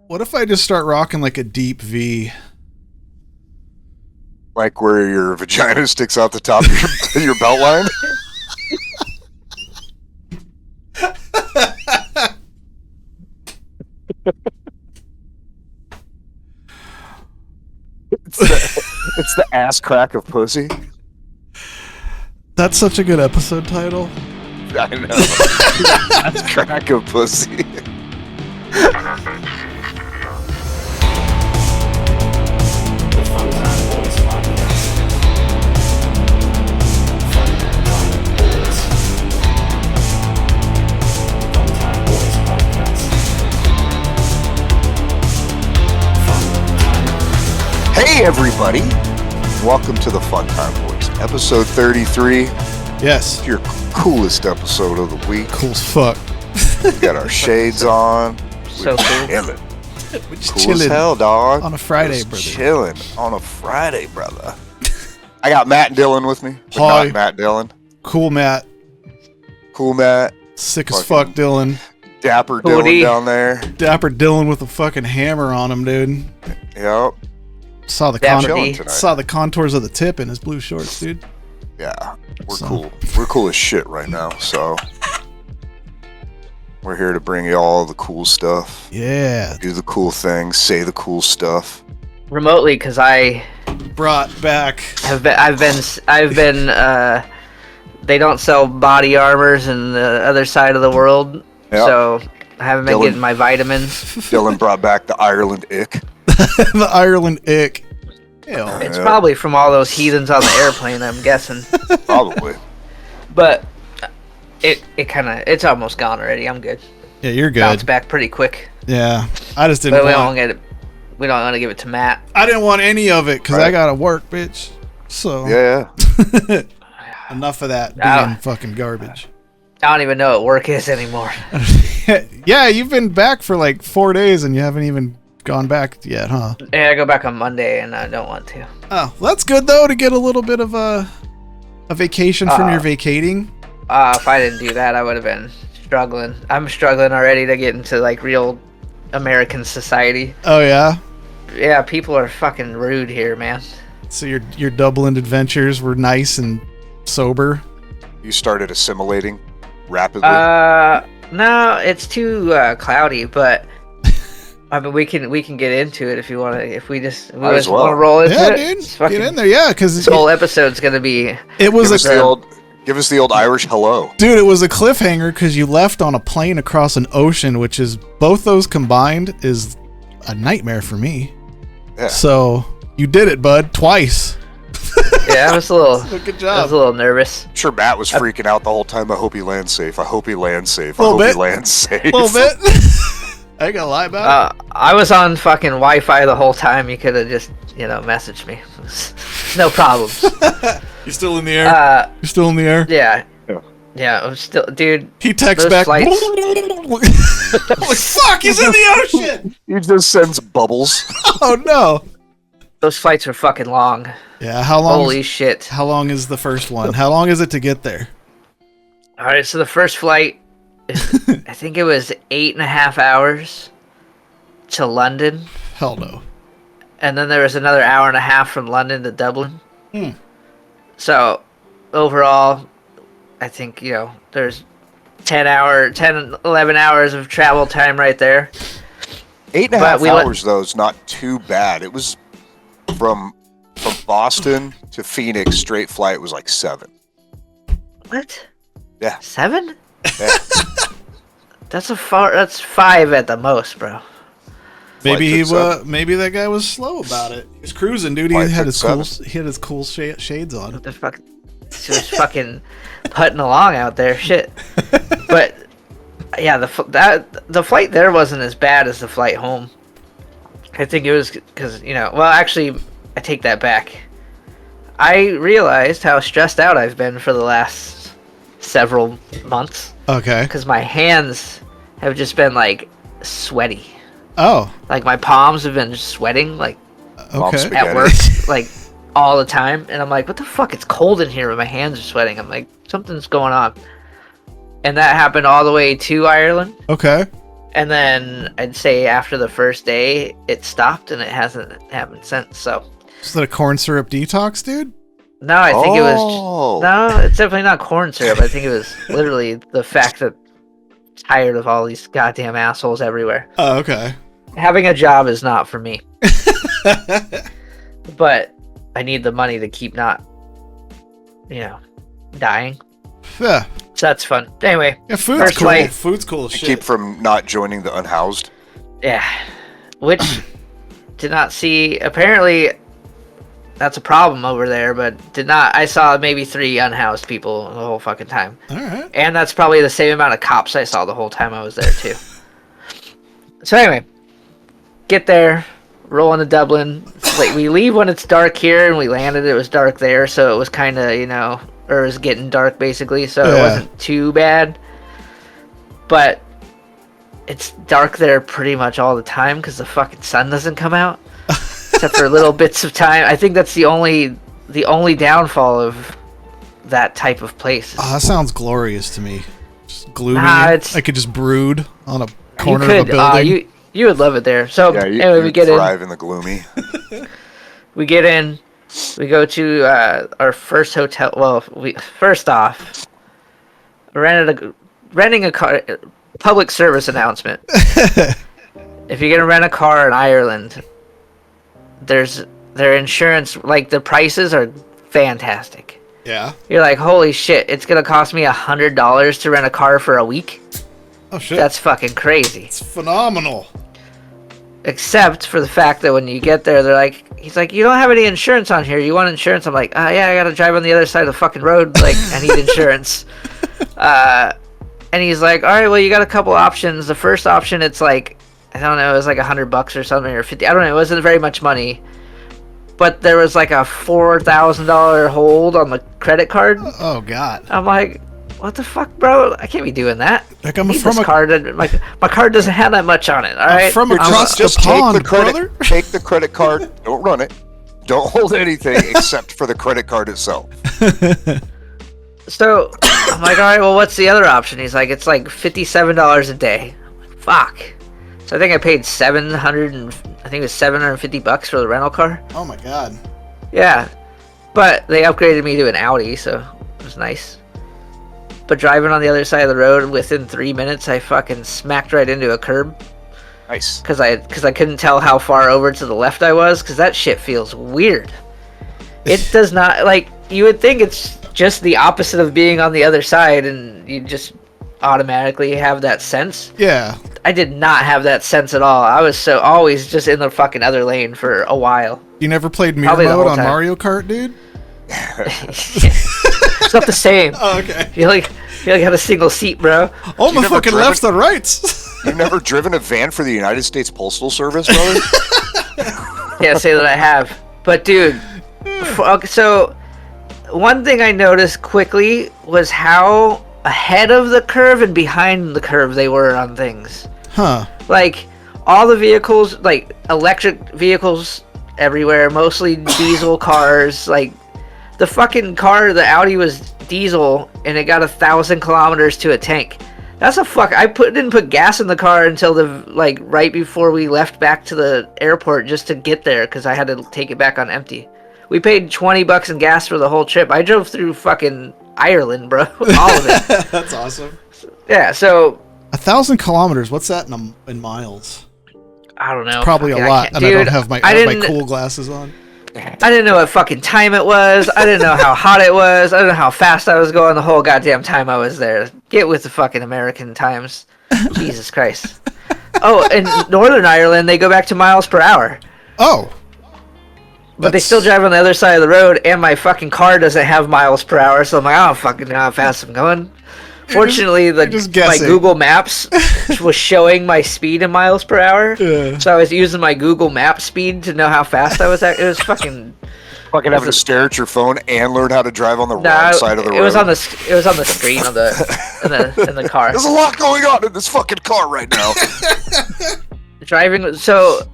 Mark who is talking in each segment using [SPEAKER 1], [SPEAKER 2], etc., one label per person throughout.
[SPEAKER 1] What if I just start rocking like a deep V?
[SPEAKER 2] Like where your vagina sticks out the top of your belt line? It's the ass crack of pussy.
[SPEAKER 1] That's such a good episode title.
[SPEAKER 2] I know. Ass crack of pussy. Hey everybody, welcome to the Fun Time Boys, episode 33.
[SPEAKER 1] Yes.
[SPEAKER 2] Your coolest episode of the week.
[SPEAKER 1] Cool as fuck.
[SPEAKER 2] We got our shades on.
[SPEAKER 3] So cool.
[SPEAKER 2] Chilling.
[SPEAKER 1] We're just
[SPEAKER 2] Cool
[SPEAKER 1] chilling
[SPEAKER 2] as hell, dog.
[SPEAKER 1] on a Friday,
[SPEAKER 2] Just
[SPEAKER 1] brother.
[SPEAKER 2] Chilling on a Friday, brother. I got Matt and Dylan with me. But
[SPEAKER 1] Hi.
[SPEAKER 2] not Matt Dylan.
[SPEAKER 1] Cool, Matt.
[SPEAKER 2] Cool Matt.
[SPEAKER 1] Sick as fuck, Dylan.
[SPEAKER 2] Dapper
[SPEAKER 3] Hootie.
[SPEAKER 2] Dylan down there.
[SPEAKER 1] Dapper Dylan with a fucking hammer on him, dude.
[SPEAKER 2] Yep.
[SPEAKER 1] Saw the
[SPEAKER 3] Dapper
[SPEAKER 2] Chilling
[SPEAKER 3] D.
[SPEAKER 2] tonight.
[SPEAKER 1] saw the contours of the tip in his blue shorts, dude.
[SPEAKER 2] Yeah. We're
[SPEAKER 1] So.
[SPEAKER 2] cool. We're cool as shit right now, so we're here to bring you all the cool stuff.
[SPEAKER 1] Yeah.
[SPEAKER 2] Do the cool things, say the cool stuff.
[SPEAKER 3] Remotely, because I
[SPEAKER 1] Brought back.
[SPEAKER 3] I've been they don't sell body armors in the other side of the world,
[SPEAKER 2] Yep.
[SPEAKER 3] so I haven't been
[SPEAKER 2] Dylan.
[SPEAKER 3] getting my vitamins.
[SPEAKER 2] Dylan brought back the Ireland ick.
[SPEAKER 1] The Ireland ick. Hell.
[SPEAKER 3] It's
[SPEAKER 2] Yeah.
[SPEAKER 3] probably from all those heathens on the airplane, I'm guessing.
[SPEAKER 2] Probably.
[SPEAKER 3] But it's almost gone already. I'm good.
[SPEAKER 1] Yeah, you're
[SPEAKER 3] Bounce
[SPEAKER 1] good.
[SPEAKER 3] back pretty quick.
[SPEAKER 1] Yeah. I just
[SPEAKER 3] But
[SPEAKER 1] didn't
[SPEAKER 3] we don't
[SPEAKER 1] want.
[SPEAKER 3] get it. We don't want to give it to Matt.
[SPEAKER 1] I didn't want any of it because I
[SPEAKER 2] Right.
[SPEAKER 1] gotta work, bitch. So
[SPEAKER 2] Yeah.
[SPEAKER 1] enough of that being
[SPEAKER 3] Ah.
[SPEAKER 1] fucking garbage.
[SPEAKER 3] I don't even know what work is anymore.
[SPEAKER 1] Yeah, you've been back for like 4 days and you haven't even gone back yet, huh?
[SPEAKER 3] Yeah, I go back on Monday, and I don't want to.
[SPEAKER 1] Oh, that's good though to get a little bit of a vacation from your vacating.
[SPEAKER 3] If I didn't do that, I would have been struggling. I'm struggling already to get into like real American society.
[SPEAKER 1] Oh yeah.
[SPEAKER 3] Yeah, people are fucking rude here, man.
[SPEAKER 1] So your Dublin adventures were nice and sober.
[SPEAKER 2] You started assimilating rapidly.
[SPEAKER 3] No, it's too cloudy, but I mean we can get into it if you want to. If we just
[SPEAKER 2] Might as well.
[SPEAKER 3] want to roll into
[SPEAKER 1] Yeah,
[SPEAKER 3] it.
[SPEAKER 1] dude.
[SPEAKER 3] It's fucking-
[SPEAKER 1] Get in there, yeah, because
[SPEAKER 3] This whole episode's gonna be.
[SPEAKER 1] it was
[SPEAKER 2] Give us the old Irish hello.
[SPEAKER 1] dude, it was a cliffhanger because you left on a plane across an ocean, which is both those combined is a nightmare for me.
[SPEAKER 2] Yeah.
[SPEAKER 1] So you did it, bud, twice.
[SPEAKER 3] Yeah, I was a little.
[SPEAKER 1] Good
[SPEAKER 3] I was a little nervous.
[SPEAKER 2] I'm sure Matt was freaking out the whole time. I hope he lands safe. I hope he lands safe. I
[SPEAKER 1] Little
[SPEAKER 2] hope
[SPEAKER 1] bit.
[SPEAKER 2] he lands safe.
[SPEAKER 1] A little bit. I ain't gonna lie about it.
[SPEAKER 3] I was on fucking Wi-Fi the whole time. You could have just, messaged me. No problems.
[SPEAKER 1] You still in the air? You're still in the air?
[SPEAKER 3] Yeah.
[SPEAKER 2] Yeah.
[SPEAKER 3] Yeah, I'm still, dude.
[SPEAKER 1] He texts
[SPEAKER 3] Those
[SPEAKER 1] back.
[SPEAKER 3] flights-
[SPEAKER 1] Like, fuck, he's in the ocean!
[SPEAKER 2] He just sends bubbles.
[SPEAKER 1] Oh no.
[SPEAKER 3] Those flights are fucking long.
[SPEAKER 1] Yeah, how long?
[SPEAKER 3] Holy shit.
[SPEAKER 1] How long is the first one? How long is it to get there?
[SPEAKER 3] All right, so the first flight, I think it was 8.5 hours to London,
[SPEAKER 1] Hell no.
[SPEAKER 3] and then there was another hour and a half from London to Dublin.
[SPEAKER 1] Hmm.
[SPEAKER 3] So overall, I think there's 11 hours of travel time right there.
[SPEAKER 2] 8.5
[SPEAKER 3] But we let-
[SPEAKER 2] hours though is not too bad. It was from Boston to Phoenix straight flight was like 7.
[SPEAKER 3] What?
[SPEAKER 2] Yeah.
[SPEAKER 3] 7?
[SPEAKER 2] Yeah.
[SPEAKER 3] That's 5 at the most, bro.
[SPEAKER 1] Maybe
[SPEAKER 2] Flight took
[SPEAKER 1] maybe that guy was slow about it. He was cruising, dude. He
[SPEAKER 2] Flight
[SPEAKER 1] had
[SPEAKER 2] took
[SPEAKER 1] his cool
[SPEAKER 2] 7.
[SPEAKER 1] he had his cool shades on.
[SPEAKER 3] What the fuck? She was fucking putting along out there, shit. But yeah, the flight there wasn't as bad as the flight home. I think it was because well, actually, I take that back. I realized how stressed out I've been for the last several months
[SPEAKER 1] Okay.
[SPEAKER 3] because my hands have just been like sweaty.
[SPEAKER 1] Oh,
[SPEAKER 3] Like my palms have been sweating like
[SPEAKER 1] okay.
[SPEAKER 2] Spaghetti.
[SPEAKER 3] at work, like all the time. And I'm like, what the fuck? It's cold in here, but my hands are sweating. I'm like, something's going on. And that happened all the way to Ireland.
[SPEAKER 1] Okay.
[SPEAKER 3] And then I'd say after the first day, it stopped, and it hasn't happened since. So.
[SPEAKER 1] Is that a corn syrup detox, dude?
[SPEAKER 3] No, I think it was. No, it's definitely not corn syrup. I think it was literally the fact that I'm tired of all these goddamn assholes everywhere.
[SPEAKER 1] Oh, okay.
[SPEAKER 3] Having a job is not for me. But I need the money to keep not, dying.
[SPEAKER 1] Yeah.
[SPEAKER 3] So that's fun. Anyway.
[SPEAKER 1] Yeah, food's cool.
[SPEAKER 3] Flight.
[SPEAKER 1] Food's cool as
[SPEAKER 2] To
[SPEAKER 1] shit.
[SPEAKER 2] keep from not joining the unhoused.
[SPEAKER 3] Yeah. Which did not see. Apparently, that's a problem over there, but did not. I saw maybe 3 unhoused people the whole fucking time.
[SPEAKER 1] All right.
[SPEAKER 3] And that's probably the same amount of cops I saw the whole time I was there, too. So anyway, get there, roll into Dublin. Like, we leave when it's dark here, and we landed, it was dark there, so it was kind of, or it was getting dark, basically, so it wasn't too bad. But it's dark there pretty much all the time, because the fucking sun doesn't come out. Except for little bits of time. I think that's the only downfall of that type of place.
[SPEAKER 1] Oh, that sounds glorious to me. Just gloomy.
[SPEAKER 3] Nah,
[SPEAKER 1] I could just brood on a corner of a building.
[SPEAKER 3] You would love it there. So
[SPEAKER 2] Yeah,
[SPEAKER 3] anyway, we get
[SPEAKER 2] thrive in the gloomy.
[SPEAKER 3] We get in. We go to our first hotel. Well, first off, renting a car. Public service announcement. If you're gonna rent a car in Ireland, their insurance, like, the prices are fantastic.
[SPEAKER 1] Yeah.
[SPEAKER 3] You're like, holy shit! It's gonna cost me $100 to rent a car for a week.
[SPEAKER 1] Oh shit.
[SPEAKER 3] That's fucking crazy.
[SPEAKER 1] It's phenomenal.
[SPEAKER 3] Except for the fact that when you get there, he's like, you don't have any insurance on here. You want insurance? I'm like, yeah, I gotta drive on the other side of the fucking road. Like, I need insurance. And he's like, all right, well, you got a couple options. The first option, it's like, I don't know, it was like $100 or something, or 50. I don't know. It wasn't very much money, but there was like a $4,000 hold on the credit card.
[SPEAKER 1] Oh god.
[SPEAKER 3] I'm like, what the fuck, bro? I can't be doing that.
[SPEAKER 1] Like, I'm
[SPEAKER 3] I need
[SPEAKER 1] from
[SPEAKER 3] this
[SPEAKER 1] a
[SPEAKER 3] card. My card doesn't have that much on it. All right.
[SPEAKER 1] from across the
[SPEAKER 2] Just
[SPEAKER 1] pond,
[SPEAKER 2] take the credit,
[SPEAKER 1] brother.
[SPEAKER 2] take the credit card. Don't run it. Don't hold anything except for the credit card itself.
[SPEAKER 3] So I'm like, all right, well, what's the other option? He's like, it's like $57 a day. I'm like, fuck. So I think I paid $750 for the rental car.
[SPEAKER 1] Oh my god.
[SPEAKER 3] Yeah, but they upgraded me to an Audi, so it was nice. But driving on the other side of the road, within 3 minutes, I fucking smacked right into a curb.
[SPEAKER 2] Nice.
[SPEAKER 3] Because I couldn't tell how far over to the left I was, because that shit feels weird. It does not, like, you would think it's just the opposite of being on the other side, and you just automatically have that sense.
[SPEAKER 1] Yeah.
[SPEAKER 3] I did not have that sense at all. I was always just in the fucking other lane for a while.
[SPEAKER 1] You never played mirror
[SPEAKER 3] Probably the
[SPEAKER 1] mode
[SPEAKER 3] whole
[SPEAKER 1] on
[SPEAKER 3] time.
[SPEAKER 1] Mario Kart, dude?
[SPEAKER 3] It's not the same.
[SPEAKER 1] Oh, okay.
[SPEAKER 3] Feel like I had a single seat, bro.
[SPEAKER 1] All the
[SPEAKER 2] never
[SPEAKER 1] fucking
[SPEAKER 2] driven-
[SPEAKER 1] lefts and rights.
[SPEAKER 2] You've never driven a van for the United States Postal Service, brother?
[SPEAKER 3] Can't say that I have. But dude, so one thing I noticed quickly was how ahead of the curve and behind the curve they were on things.
[SPEAKER 1] Huh.
[SPEAKER 3] Like, all the vehicles, like electric vehicles everywhere, mostly diesel cars. Like, the fucking car, the Audi, was diesel, and it got 1,000 kilometers to a tank. That's a fuck. I didn't put gas in the car until right before we left back to the airport just to get there, because I had to take it back on empty. We paid $20 in gas for the whole trip. I drove through fucking Ireland, bro. All of it.
[SPEAKER 1] That's awesome.
[SPEAKER 3] Yeah, so
[SPEAKER 1] 1,000 kilometers. What's that in miles?
[SPEAKER 3] I don't know.
[SPEAKER 1] Probably a
[SPEAKER 3] Fucking-
[SPEAKER 1] lot. And I don't have my
[SPEAKER 3] didn't-
[SPEAKER 1] cool glasses on.
[SPEAKER 3] I didn't know what fucking time it was. I didn't know how hot it was. I didn't know how fast I was going the whole goddamn time I was there. Get with the fucking American times. Jesus Christ. Oh, in Northern Ireland, they go back to miles per hour.
[SPEAKER 1] Oh.
[SPEAKER 3] But they still drive on the other side of the road, and my fucking car doesn't have miles per hour, so I'm like, I don't fucking know how fast I'm going. Fortunately, my Google Maps was showing my speed in miles per hour, so I was using my Google Map speed to know how fast I was at. It was fucking
[SPEAKER 2] having to stare at your phone and learn how to drive on the wrong side of the road.
[SPEAKER 3] It was on the screen of in the car.
[SPEAKER 2] There's a lot going on in this fucking car right now.
[SPEAKER 3] Driving, so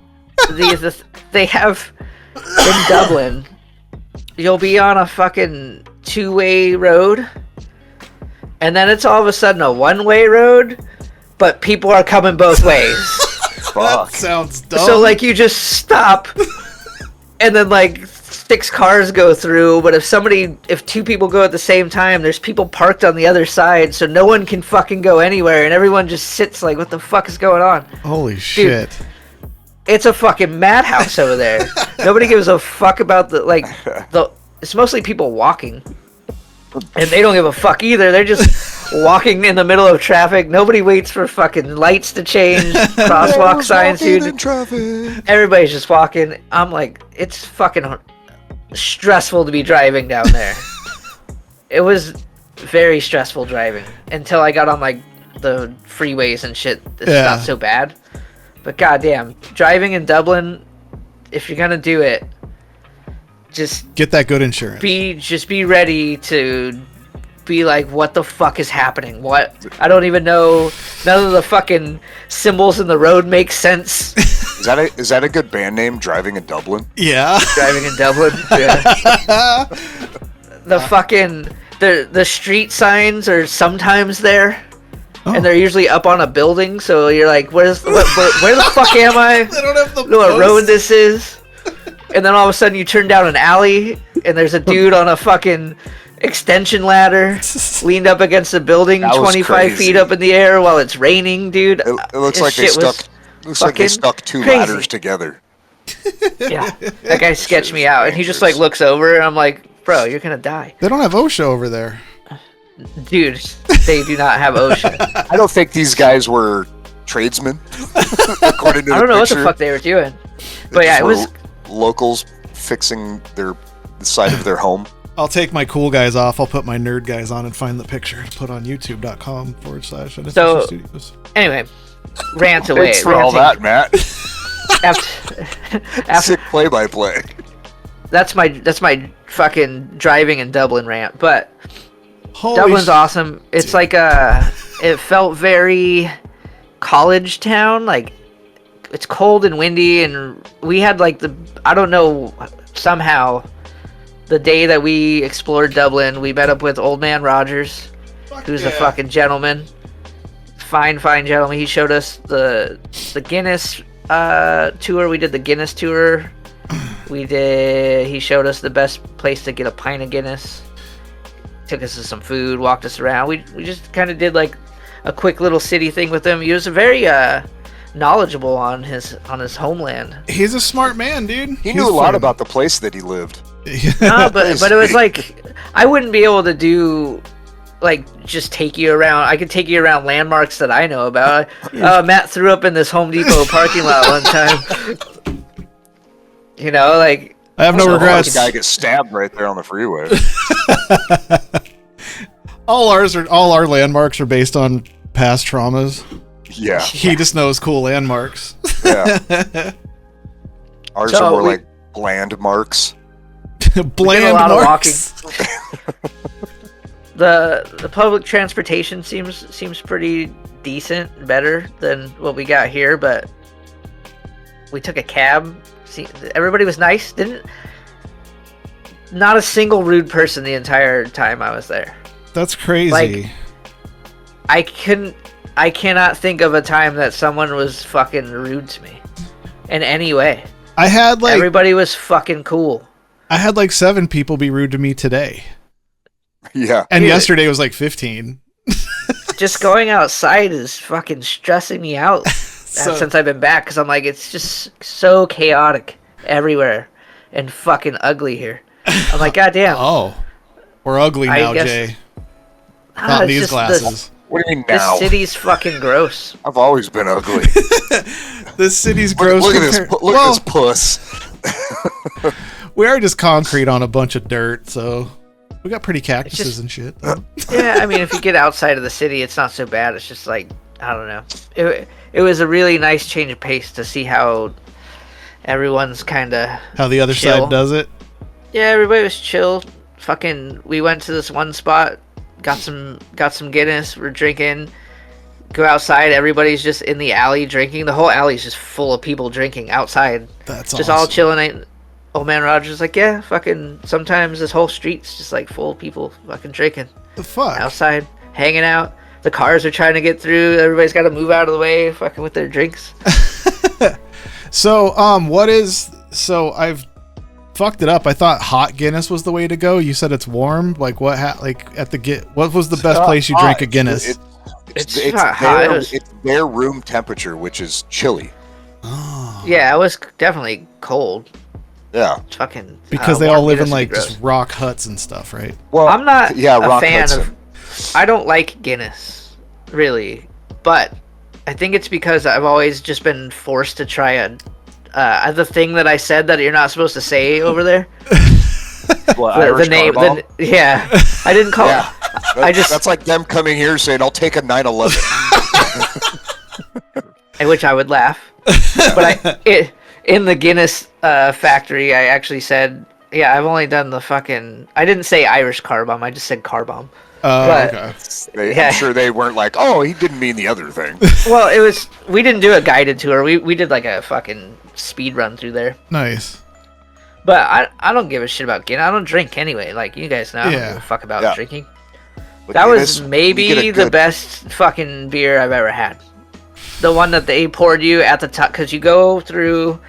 [SPEAKER 3] they have in Dublin, you'll be on a fucking 2-way road, and then it's all of a sudden a 1-way road, but people are coming both ways.
[SPEAKER 2] Fuck.
[SPEAKER 1] Sounds dumb.
[SPEAKER 3] So like you just stop, and then like 6 cars go through. But if 2 people go at the same time, there's people parked on the other side, so no one can fucking go anywhere, and everyone just sits like, what the fuck is going on?
[SPEAKER 1] Holy shit.
[SPEAKER 3] It's a fucking madhouse over there. Nobody gives a fuck about it's mostly people walking. And they don't give a fuck either. They're just walking in the middle of traffic. Nobody waits for fucking lights to change, crosswalk signs, dude. Everybody's just walking. I'm like, it's fucking stressful to be driving down there. It was very stressful driving until I got on like the freeways and shit. It's not so bad. But goddamn, driving in Dublin, if you're gonna do it, just
[SPEAKER 1] get that good insurance.
[SPEAKER 3] Be ready to be like, what the fuck is happening? What? I don't even know. None of the fucking symbols in the road make sense.
[SPEAKER 2] Is that a good band name? Driving in Dublin.
[SPEAKER 1] Yeah.
[SPEAKER 3] Driving in Dublin. Yeah. The street signs are sometimes there. And they're usually up on a building, so you're like, where the fuck am I?
[SPEAKER 1] They don't have the
[SPEAKER 3] know what road this is. And then all of a sudden you turn down an alley, and there's a dude on a fucking extension ladder leaned up against a building 25 feet up in the air while it's raining, dude.
[SPEAKER 2] It looks like they stuck 2 ladders together.
[SPEAKER 3] Yeah, that guy sketched me out, and he just like looks over, and I'm like, bro, you're gonna die.
[SPEAKER 1] They don't have OSHA over there.
[SPEAKER 3] Dude, they do not have OSHA.
[SPEAKER 2] I don't think these guys were tradesmen, according to the
[SPEAKER 3] I don't know what
[SPEAKER 2] picture.
[SPEAKER 3] the fuck they were doing. But yeah, it was
[SPEAKER 2] locals fixing the side of their home.
[SPEAKER 1] I'll take my cool guys off. I'll put my nerd guys on and find the picture to put on youtube.com/NFS
[SPEAKER 3] So,
[SPEAKER 1] Studios.
[SPEAKER 3] Anyway, rant away.
[SPEAKER 2] Thanks for all that, Matt.
[SPEAKER 3] After,
[SPEAKER 2] Sick play-by-play.
[SPEAKER 3] That's my fucking driving in Dublin rant. But
[SPEAKER 1] Holy
[SPEAKER 3] Dublin's awesome. It's like it felt very college town. Like, it's cold and windy, and we had like I don't know, somehow the day that we explored Dublin, we met up with Old Man Rogers, who's a fucking gentleman. Fine gentleman. He showed us the Guinness tour. We did the Guinness tour. He showed us the best place to get a pint of Guinness. Took us to some food, walked us around. We just kind of did like a quick little city thing with him. He was very knowledgeable on his homeland.
[SPEAKER 1] He's a smart man, dude.
[SPEAKER 2] He knew a lot about the place that he lived.
[SPEAKER 3] No, but it was like, I wouldn't be able to do like just take you around. I could take you around landmarks that I know about. Matt threw up in this Home Depot parking lot one time. You know, like,
[SPEAKER 1] I have no regrets.
[SPEAKER 2] The guy gets stabbed right there on the freeway.
[SPEAKER 1] all our landmarks are based on past traumas.
[SPEAKER 2] Yeah.
[SPEAKER 1] He just knows cool landmarks.
[SPEAKER 2] Yeah. Ours are more like bland marks.
[SPEAKER 1] Bland
[SPEAKER 3] a lot
[SPEAKER 1] marks.
[SPEAKER 3] of walking. The public transportation seems pretty decent, better than what we got here, but we took a cab. Everybody was nice. Not a single rude person the entire time I was there.
[SPEAKER 1] That's crazy.
[SPEAKER 3] Like, I cannot think of a time that someone was fucking rude to me in any way. Everybody was fucking cool.
[SPEAKER 1] I had like 7 people be rude to me today.
[SPEAKER 2] Yeah.
[SPEAKER 1] And yesterday was like 15.
[SPEAKER 3] Just going outside is fucking stressing me out since I've been back, because I'm like, it's just so chaotic everywhere and fucking ugly here. I'm like, goddamn.
[SPEAKER 1] Oh, we're ugly now, Jay. Not in these glasses.
[SPEAKER 2] What do you mean now?
[SPEAKER 3] This city's fucking gross.
[SPEAKER 2] I've always been ugly.
[SPEAKER 1] This city's gross.
[SPEAKER 2] Look at this puss.
[SPEAKER 1] We are just concrete on a bunch of dirt, so we got pretty cactuses and shit.
[SPEAKER 3] Yeah, I mean, if you get outside of the city, it's not so bad. It's just like, I don't know. It was a really nice change of pace to see how everyone's kind of
[SPEAKER 1] how the other side does it.
[SPEAKER 3] Yeah, everybody was chill. Fucking, we went to this one spot, got some Guinness. We're drinking. Go outside. Everybody's just in the alley drinking. The whole alley's just full of people drinking outside.
[SPEAKER 1] That's
[SPEAKER 3] just
[SPEAKER 1] awesome.
[SPEAKER 3] all chilling. Old Man Rogers is like, yeah, fucking. Sometimes this whole street's just like full of people fucking drinking.
[SPEAKER 1] The fuck
[SPEAKER 3] outside, hanging out. The cars are trying to get through. Everybody's got to move out of the way, fucking with their drinks.
[SPEAKER 1] So, so I've fucked it up. I thought hot Guinness was the way to go. You said it's warm. Like what? What was the best place you drank a Guinness?
[SPEAKER 3] It's not hot.
[SPEAKER 2] It's their room temperature, which is chilly.
[SPEAKER 1] Oh.
[SPEAKER 3] Yeah, it was definitely cold.
[SPEAKER 2] Yeah.
[SPEAKER 3] It's fucking.
[SPEAKER 1] Because they all live in
[SPEAKER 3] Guinness
[SPEAKER 1] like
[SPEAKER 3] would be
[SPEAKER 1] just rock huts and stuff, right?
[SPEAKER 2] Well,
[SPEAKER 3] I'm not a fan
[SPEAKER 2] Hudson.
[SPEAKER 3] of. I don't like Guinness, really, but I think it's because I've always just been forced to try the thing that I said that you're not supposed to say over there.
[SPEAKER 2] Irish
[SPEAKER 3] the name,
[SPEAKER 2] Carball?
[SPEAKER 3] yeah, I didn't call.
[SPEAKER 2] Yeah. That's like them coming here saying, "I'll take a 911."
[SPEAKER 3] Which I would laugh. But in the Guinness factory, I actually said, yeah, I've only done the fucking. I didn't say Irish car bomb. I just said car bomb.
[SPEAKER 1] Okay.
[SPEAKER 3] Yeah.
[SPEAKER 2] I'm sure they weren't like, "Oh, he didn't mean the other thing."
[SPEAKER 3] Well, it was. We didn't do a guided tour. We did like a fucking speed run through there.
[SPEAKER 1] Nice.
[SPEAKER 3] But I don't give a shit about Guinness. I don't drink anyway. Like you guys know, I don't
[SPEAKER 1] Yeah.
[SPEAKER 3] give a fuck about drinking.
[SPEAKER 2] But
[SPEAKER 3] That
[SPEAKER 2] Guinness,
[SPEAKER 3] was
[SPEAKER 2] you
[SPEAKER 3] maybe
[SPEAKER 2] get a
[SPEAKER 3] the
[SPEAKER 2] good-
[SPEAKER 3] best fucking beer I've ever had. The one that they poured you at the top, because you go through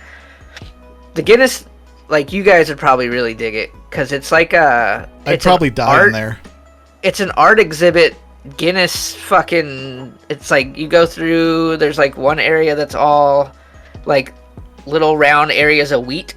[SPEAKER 3] the Guinness. Like you guys would probably really dig it, because it's like
[SPEAKER 1] I'd probably die in there.
[SPEAKER 3] It's an art exhibit. Guinness fucking. It's like you go through. There's like one area that's all like little round areas of wheat.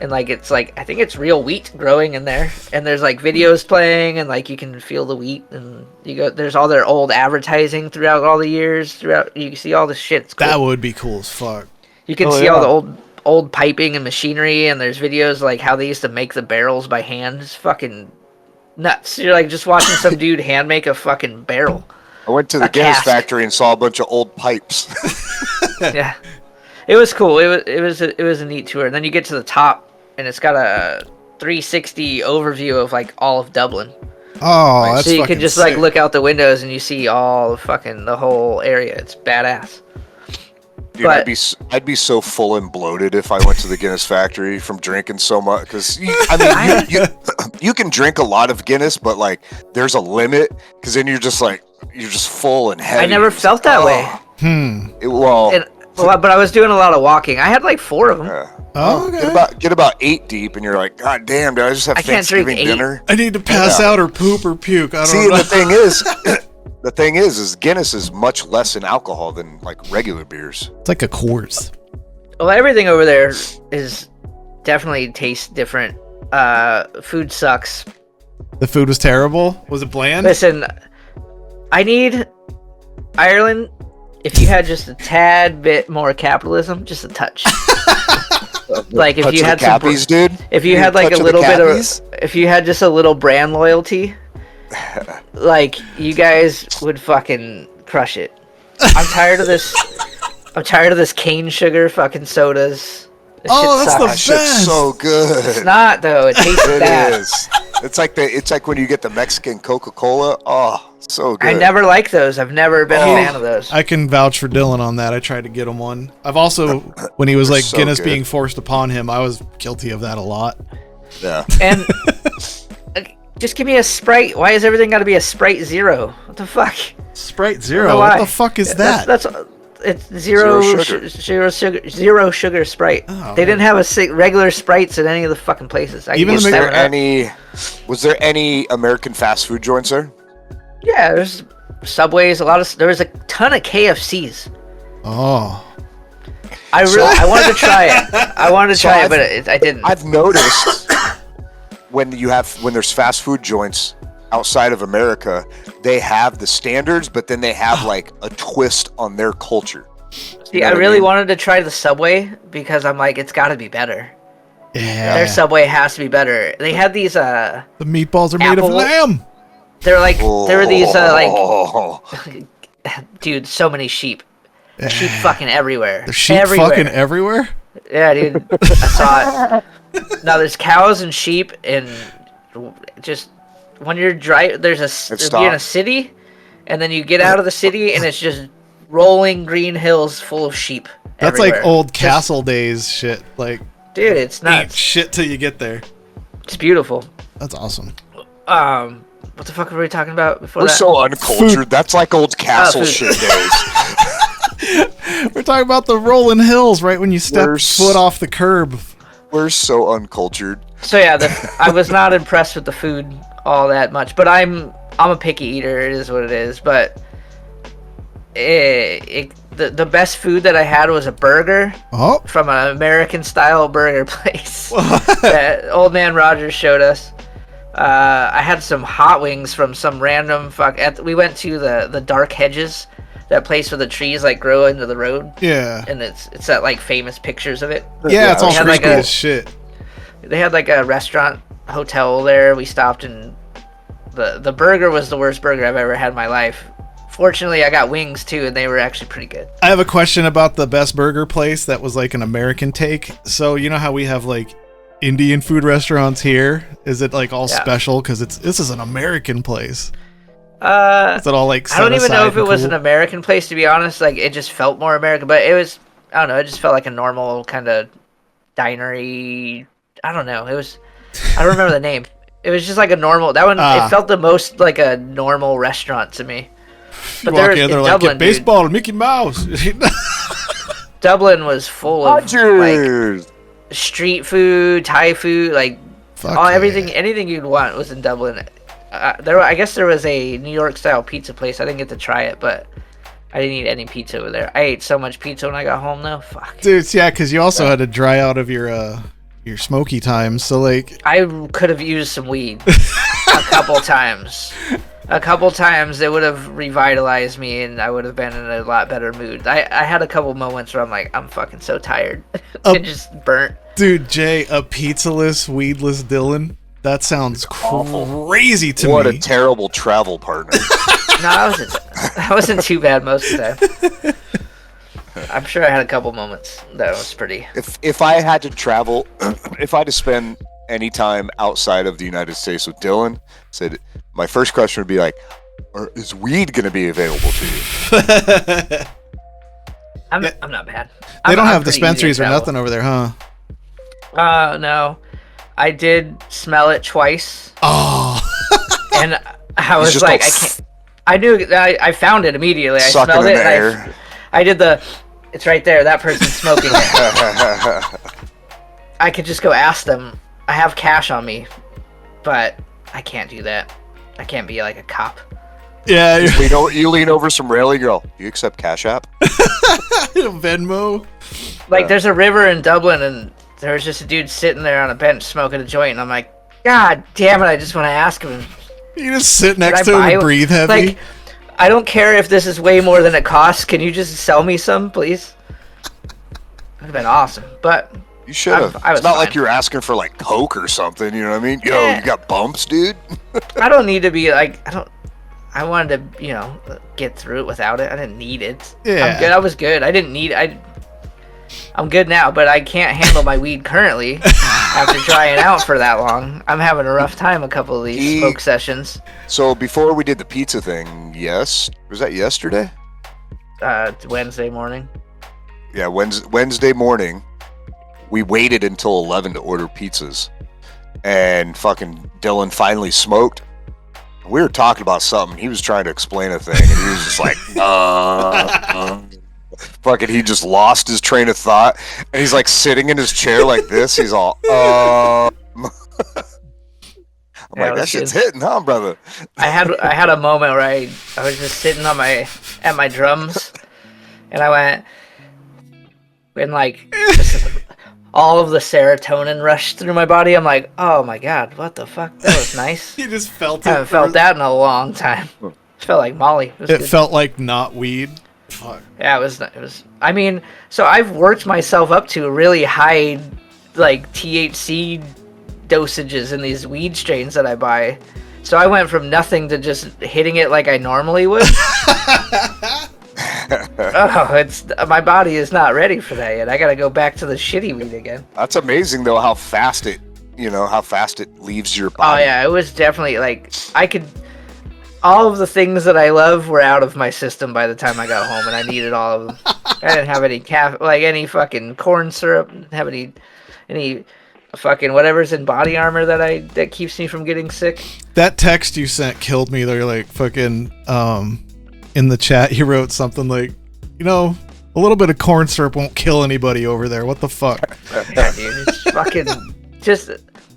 [SPEAKER 3] And like it's like I think it's real wheat growing in there, and there's like videos playing, and like you can feel the wheat, and you go. There's all their old advertising throughout all the years. Throughout you can see all this shit. It's cool.
[SPEAKER 1] That would be cool as fuck.
[SPEAKER 3] You can see all the old piping and machinery, and there's videos like how they used to make the barrels by hand. It's fucking nuts. You're like just watching some dude hand make a fucking barrel.
[SPEAKER 2] I went to the
[SPEAKER 3] A
[SPEAKER 2] Guinness
[SPEAKER 3] cask.
[SPEAKER 2] factory and saw a bunch of old pipes.
[SPEAKER 3] Yeah, it was cool. It was a neat tour. And then you get to the top, and it's got a 360 overview of like all of Dublin.
[SPEAKER 1] Oh, that's
[SPEAKER 3] So you
[SPEAKER 1] fucking
[SPEAKER 3] can just
[SPEAKER 1] sick.
[SPEAKER 3] like look out the windows and you see all fucking the whole area. It's badass.
[SPEAKER 2] Dude,
[SPEAKER 3] But-
[SPEAKER 2] I'd be so full and bloated if I went to the Guinness factory from drinking so much. Because I mean, you can drink a lot of Guinness, but like there's a limit. Because then you're just full and heavy.
[SPEAKER 3] I never felt that way. But I was doing a lot of walking. I had like 4 of them.
[SPEAKER 1] Oh, okay.
[SPEAKER 2] Get about 8 deep, and you're like, God damn, did I just have
[SPEAKER 3] I can't drink
[SPEAKER 2] Thanksgiving
[SPEAKER 3] 8.
[SPEAKER 2] dinner?
[SPEAKER 1] I need to pass out or poop or puke. I don't
[SPEAKER 2] See,
[SPEAKER 1] know.
[SPEAKER 2] the thing is Guinness is much less in alcohol than like regular beers.
[SPEAKER 1] It's like a Coors.
[SPEAKER 3] Well, everything over there is definitely tastes different. Food sucks.
[SPEAKER 1] The food was terrible. Was it bland?
[SPEAKER 3] Listen, I need Ireland. If you had just a tad bit more capitalism, just a touch. Like if
[SPEAKER 2] Touch
[SPEAKER 3] you
[SPEAKER 2] of
[SPEAKER 3] had
[SPEAKER 2] the
[SPEAKER 3] some,
[SPEAKER 2] cappies, dude.
[SPEAKER 3] if you
[SPEAKER 2] Need
[SPEAKER 3] had like
[SPEAKER 2] touch
[SPEAKER 3] a
[SPEAKER 2] of the
[SPEAKER 3] little bit
[SPEAKER 2] cappies?
[SPEAKER 3] of, if you had just a little brand loyalty, like you guys would fucking crush it. I'm tired of this. I'm tired of this cane sugar fucking sodas. This
[SPEAKER 1] Oh,
[SPEAKER 3] shit
[SPEAKER 1] that's the
[SPEAKER 3] sucks.
[SPEAKER 2] Shit's
[SPEAKER 1] best.
[SPEAKER 2] so good.
[SPEAKER 3] It's not though. It tastes
[SPEAKER 2] It
[SPEAKER 3] bad.
[SPEAKER 2] is. It's like when you get the Mexican Coca-Cola. Oh, so good.
[SPEAKER 3] I never liked those. I've never been a fan of those.
[SPEAKER 1] I can vouch for Dylan on that. I tried to get him one. I've also, when he was like
[SPEAKER 2] So
[SPEAKER 1] Guinness
[SPEAKER 2] good.
[SPEAKER 1] being forced upon him, I was guilty of that a lot.
[SPEAKER 2] Yeah.
[SPEAKER 3] And just give me a Sprite. Why has everything got to be a Sprite Zero? What the fuck?
[SPEAKER 1] Sprite
[SPEAKER 3] I
[SPEAKER 1] Zero.
[SPEAKER 3] don't know
[SPEAKER 1] What
[SPEAKER 3] why.
[SPEAKER 1] the fuck is that?
[SPEAKER 3] That's it's zero
[SPEAKER 2] Zero sugar.
[SPEAKER 3] zero sugar Sprite.
[SPEAKER 1] Oh,
[SPEAKER 3] They didn't have regular Sprites at any of the fucking places. I
[SPEAKER 1] Even
[SPEAKER 3] can
[SPEAKER 1] the
[SPEAKER 3] get
[SPEAKER 1] Mc-
[SPEAKER 3] 7 Up.
[SPEAKER 2] Was there any American fast food joints there?
[SPEAKER 3] Yeah, there's Subways. There was a ton of KFCs.
[SPEAKER 1] Oh.
[SPEAKER 3] I wanted to try it. I wanted to try it, but I didn't.
[SPEAKER 2] I've noticed when there's fast food joints outside of America, they have the standards, but then they have like a twist on their culture.
[SPEAKER 3] See, I really wanted to try the Subway because I'm like, it's got to be better.
[SPEAKER 1] Yeah.
[SPEAKER 3] Their Subway has to be better. They had these
[SPEAKER 1] The meatballs are made
[SPEAKER 3] Apple-
[SPEAKER 1] of lamb.
[SPEAKER 3] They're like there were these
[SPEAKER 2] Oh.
[SPEAKER 3] dude, so many sheep. Sheep fucking everywhere.
[SPEAKER 1] There's sheep
[SPEAKER 3] everywhere.
[SPEAKER 1] fucking everywhere?
[SPEAKER 3] Yeah, dude. I saw it. Now there's cows and sheep and just when you're you're in a
[SPEAKER 2] stopped.
[SPEAKER 3] city and then you get out of the city and it's just rolling green hills full of sheep.
[SPEAKER 1] That's
[SPEAKER 3] everywhere.
[SPEAKER 1] like old castle days shit. Like,
[SPEAKER 3] Dude, it's
[SPEAKER 1] ain't
[SPEAKER 3] nuts.
[SPEAKER 1] shit till you get there.
[SPEAKER 3] It's beautiful.
[SPEAKER 1] That's awesome.
[SPEAKER 3] What the fuck were we talking about before
[SPEAKER 2] We're
[SPEAKER 3] that?
[SPEAKER 2] so uncultured. That's like old castle
[SPEAKER 3] food.
[SPEAKER 2] shit days.
[SPEAKER 1] We're talking about the rolling hills right when you step foot off the curb.
[SPEAKER 2] We're so uncultured.
[SPEAKER 3] So yeah, I was not impressed with the food all that much, but I'm a picky eater. It is what it is. But the best food that I had was a burger from an American style burger place that Old Man Rogers showed us. I had some hot wings from some random we went to the Dark Hedges, that place where the trees like grow into the road.
[SPEAKER 1] Yeah.
[SPEAKER 3] And it's that like famous pictures of it.
[SPEAKER 1] Yeah, it's all creepy as shit.
[SPEAKER 3] They had like a restaurant hotel there. We stopped and the burger was the worst burger I've ever had in my life. Fortunately, I got wings too, and they were actually pretty good.
[SPEAKER 1] I have a question about the best burger place that was like an American take. So you know how we have like Indian food restaurants here? Is it like all special because this is an American place? Is it all like
[SPEAKER 3] I don't even know if it was an American place, to be honest. Like it just felt more American, but it was, I don't know, it just felt like a normal kind of dinery. I don't know. I don't remember the name. It was just like a normal. That one it felt the most like a normal restaurant to me. But
[SPEAKER 1] they're like Dublin, baseball, dude. Mickey Mouse.
[SPEAKER 3] Dublin was full of like street food, Thai food, like anything you'd want was in Dublin. I guess there was a New York style pizza place. I didn't get to try it, but I didn't eat any pizza over there. I ate so much pizza when I got home though. Fuck.
[SPEAKER 1] Dude, yeah, because you also had to dry out of your smoky time. So like,
[SPEAKER 3] I could have used some weed a couple times. A couple times it would have revitalized me, and I would have been in a lot better mood. I had a couple moments where I'm like, I'm fucking so tired. It just burnt.
[SPEAKER 1] Dude, Jay, a pizzaless, weedless Dylan. That sounds crazy to me.
[SPEAKER 2] What a terrible travel partner.
[SPEAKER 3] No, I wasn't too bad most of the time. I'm sure I had a couple moments that was pretty.
[SPEAKER 2] If I had to travel, if I had to spend any time outside of the United States with Dylan, my first question would be like, is weed going to be available to you?
[SPEAKER 3] I'm not bad.
[SPEAKER 1] They don't have dispensaries or nothing over there, huh?
[SPEAKER 3] No. I did smell it twice.
[SPEAKER 1] Oh.
[SPEAKER 3] And I was like, I can't. I knew. I found it immediately. I smelled it. And I did it's right there. That person's smoking it. I could just go ask them. I have cash on me, but I can't do that. I can't be like a cop.
[SPEAKER 1] Yeah.
[SPEAKER 2] You lean over some railing, you go, you accept Cash App?
[SPEAKER 1] Venmo?
[SPEAKER 3] Like, there's a river in Dublin, and there was just a dude sitting there on a bench smoking a joint, and I'm like, God damn it, I just want to ask him.
[SPEAKER 1] You just sit next to him and breathe heavy?
[SPEAKER 3] Like, I don't care if this is way more than it costs. Can you just sell me some, please? That would have been awesome, but...
[SPEAKER 2] You should have. It's not like you're asking for, like, Coke or something, you know what I mean? Yo, you got bumps, dude?
[SPEAKER 3] I don't need to be, like, I wanted to, get through it without it. I didn't need it.
[SPEAKER 1] Yeah.
[SPEAKER 3] I'm good. I was good. I didn't need I'm good now, but I can't handle my weed currently after drying out for that long. I'm having a rough time a couple of these smoke sessions.
[SPEAKER 2] So before we did the pizza thing, was that yesterday?
[SPEAKER 3] Wednesday morning.
[SPEAKER 2] Yeah, Wednesday morning, we waited until 11 to order pizzas. And fucking Dylan finally smoked. We were talking about something. He was trying to explain a thing, and he was just like, fucking, he just lost his train of thought, and he's like sitting in his chair like this. He's all, I'm like, that shit's hitting, huh, brother?
[SPEAKER 3] I had a moment where I was just sitting at my drums, and I went, and like, all of the serotonin rushed through my body. I'm like, oh my God, what the fuck? That was nice.
[SPEAKER 1] You just felt it.
[SPEAKER 3] I haven't felt that in a long time. It felt like Molly.
[SPEAKER 1] It felt like not weed. Fuck.
[SPEAKER 3] Yeah, it was. I mean, so I've worked myself up to really high, like, THC dosages in these weed strains that I buy. So I went from nothing to just hitting it like I normally would. My body is not ready for that yet. I gotta go back to the shitty weed again.
[SPEAKER 2] That's amazing though, how fast it leaves your body.
[SPEAKER 3] Oh yeah, it was definitely like all of the things that I love were out of my system by the time I got home, and I needed all of them. I didn't have any any fucking corn syrup, didn't have any fucking whatever's in body armor that keeps me from getting sick.
[SPEAKER 1] That text you sent killed me. They're like fucking in the chat. He wrote something like, a little bit of corn syrup won't kill anybody over there. What the fuck?
[SPEAKER 3] Yeah, dude, it's fucking just.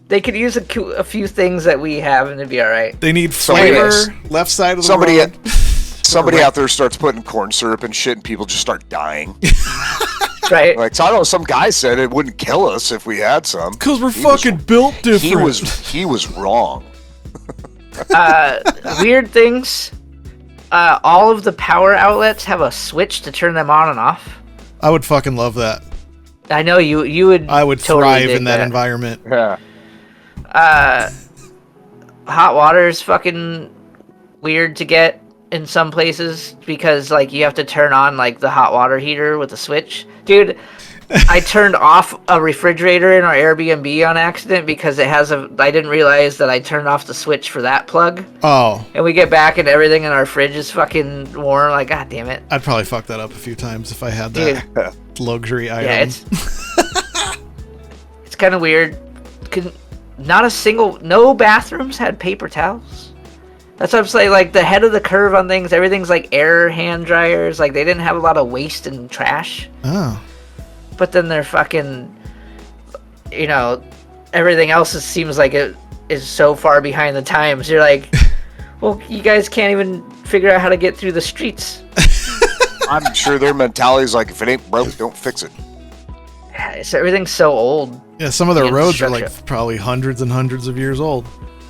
[SPEAKER 3] They could use a few things that we have and it'd be all right.
[SPEAKER 1] They need flavor. Left side of the road.
[SPEAKER 2] Somebody out there starts putting corn syrup and shit, and people just start dying.
[SPEAKER 3] Right?
[SPEAKER 2] Like, so I don't know. Some guy said it wouldn't kill us if we had some.
[SPEAKER 1] Because we're fucking built different.
[SPEAKER 2] He was wrong.
[SPEAKER 3] Weird things. All of the power outlets have a switch to turn them on and off.
[SPEAKER 1] I would fucking love that.
[SPEAKER 3] I know you would.
[SPEAKER 1] I would
[SPEAKER 3] totally
[SPEAKER 1] thrive
[SPEAKER 3] dig
[SPEAKER 1] in that environment.
[SPEAKER 2] Yeah.
[SPEAKER 3] Hot water is fucking weird to get in some places because like you have to turn on like the hot water heater with a switch. Dude, I turned off a refrigerator in our Airbnb on accident because I didn't realize that I turned off the switch for that plug.
[SPEAKER 1] Oh.
[SPEAKER 3] And we get back and everything in our fridge is fucking warm. Like, god damn it.
[SPEAKER 1] I'd probably fuck that up a few times if I had that luxury item.
[SPEAKER 3] Yeah, it's kind of weird. No bathrooms had paper towels. That's what I'm saying, like, the head of the curve on things, everything's like air hand dryers, like, they didn't have a lot of waste and trash.
[SPEAKER 1] Oh.
[SPEAKER 3] But then they're fucking, everything else seems like it is so far behind the times. You're like, well, you guys can't even figure out how to get through the streets.
[SPEAKER 2] I'm sure their mentality is like, if it ain't broke, don't fix it.
[SPEAKER 3] Yeah, everything's so old.
[SPEAKER 1] Yeah, some of their roads are like probably hundreds and hundreds of years old.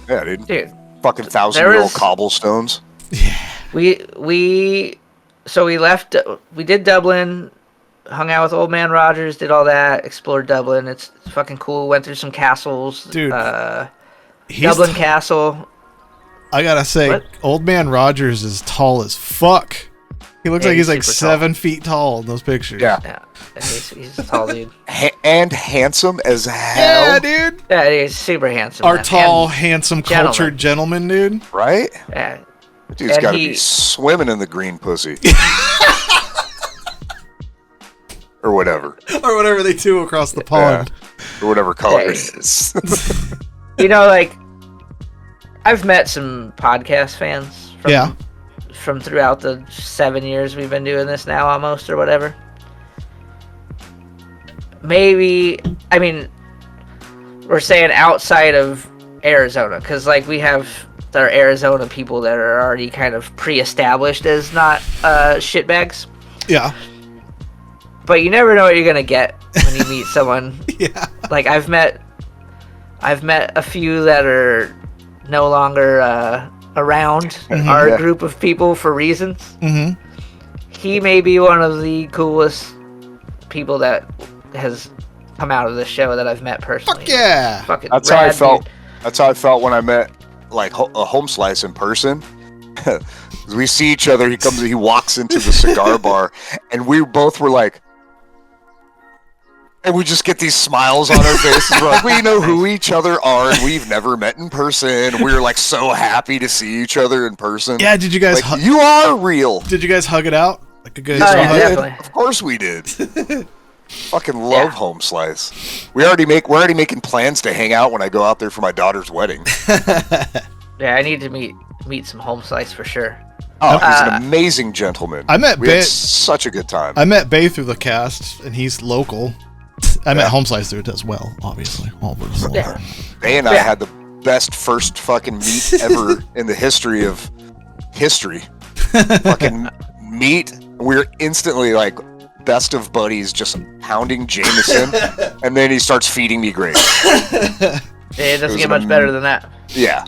[SPEAKER 2] Yeah, dude.
[SPEAKER 3] Dude.
[SPEAKER 2] Fucking 1,000-year-old cobblestones.
[SPEAKER 1] Yeah.
[SPEAKER 3] We left. We did Dublin, hung out with Old Man Rogers, did all that, explored Dublin. It's fucking cool. Went through some castles.
[SPEAKER 1] Dude.
[SPEAKER 3] Dublin Castle.
[SPEAKER 1] I gotta say, what? Old Man Rogers is tall as fuck. He looks like he's like 7 feet tall in those pictures.
[SPEAKER 3] Yeah. He's a tall dude.
[SPEAKER 2] And handsome as hell.
[SPEAKER 1] Yeah, dude.
[SPEAKER 3] Yeah, he's super handsome.
[SPEAKER 1] Our tall, handsome, cultured gentleman, dude.
[SPEAKER 2] Right?
[SPEAKER 3] Yeah.
[SPEAKER 2] Dude's got to be swimming in the green pussy. Or whatever.
[SPEAKER 1] Or whatever they do across the pond.
[SPEAKER 2] Or whatever color it is.
[SPEAKER 3] Like, I've met some podcast fans from throughout the 7 years we've been doing this now, almost, or whatever. Maybe, I mean, we're saying outside of Arizona, because, like, we have our Arizona people that are already kind of pre-established as not shitbags.
[SPEAKER 1] Yeah.
[SPEAKER 3] But you never know what you're gonna get when you meet someone.
[SPEAKER 1] Yeah.
[SPEAKER 3] Like, I've met a few that are no longer around our group of people for reasons. Mm-hmm. He may be one of the coolest people that has come out of this show that I've met personally.
[SPEAKER 1] Fuck yeah!
[SPEAKER 3] Fucking
[SPEAKER 2] That's how I felt. Dude. That's how I felt when I met like a home slice in person. We see each other. He walks into the cigar bar, and we both were like, and we just get these smiles on our faces. We're like, we know who each other are, and we've never met in person. We were like so happy to see each other in person.
[SPEAKER 1] Yeah, did you guys?
[SPEAKER 2] Like, you are real.
[SPEAKER 1] Did you guys hug it out? Like a good
[SPEAKER 3] definitely.
[SPEAKER 2] Of course we did. Fucking love home slice. We're already making plans to hang out when I go out there for my daughter's wedding.
[SPEAKER 3] Yeah, I need to meet some home slice for sure.
[SPEAKER 2] Oh, he's an amazing gentleman. We had such a good time.
[SPEAKER 1] I met Bay through the cast, and he's local. I met Home Slice through it as well, obviously.
[SPEAKER 2] Bay and I had the best first fucking meet ever in the history of history. Fucking meet. We were instantly like best of buddies, just pounding Jameson, and then he starts feeding me grapes.
[SPEAKER 3] It doesn't get much better than that.
[SPEAKER 2] Yeah.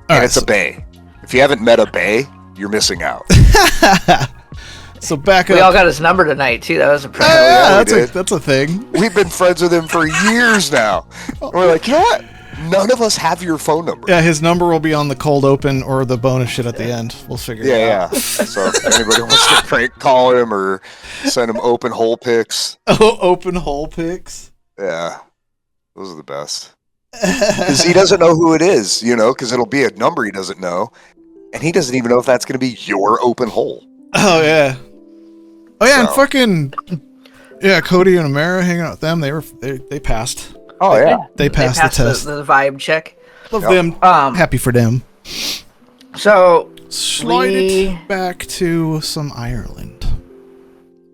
[SPEAKER 2] And it's a Bay. If you haven't met a Bay, you're missing out.
[SPEAKER 1] So back up.
[SPEAKER 3] We all got his number tonight too. That was a present.
[SPEAKER 1] That's a thing.
[SPEAKER 2] We've been friends with him for years now. We're like, you know what? None of us have your phone number.
[SPEAKER 1] Yeah, his number will be on the cold open or the bonus shit at the end. We'll figure it out.
[SPEAKER 2] Yeah. So if anybody wants to prank call him or send him open hole pics.
[SPEAKER 1] Oh, open hole pics?
[SPEAKER 2] Yeah. Those are the best. Because he doesn't know who it is, because it'll be a number he doesn't know. And he doesn't even know if that's going to be your open hole.
[SPEAKER 1] Oh, yeah. Oh, yeah, and fucking... Yeah, Cody and Amara hanging out with them, they passed.
[SPEAKER 2] Oh yeah.
[SPEAKER 1] They passed the test.
[SPEAKER 3] The vibe check.
[SPEAKER 1] Love them. Happy for them.
[SPEAKER 3] So
[SPEAKER 1] Slide it back to some Ireland.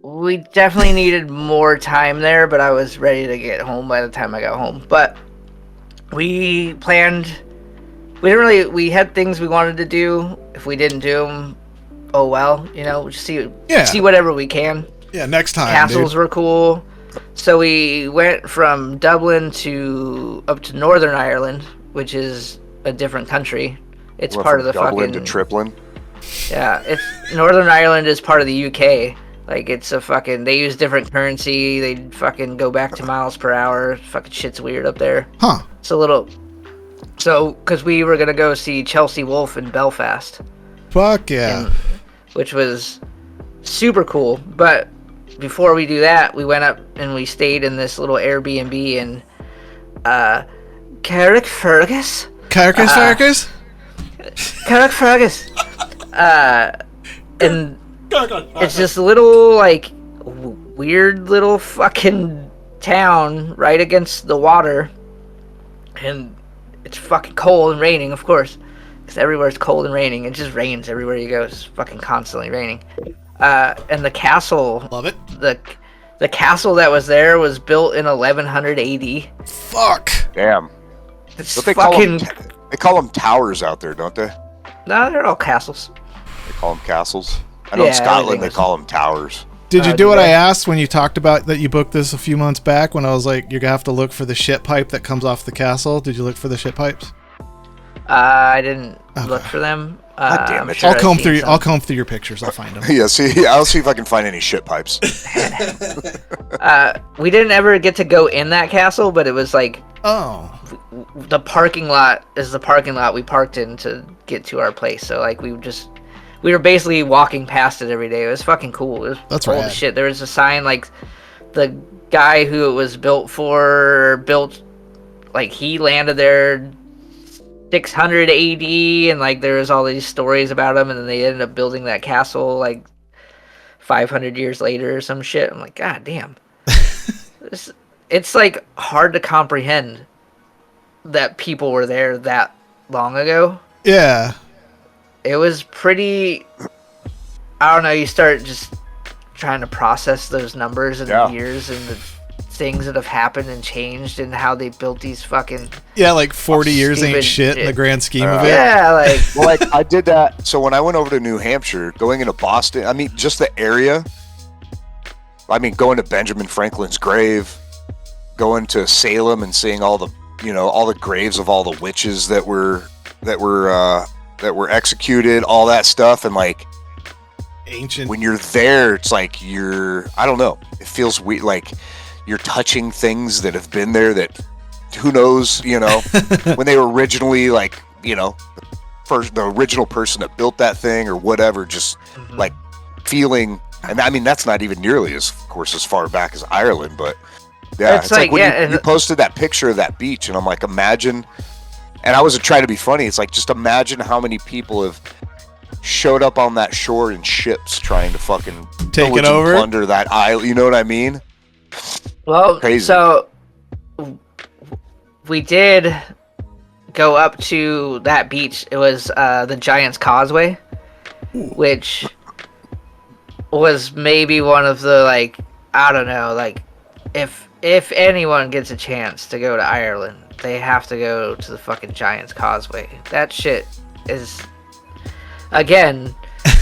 [SPEAKER 3] We definitely needed more time there, but I was ready to get home by the time I got home. But we planned. We had things we wanted to do. If we didn't do them, oh well. Just see whatever we can.
[SPEAKER 1] Yeah, next time.
[SPEAKER 3] Castles were cool. So we went from Dublin up to Northern Ireland, which is a different country. It's part of the
[SPEAKER 2] Dublin
[SPEAKER 3] fucking...
[SPEAKER 2] to Triplin.
[SPEAKER 3] Yeah, Northern Ireland is part of the UK. Like, it's a fucking... They use different currency. They fucking go back to miles per hour. Fucking shit's weird up there.
[SPEAKER 1] Huh.
[SPEAKER 3] It's a little... So, because we were going to go see Chelsea Wolfe in Belfast.
[SPEAKER 1] Fuck yeah.
[SPEAKER 3] Which was super cool. But before we do that, we went up and we stayed in this little Airbnb in Carrickfergus.
[SPEAKER 1] Carrickfergus?
[SPEAKER 3] Carrickfergus. And it's this little, like, weird little fucking town right against the water. And it's fucking cold and raining, of course. Because everywhere's cold and raining. It just rains everywhere you go. It's fucking constantly raining. And the castle...
[SPEAKER 1] Love it.
[SPEAKER 3] The castle that was there was built in 1100 AD.
[SPEAKER 1] Fuck.
[SPEAKER 2] Damn.
[SPEAKER 3] It's
[SPEAKER 2] Don't they call them towers out there, don't they?
[SPEAKER 3] No, they're all castles.
[SPEAKER 2] They call them castles. I know in Scotland they call them towers.
[SPEAKER 1] Did you do what I asked when you talked about that you booked this a few months back when I was like, you're going to have to look for the shit pipe that comes off the castle? Did you look for the shit pipes?
[SPEAKER 3] I didn't look for them.
[SPEAKER 2] God damn it.
[SPEAKER 1] I'll comb through your pictures. I'll find them.
[SPEAKER 2] Yeah, see, I'll see if I can find any shit pipes.
[SPEAKER 3] We didn't ever get to go in that castle, but it was like...
[SPEAKER 1] Oh.
[SPEAKER 3] The parking lot is the parking lot we parked in to get to our place. So, like, we were basically walking past it every day. It was fucking cool. It was
[SPEAKER 1] That's
[SPEAKER 3] old
[SPEAKER 1] rad.
[SPEAKER 3] as shit. There was a sign, like, the guy who it was built, like, he landed there 600 AD, and, like, there was all these stories about him, and then they ended up building that castle, like, 500 years later or some shit. I'm like, God damn. It's, like, hard to comprehend that people were there that long ago.
[SPEAKER 1] Yeah.
[SPEAKER 3] It was pretty... I don't know, you start just trying to process those numbers and the years and the things that have happened and changed and how they built these fucking...
[SPEAKER 1] Yeah, like 40 years ain't shit in the grand scheme of it.
[SPEAKER 3] Yeah, like...
[SPEAKER 2] Well, like, I did that. So when I went over to New Hampshire, going into Boston, I mean, just the area. I mean, going to Benjamin Franklin's grave, going to Salem and seeing all the graves of all the witches that were executed, all that stuff, and like
[SPEAKER 1] ancient.
[SPEAKER 2] When you're there, it's like I don't know. It feels weird, like you're touching things that have been there that who knows, when they were originally like, the original person that built that thing or whatever, just like feeling. And I mean, that's not even nearly as far back as Ireland, but yeah, it's like when you posted that picture of that beach, and I'm like, imagine. And I wasn't trying to be funny. It's like, just imagine how many people have showed up on that shore in ships trying to fucking
[SPEAKER 1] take it over,
[SPEAKER 2] plunder that island. You know what I mean?
[SPEAKER 3] Well,
[SPEAKER 2] crazy.
[SPEAKER 3] So we did go up to that beach. It was the Giant's Causeway, which was maybe one of the, like, I don't know, like, if anyone gets a chance to go to Ireland, they have to go to the fucking Giant's Causeway. That shit is, again,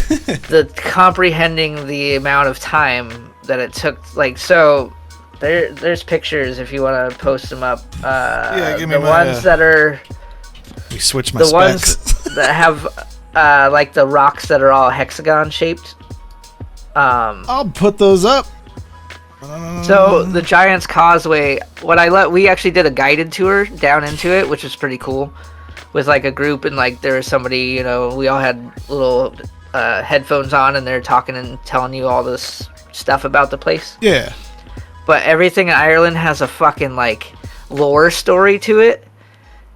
[SPEAKER 3] the comprehending the amount of time that it took. Like, so there's pictures if you want to post them up.
[SPEAKER 1] Give me
[SPEAKER 3] the ones that are
[SPEAKER 1] we switch my
[SPEAKER 3] the
[SPEAKER 1] specs.
[SPEAKER 3] ones that have like the rocks that are all hexagon shaped.
[SPEAKER 1] I'll put those up.
[SPEAKER 3] So the Giant's Causeway, we actually did a guided tour down into it, which was pretty cool, with like a group, and like there was somebody, we all had little headphones on, and they're talking and telling you all this stuff about the place.
[SPEAKER 1] Yeah.
[SPEAKER 3] But everything in Ireland has a fucking like lore story to it.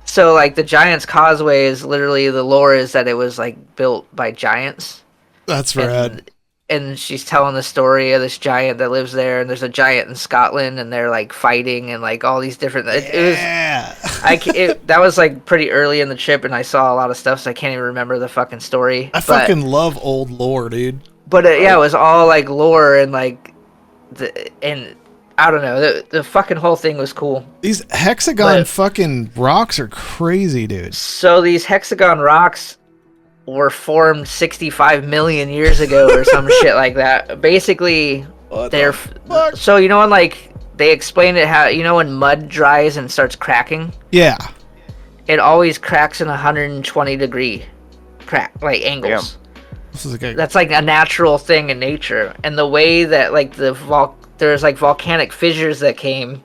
[SPEAKER 3] So like the Giant's Causeway is literally, the lore is that it was like built by giants.
[SPEAKER 1] That's rad.
[SPEAKER 3] and she's telling the story of this giant that lives there, and there's a giant in Scotland, and they're like fighting and like all these different. That was like pretty early in the trip, and I saw a lot of stuff, so I can't even remember the fucking story.
[SPEAKER 1] Fucking love old lore, dude.
[SPEAKER 3] But it was all like lore and like and I don't know, the fucking whole thing was cool.
[SPEAKER 1] These hexagon fucking rocks are crazy, dude.
[SPEAKER 3] So these hexagon rocks were formed 65 million years ago or some shit like that. Basically, so you know when like they explained it how when mud dries and starts cracking?
[SPEAKER 1] Yeah.
[SPEAKER 3] It always cracks in 120 degree like angles.
[SPEAKER 1] Damn.
[SPEAKER 3] That's like a natural thing in nature. And the way that like there's like volcanic fissures that came,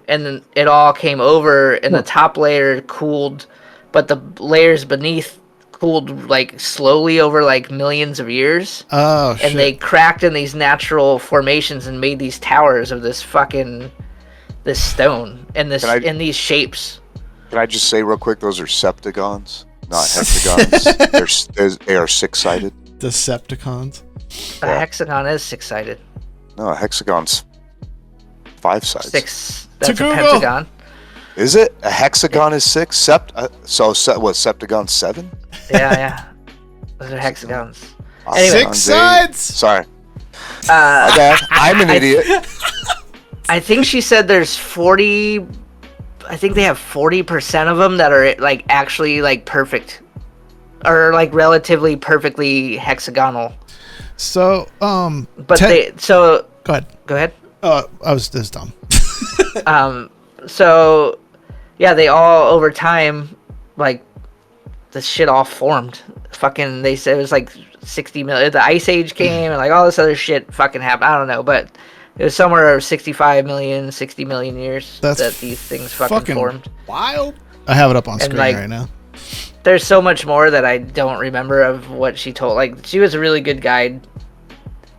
[SPEAKER 3] and then it all came over, and the top layer cooled, but the layers beneath cooled like slowly over like millions of years.
[SPEAKER 1] Oh, shit.
[SPEAKER 3] And they cracked in these natural formations and made these towers of this stone and in these shapes.
[SPEAKER 2] Can I just say real quick, those are septagons, not hexagons. They are six-sided.
[SPEAKER 1] Decepticons.
[SPEAKER 3] A hexagon is six-sided.
[SPEAKER 2] No, a hexagon's 5 sides.
[SPEAKER 3] 6. That's a pentagon.
[SPEAKER 2] Is it? A hexagon is 6? Septagon 7?
[SPEAKER 3] Yeah. Those are hexagons.
[SPEAKER 1] Anyway, 6 sides?
[SPEAKER 2] Sorry. I'm an idiot.
[SPEAKER 3] I think she said there's 40... I think they have 40% of them that are like actually like perfect. Or like relatively perfectly hexagonal.
[SPEAKER 1] So,
[SPEAKER 3] But go ahead.
[SPEAKER 1] I was this dumb.
[SPEAKER 3] So, yeah, they all, over time, like, this shit all formed. Fucking, they said it was like 60 million. The Ice Age came and like all this other shit fucking happened. I don't know, but it was somewhere around 65 million, 60 million years that these things fucking formed.
[SPEAKER 1] Wild. I have it up on screen right now.
[SPEAKER 3] There's so much more that I don't remember of what she told. Like, she was a really good guide.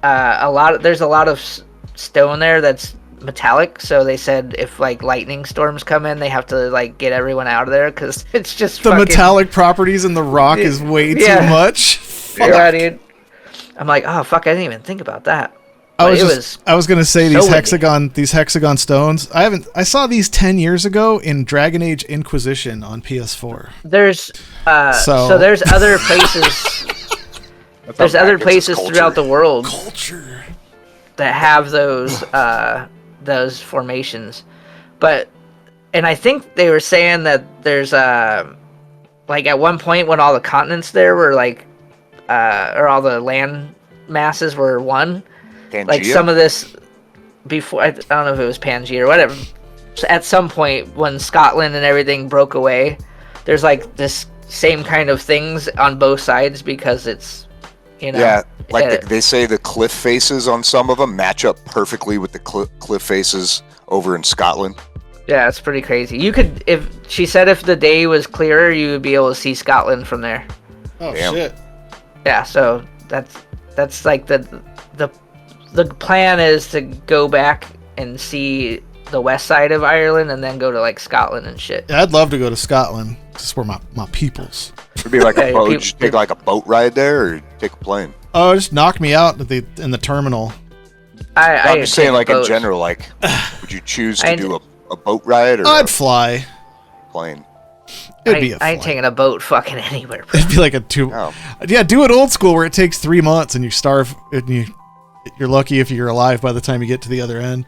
[SPEAKER 3] There's a lot of stone there that's metallic, so they said if like lightning storms come in, they have to like get everyone out of there because it's just
[SPEAKER 1] the metallic properties in the rock is way too much.
[SPEAKER 3] Yeah, dude. I'm like, oh fuck, I didn't even think about that.
[SPEAKER 1] I was gonna say these hexagon stones. I saw these 10 years ago in Dragon Age Inquisition on PS4.
[SPEAKER 3] There's so there's other places. There's other places throughout the world that have those formations, and I think they were saying that there's like at one point when all the continents there were like or all the land masses were one.
[SPEAKER 2] Pangea?
[SPEAKER 3] Like some of this before, I don't know if it was Pangea or whatever. So at some point when Scotland and everything broke away, there's like this same kind of things on both sides because it's.
[SPEAKER 2] Yeah, like they say the cliff faces on some of them match up perfectly with the cliff faces over in Scotland.
[SPEAKER 3] Yeah, it's pretty crazy. You could, if she said if the day was clearer, you would be able to see Scotland from there.
[SPEAKER 1] Oh shit!
[SPEAKER 3] Yeah, so that's like the plan is to go back and see the west side of Ireland and then go to like Scotland and shit.
[SPEAKER 1] Yeah, I'd love to go to Scotland. This is where my peoples.
[SPEAKER 2] It'd be like a boat. Take like a boat ride there, or take a plane.
[SPEAKER 1] Oh, just knock me out in the terminal.
[SPEAKER 2] I'm just saying, like in general, like would you choose to do a boat ride or?
[SPEAKER 1] I'd fly.
[SPEAKER 2] Plane.
[SPEAKER 1] It'd be a
[SPEAKER 3] I ain't taking a boat fucking anywhere. Bro.
[SPEAKER 1] It'd be like Yeah, do it old school where it takes 3 months and you starve and you're lucky if you're alive by the time you get to the other end.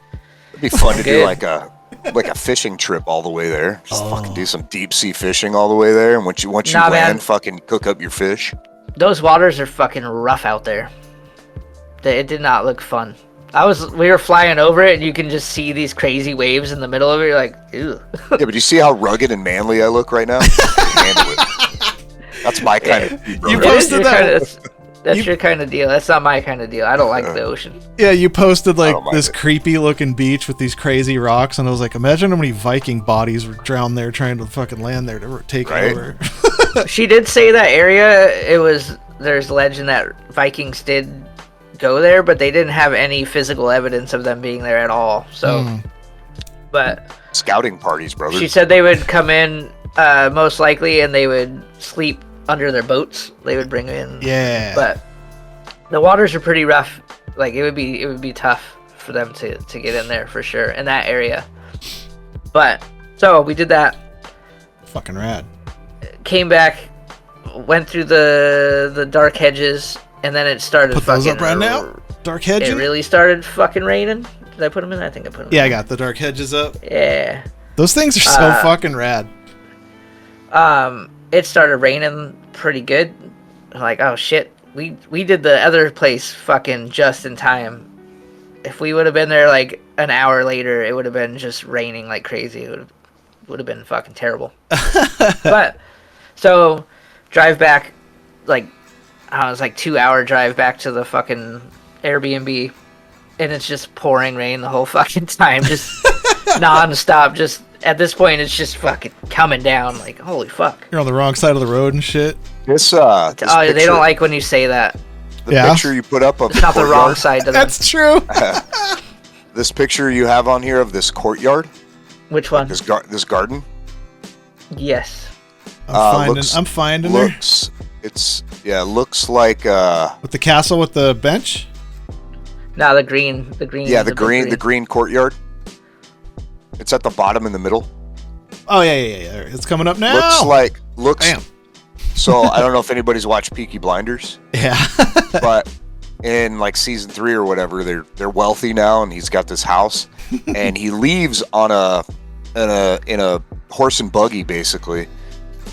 [SPEAKER 2] It'd be fun to do like a fishing trip all the way there. Just fucking do some deep sea fishing all the way there, and once you land, man, fucking cook up your fish.
[SPEAKER 3] Those waters are fucking rough out there. It did not look fun. We were flying over it, and you can just see these crazy waves in the middle of it. You're like, ew.
[SPEAKER 2] Yeah, but you see how rugged and manly I look right now? Handle it. That's my kind of.
[SPEAKER 1] You posted that.
[SPEAKER 3] That's your kind of deal. That's not my kind of deal. I don't like the ocean.
[SPEAKER 1] Yeah, you posted like this creepy looking beach with these crazy rocks, and I was like, imagine how many Viking bodies were drowned there trying to fucking land there to take over.
[SPEAKER 3] She did say that area, there's legend that Vikings did go there, but they didn't have any physical evidence of them being there at all. So, but
[SPEAKER 2] scouting parties, brother.
[SPEAKER 3] She said they would come in most likely, and they would sleep under their boats. They would bring in.
[SPEAKER 1] Yeah.
[SPEAKER 3] But The waters are pretty rough. Like it would be tough for them to get in there for sure in that area. But so we did that.
[SPEAKER 1] Fucking rad.
[SPEAKER 3] Came back, went through the dark hedges, and then it started.
[SPEAKER 1] Put those up right now. Dark hedges.
[SPEAKER 3] It really started fucking raining. Did I put them in? I think I put them.
[SPEAKER 1] Yeah, I got the dark hedges up.
[SPEAKER 3] Yeah.
[SPEAKER 1] Those things are so fucking rad.
[SPEAKER 3] It started raining pretty good. Like, oh shit, we did the other place fucking just in time. If we would have been there like an hour later, it would have been just raining like crazy. It would have been fucking terrible. But so drive back, like I don't know, it's like 2-hour drive back to the fucking Airbnb, and it's just pouring rain the whole fucking time, just non-stop. Just at this point, it's just fucking coming down. Like, holy fuck!
[SPEAKER 1] You're on the wrong side of the road and shit.
[SPEAKER 2] This
[SPEAKER 3] oh,
[SPEAKER 2] picture,
[SPEAKER 3] they don't like when you say that.
[SPEAKER 2] the picture you put up of
[SPEAKER 3] It's not the wrong side to them.
[SPEAKER 1] That's true.
[SPEAKER 2] This picture you have on here of this courtyard,
[SPEAKER 3] Which one?
[SPEAKER 2] this garden.
[SPEAKER 3] Yes.
[SPEAKER 1] I'm finding her.
[SPEAKER 2] Looks like
[SPEAKER 1] With the castle with the bench?
[SPEAKER 3] No, the green.
[SPEAKER 2] yeah, the green courtyard. It's at the bottom in the middle.
[SPEAKER 1] Oh yeah. It's coming up now.
[SPEAKER 2] Looks.
[SPEAKER 1] Damn.
[SPEAKER 2] So I don't know if anybody's watched Peaky Blinders.
[SPEAKER 1] Yeah.
[SPEAKER 2] But in like season 3 or whatever, they're wealthy now, and he's got this house, and he leaves on in a horse and buggy basically,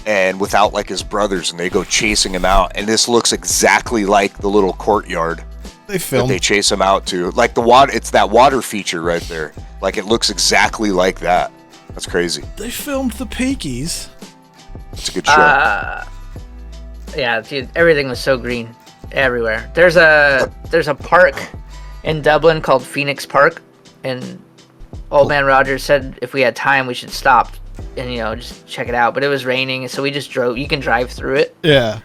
[SPEAKER 2] and without like his brothers, and they go chasing him out, and this looks exactly like the little courtyard that they chase him out to. Like the water, it's that water feature right there. Like it looks exactly like that. That's crazy.
[SPEAKER 1] They filmed the Peakies.
[SPEAKER 2] It's a good show.
[SPEAKER 3] Yeah, dude, everything was so green everywhere. There's a park in Dublin called Phoenix Park, and Old Man Rogers said if we had time we should stop and just check it out. But it was raining, so we just drove. You can drive through it.
[SPEAKER 1] Yeah.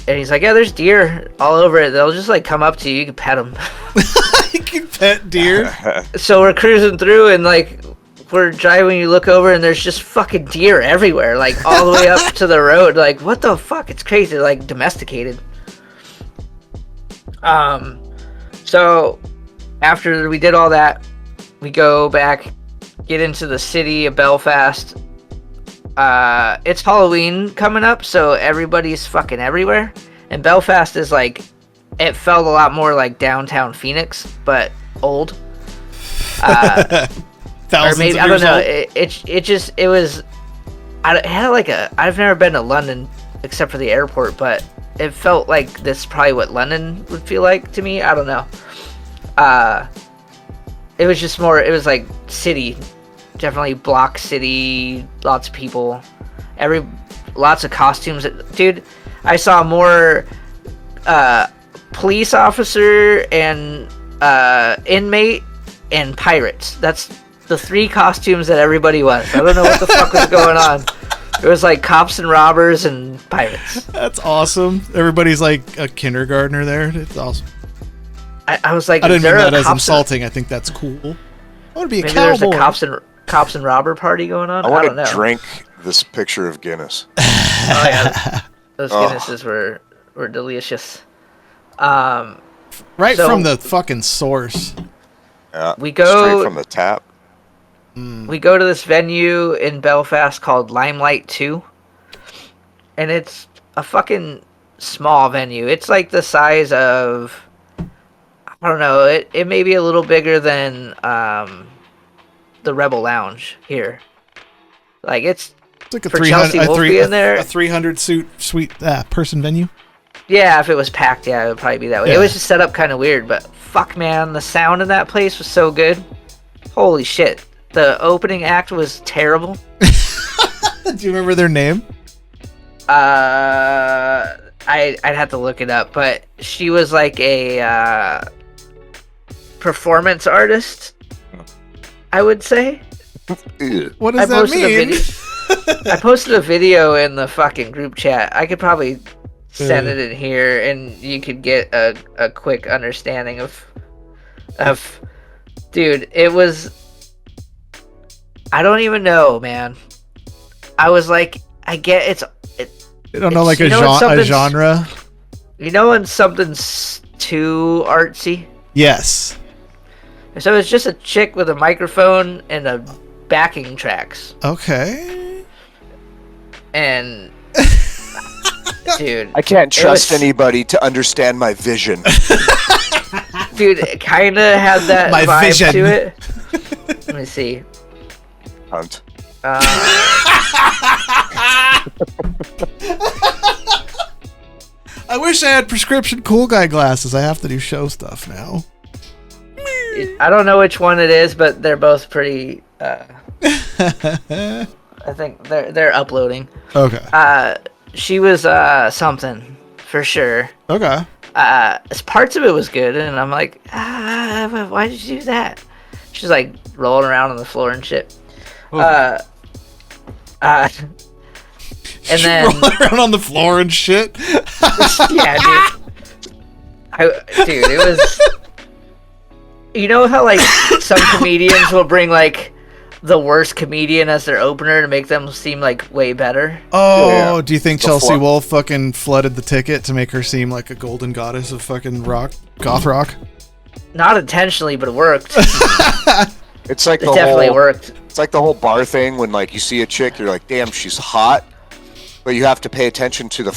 [SPEAKER 3] And he's like, yeah, there's deer all over it. They'll just like come up to you. You can pet them.
[SPEAKER 1] You can pet deer.
[SPEAKER 3] So we're cruising through, and like we're driving. You look over, and there's just fucking deer everywhere, like all the way up to the road. Like, what the fuck? It's crazy. Like domesticated. So after we did all that, we go back, get into the city of Belfast. It's Halloween coming up, so everybody's fucking everywhere. And Belfast is like, it felt a lot more like downtown Phoenix, but old. Or maybe, I don't know. It was. I've never been to London except for the airport, but it felt like this is probably what London would feel like to me. I don't know. It was just more. It was like city. Definitely block city, lots of people, lots of costumes. Dude, I saw more police officer and inmate and pirates. That's the 3 costumes that everybody was. I don't know what the fuck was going on. It was like cops and robbers and pirates.
[SPEAKER 1] That's awesome. Everybody's like a kindergartner there. It's awesome.
[SPEAKER 3] I was like,
[SPEAKER 1] I didn't mean that as insulting. I think that's cool. I want to be a
[SPEAKER 3] maybe
[SPEAKER 1] cowboy.
[SPEAKER 3] There's a cops and robber party going on.
[SPEAKER 2] I
[SPEAKER 3] don't
[SPEAKER 2] want
[SPEAKER 3] know.
[SPEAKER 2] to drink this picture of Guinness.
[SPEAKER 3] Oh yeah, those Guinnesses were delicious.
[SPEAKER 1] Right from the fucking source.
[SPEAKER 2] Yeah,
[SPEAKER 3] we go
[SPEAKER 2] straight from the tap.
[SPEAKER 3] We go to this venue in Belfast called Limelight 2, and it's a fucking small venue. It's like the size of, I don't know, it may be a little bigger than the Rebel Lounge here. Like it's
[SPEAKER 1] like a
[SPEAKER 3] for
[SPEAKER 1] 300,
[SPEAKER 3] Chelsea Wolf in there.
[SPEAKER 1] A 300 suite person venue.
[SPEAKER 3] Yeah, if it was packed, yeah, it would probably be that way.
[SPEAKER 1] Yeah.
[SPEAKER 3] It was just set up kind of weird, but fuck, man, the sound in that place was so good. Holy shit. The opening act was terrible.
[SPEAKER 1] Do you remember their name?
[SPEAKER 3] I'd have to look it up, but she was like a performance artist, I would say.
[SPEAKER 1] What does that mean?
[SPEAKER 3] I posted a video in the fucking group chat. I could probably send it in here, and you could get a quick understanding of dude. It was. I don't even know, man. I was like, I get
[SPEAKER 1] I don't know, like a genre.
[SPEAKER 3] You know when something's too artsy.
[SPEAKER 1] Yes.
[SPEAKER 3] So it's just a chick with a microphone and a backing tracks.
[SPEAKER 1] Okay.
[SPEAKER 3] And dude,
[SPEAKER 2] I can't trust anybody to understand my vision.
[SPEAKER 3] Dude, it kind of had that
[SPEAKER 1] My
[SPEAKER 3] vibe
[SPEAKER 1] vision.
[SPEAKER 3] to it. Let me see.
[SPEAKER 2] Hunt.
[SPEAKER 1] I wish I had prescription cool guy glasses. I have to do show stuff now.
[SPEAKER 3] I don't know which one it is, but they're both pretty. I think they're uploading.
[SPEAKER 1] Okay.
[SPEAKER 3] She was something for sure.
[SPEAKER 1] Okay.
[SPEAKER 3] Parts of it was good, and I'm like, why did you do that? She's like rolling around on the floor and shit. And then
[SPEAKER 1] rolling around on the floor and shit.
[SPEAKER 3] yeah, dude. It was. You know how like some comedians will bring like the worst comedian as their opener to make them seem like way better?
[SPEAKER 1] Oh,
[SPEAKER 2] Yeah.
[SPEAKER 1] do you think Chelsea Wolfe fucking flooded the ticket to make her seem like a golden goddess of fucking goth rock?
[SPEAKER 3] Not intentionally, but it worked.
[SPEAKER 2] It's like
[SPEAKER 3] It definitely worked.
[SPEAKER 2] It's like the whole bar thing when like you see a chick, you're like, damn, she's hot, but you have to pay attention to the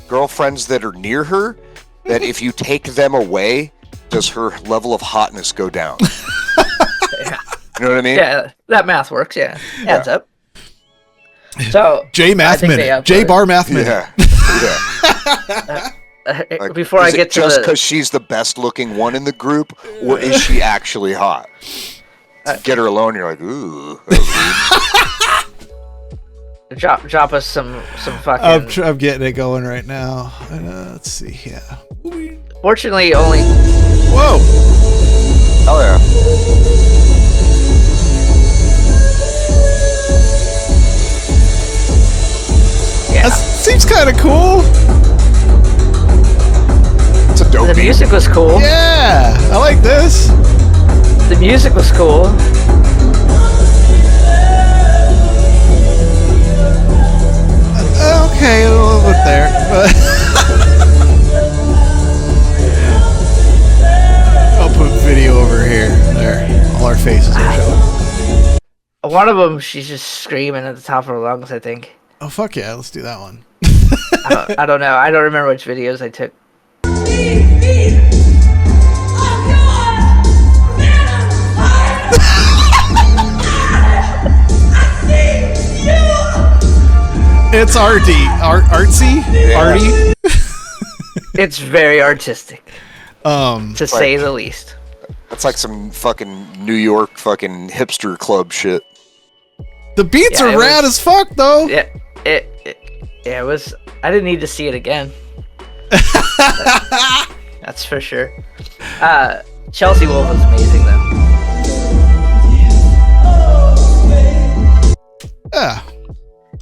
[SPEAKER 2] girlfriends that are near her. That if you take them away, does her level of hotness go down?
[SPEAKER 3] Yeah.
[SPEAKER 2] You know what I mean?
[SPEAKER 3] Yeah, that math works. Yeah, adds up. So
[SPEAKER 1] J Math Minute. J Bar Math Minute.
[SPEAKER 2] Yeah. Like,
[SPEAKER 3] before I get to
[SPEAKER 2] just because she's the best looking one in the group, or is she actually hot? Get her alone, you're like, ooh. That was weird.
[SPEAKER 3] drop us some fucking.
[SPEAKER 1] I'm getting it going right now. Let's see. Yeah.
[SPEAKER 3] Fortunately, only.
[SPEAKER 1] Whoa.
[SPEAKER 2] Oh yeah.
[SPEAKER 3] Yeah.
[SPEAKER 1] That seems kind of cool.
[SPEAKER 2] It's a dope
[SPEAKER 3] The
[SPEAKER 2] beat.
[SPEAKER 3] music was cool.
[SPEAKER 1] Yeah. I like this.
[SPEAKER 3] The music was cool.
[SPEAKER 1] Okay, a little bit there, but I'll put video over here. There, all our faces are showing.
[SPEAKER 3] One of them, she's just screaming at the top of her lungs. I think.
[SPEAKER 1] Oh fuck yeah, let's do that one.
[SPEAKER 3] I don't know. I don't remember which videos I took.
[SPEAKER 1] It's arty, artsy,
[SPEAKER 2] Yeah.
[SPEAKER 1] arty.
[SPEAKER 3] It's very artistic,
[SPEAKER 1] Um,
[SPEAKER 3] to say the least.
[SPEAKER 2] That's like some fucking New York fucking hipster club shit.
[SPEAKER 1] the beats
[SPEAKER 3] Yeah,
[SPEAKER 1] are
[SPEAKER 3] it
[SPEAKER 1] rad
[SPEAKER 3] was-
[SPEAKER 1] as fuck though.
[SPEAKER 3] Yeah, it was. I didn't need to see it again. That's for sure. Chelsea Wolfe was amazing though.
[SPEAKER 1] Yeah.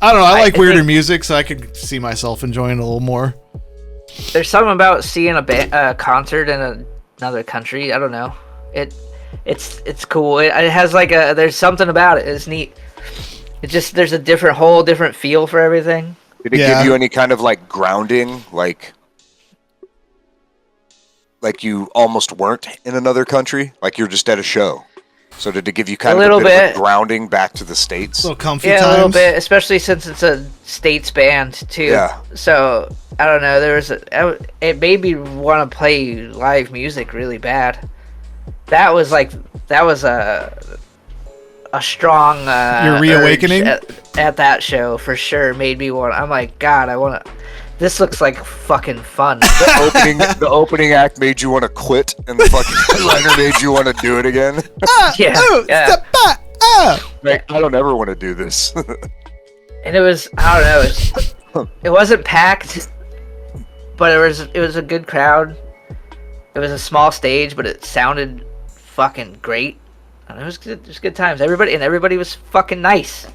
[SPEAKER 1] I don't know. I like
[SPEAKER 3] I
[SPEAKER 1] weirder
[SPEAKER 3] think-
[SPEAKER 1] music, so I could see myself enjoying it a little more.
[SPEAKER 3] There's something about seeing a concert in another country. I don't know. It's cool. It has like there's something about it. It's neat. It just there's a whole different feel for everything.
[SPEAKER 2] Did it
[SPEAKER 1] Yeah.
[SPEAKER 2] give you any kind of like grounding, like you almost weren't in another country, like you're just at a show? So did it give you kind
[SPEAKER 3] A
[SPEAKER 2] of
[SPEAKER 3] little
[SPEAKER 2] a bit of
[SPEAKER 3] bit.
[SPEAKER 2] a grounding back to the States?
[SPEAKER 1] A little comfy
[SPEAKER 3] Yeah,
[SPEAKER 1] times.
[SPEAKER 3] a little bit, especially since it's a States band too.
[SPEAKER 2] Yeah.
[SPEAKER 3] So I don't know. It made me want to play live music really bad. That was a strong.
[SPEAKER 1] Your reawakening?
[SPEAKER 3] urge at that show for sure made me want. I'm like, God, I want to. This looks like fucking fun.
[SPEAKER 2] The opening act made you want to quit, and the fucking headliner made you want to do it again.
[SPEAKER 3] Yeah,
[SPEAKER 1] Oh,
[SPEAKER 3] yeah.
[SPEAKER 1] step back. Oh.
[SPEAKER 2] Like, I don't ever want to do this.
[SPEAKER 3] And it was, I don't know, it wasn't packed, but it was a good crowd. It was a small stage, but it sounded fucking great. And it was good. It was good times. Everybody was fucking nice.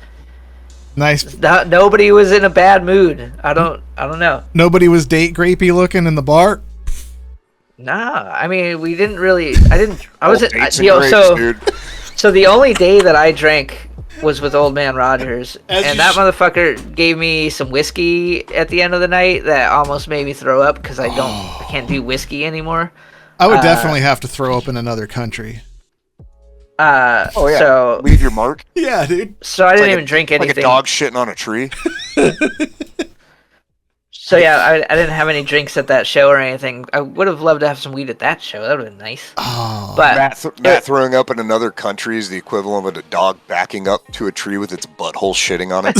[SPEAKER 1] Nice.
[SPEAKER 3] Nobody was in a bad mood. I don't know.
[SPEAKER 1] Nobody was date grapey looking in the bar.
[SPEAKER 3] Nah, I mean, I wasn't.
[SPEAKER 2] Dates and
[SPEAKER 3] Yo,
[SPEAKER 2] grapes,
[SPEAKER 3] so
[SPEAKER 2] dude.
[SPEAKER 3] so the only day that I drank was with Old Man Rogers, and that motherfucker gave me some whiskey at the end of the night that almost made me throw up because I can't do whiskey anymore.
[SPEAKER 1] I would definitely have to throw up in another country.
[SPEAKER 3] So
[SPEAKER 2] leave your mark.
[SPEAKER 1] Yeah, dude.
[SPEAKER 3] So I didn't even drink anything.
[SPEAKER 2] Like a dog shitting on a tree.
[SPEAKER 3] So yeah, I didn't have any drinks at that show or anything. I would have loved to have some weed at that show. That would have been nice.
[SPEAKER 1] Oh.
[SPEAKER 3] But
[SPEAKER 2] Matt throwing up in another country is the equivalent of a dog backing up to a tree with its butthole shitting on it.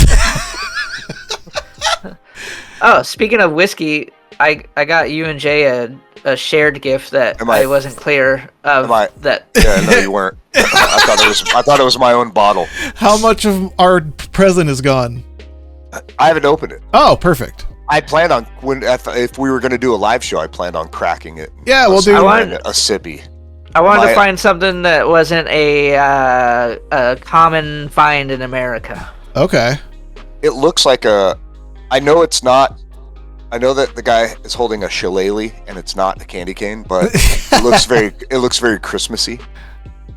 [SPEAKER 3] Oh, speaking of whiskey, I got you and Jay a shared gift that I wasn't clear of. That.
[SPEAKER 2] Yeah, no, you weren't. I thought it was my own bottle.
[SPEAKER 1] How much of our present is gone?
[SPEAKER 2] I haven't opened it.
[SPEAKER 1] Oh, perfect.
[SPEAKER 2] I planned on if we were going to do a live show, I planned on cracking it.
[SPEAKER 1] Yeah, we'll do
[SPEAKER 2] a sippy.
[SPEAKER 3] I wanted to find something that wasn't a common find in America.
[SPEAKER 1] Okay.
[SPEAKER 2] It looks like I know it's not. I know that the guy is holding a shillelagh and it's not a candy cane, but it looks very Christmassy.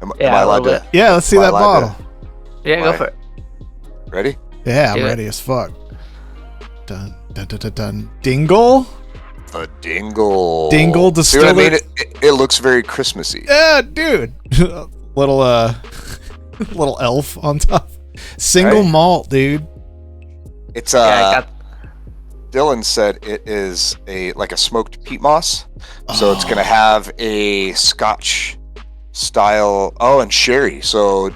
[SPEAKER 2] Am I allowed to?
[SPEAKER 1] Yeah, let's see that bottle.
[SPEAKER 3] Yeah, go for it.
[SPEAKER 2] Ready?
[SPEAKER 1] Yeah, I'm ready as fuck. Dun dun dun dun dun. Dingle?
[SPEAKER 2] A dingle.
[SPEAKER 1] Dingle distiller.
[SPEAKER 2] See what I mean? It looks very Christmassy.
[SPEAKER 1] Yeah, dude. little little elf on top. Single malt, dude.
[SPEAKER 2] It's Dylan said it is like a smoked peat moss, so it's gonna have a Scotch style. And sherry. So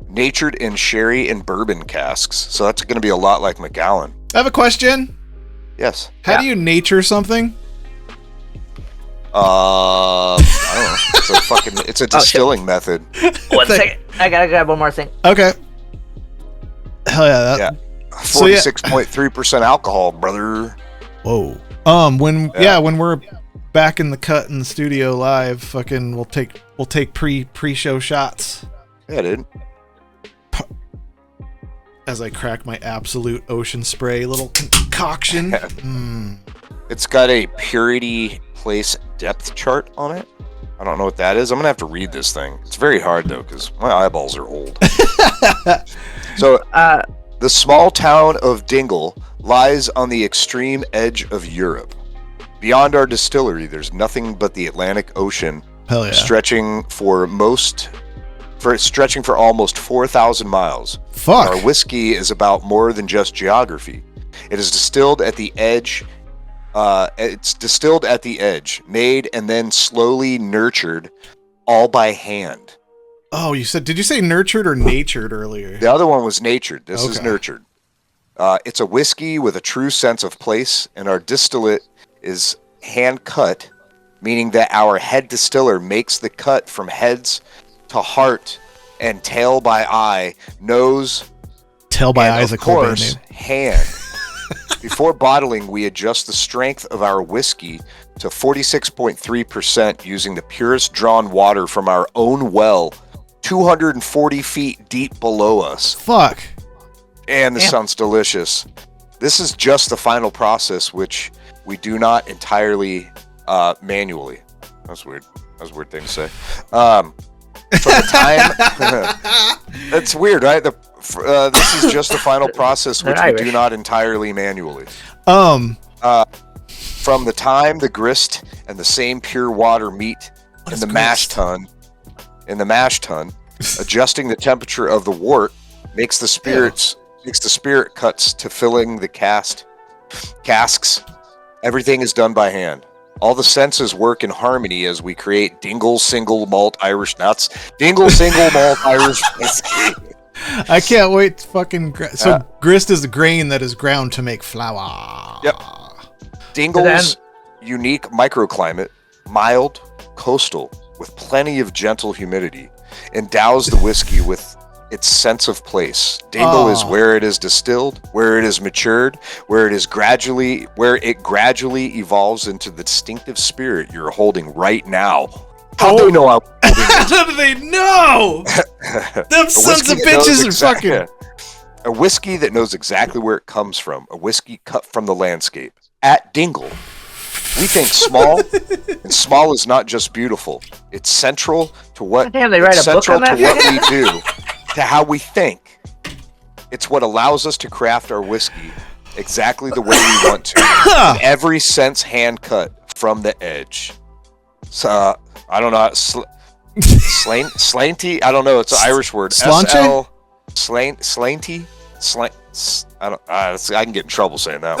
[SPEAKER 2] natured in sherry and bourbon casks. So that's gonna be a lot like Macallan.
[SPEAKER 1] I have a question.
[SPEAKER 2] Yes.
[SPEAKER 1] How do you nature something?
[SPEAKER 2] I don't know. It's a distilling method.
[SPEAKER 3] 1 second. I gotta grab one more thing.
[SPEAKER 1] Okay. Hell yeah.
[SPEAKER 2] 46.3% alcohol, brother.
[SPEAKER 1] Whoa. When we're back in the cut in the studio live, fucking we'll take pre-show shots.
[SPEAKER 2] Yeah, dude.
[SPEAKER 1] As I crack my absolute ocean spray little concoction.
[SPEAKER 2] It's got a purity place depth chart on it. I don't know what that is. I'm gonna have to read this thing. It's very hard though, because my eyeballs are old. So, the small town of Dingle lies on the extreme edge of Europe. Beyond our distillery, there's nothing but the Atlantic Ocean, stretching for almost 4,000 miles.
[SPEAKER 1] Fuck.
[SPEAKER 2] Our whiskey is about more than just geography. It is distilled at the edge. Made and then slowly nurtured, all by hand.
[SPEAKER 1] Oh, did you say nurtured or natured earlier?
[SPEAKER 2] The other one was natured. This is nurtured. It's a whiskey with a true sense of place, and our distillate is hand cut, meaning that our head distiller makes the cut from heads to heart and tail by eye, nose,
[SPEAKER 1] tail by eye is
[SPEAKER 2] of course, hand. Before bottling, we adjust the strength of our whiskey to 46.3% using the purest drawn water from our own well, 240 feet deep below us.
[SPEAKER 1] Fuck.
[SPEAKER 2] And this sounds delicious. This is just the final process, which we do not entirely manually. That's weird. That's a weird thing to say. From the time... That's weird, right? This is just the final process, which we do not entirely manually. From the time the grist and the same pure water meet in the mash tun, adjusting the temperature of the wort makes the spirit cuts to filling the casks. Everything is done by hand. All the senses work in harmony as we create Dingle Single Malt Irish Whiskey.
[SPEAKER 1] I can't wait to fucking... grist is the grain that is ground to make flour.
[SPEAKER 2] Yep. Dingle's unique microclimate, mild, coastal, with plenty of gentle humidity, endows the whiskey with its sense of place. Dingle is where it is distilled, where it is matured, where it gradually evolves into the distinctive spirit you're holding right now. How do they know?
[SPEAKER 1] How do they know? Them sons of bitches are fucking...
[SPEAKER 2] A whiskey that knows exactly where it comes from. A whiskey cut from the landscape. At Dingle, we think small, and small is not just beautiful. It's central to what.
[SPEAKER 3] Damn, they write a book on that.
[SPEAKER 2] What we do, to how we think. It's what allows us to craft our whiskey exactly the way we want to. In every sense hand cut from the edge. So, I don't know. Slainty? I don't know. It's an Irish word.
[SPEAKER 1] Slanche?
[SPEAKER 2] Slainty? I can get in trouble saying that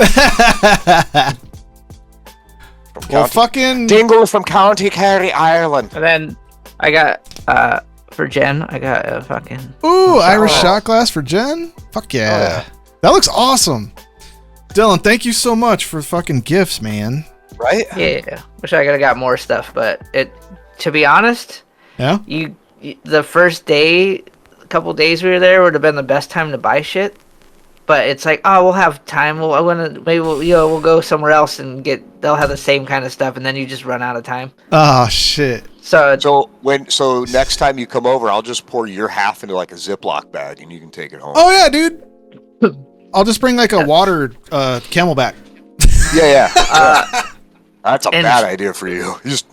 [SPEAKER 2] one.
[SPEAKER 1] Well, fucking
[SPEAKER 2] Dingle from County Kerry, Ireland.
[SPEAKER 3] And then I got for Jen, I got a fucking
[SPEAKER 1] Irish shot glass for Jen. Fuck yeah. That looks awesome. Dylan, thank you so much for fucking gifts, man.
[SPEAKER 2] Right?
[SPEAKER 3] Yeah. Wish I could have got more stuff, but to be honest,
[SPEAKER 1] yeah.
[SPEAKER 3] You the first day, a couple days we were there would have been the best time to buy shit. But it's like, we'll have time. We'll go somewhere else and they'll have the same kind of stuff, and then you just run out of time.
[SPEAKER 1] Oh shit.
[SPEAKER 2] So next time you come over, I'll just pour your half into like a Ziploc bag, and you can take it home.
[SPEAKER 1] Oh yeah, dude. I'll just bring like a water Camelback.
[SPEAKER 2] Yeah. That's a bad idea for you. Just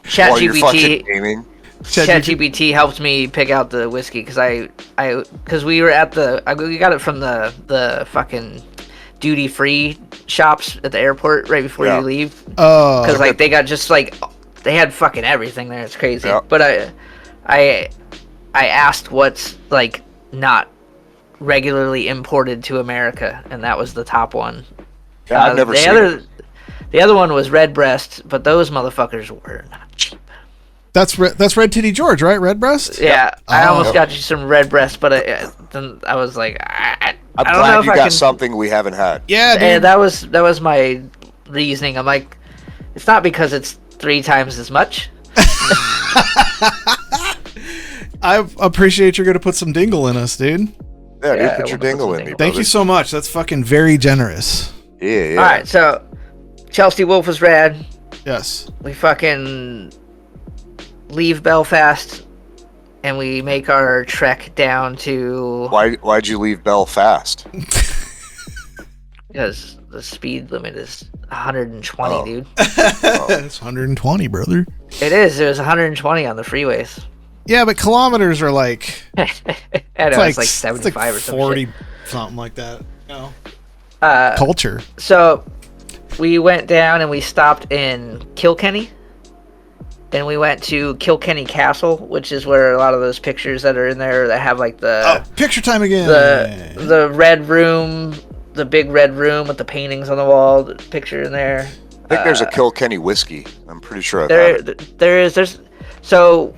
[SPEAKER 3] ChatGPT. ChatGPT helped me pick out the whiskey because we were at we got it from the fucking duty free shops at the airport right before you leave.
[SPEAKER 1] Oh.
[SPEAKER 3] Because they got just they had fucking everything there. It's crazy.
[SPEAKER 2] Yeah.
[SPEAKER 3] But I asked what's not regularly imported to America, and that was the top one.
[SPEAKER 2] Yeah, I've never seen it.
[SPEAKER 3] The other one was Redbreast, but those motherfuckers were not cheap.
[SPEAKER 1] That's Red Titty George, right? Redbreast?
[SPEAKER 3] Yeah, I almost got you some Redbreast, but then I was like,
[SPEAKER 2] I'm glad you got something we haven't had.
[SPEAKER 1] Yeah, dude.
[SPEAKER 3] And that was my reasoning. I'm like, it's not because it's 3 times as much.
[SPEAKER 1] I appreciate you're gonna put some dingle in us, dude.
[SPEAKER 2] Yeah, dude, put your dingle in me.
[SPEAKER 1] Thank you so much. That's fucking very generous.
[SPEAKER 2] Yeah.
[SPEAKER 3] All right, so Chelsea Wolf was rad.
[SPEAKER 1] Yes.
[SPEAKER 3] We fucking leave Belfast, and we make our trek down to.
[SPEAKER 2] Why'd you leave Belfast?
[SPEAKER 3] Because the speed limit is 120, dude.
[SPEAKER 1] It's 120, brother.
[SPEAKER 3] It is. It was 120 on the freeways.
[SPEAKER 1] Yeah, but kilometers are like.
[SPEAKER 3] I know, it's like 75 or
[SPEAKER 1] 40, something like that. You know. Culture.
[SPEAKER 3] So we went down and we stopped in Kilkenny. Then we went to Kilkenny Castle, which is where a lot of those pictures that are in there that have
[SPEAKER 1] picture time again.
[SPEAKER 3] The red room, the big red room with the paintings on the wall, the picture in there.
[SPEAKER 2] I think there's a Kilkenny whiskey. I'm pretty sure
[SPEAKER 3] there's so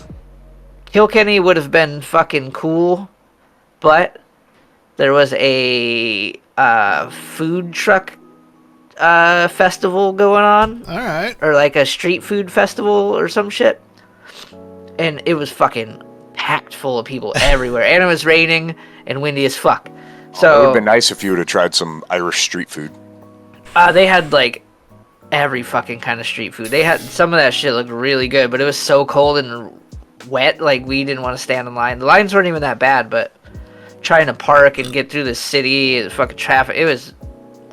[SPEAKER 3] Kilkenny would have been fucking cool, but there was a food truck festival going on.
[SPEAKER 1] All right.
[SPEAKER 3] Or a street food festival or some shit. And it was fucking packed full of people everywhere. And it was raining and windy as fuck. So
[SPEAKER 2] it would have been nice if you would have tried some Irish street food.
[SPEAKER 3] They had every fucking kind of street food. They had some of that shit looked really good, but it was so cold and wet, we didn't want to stand in line. The lines weren't even that bad, but trying to park and get through the city and fucking traffic, it was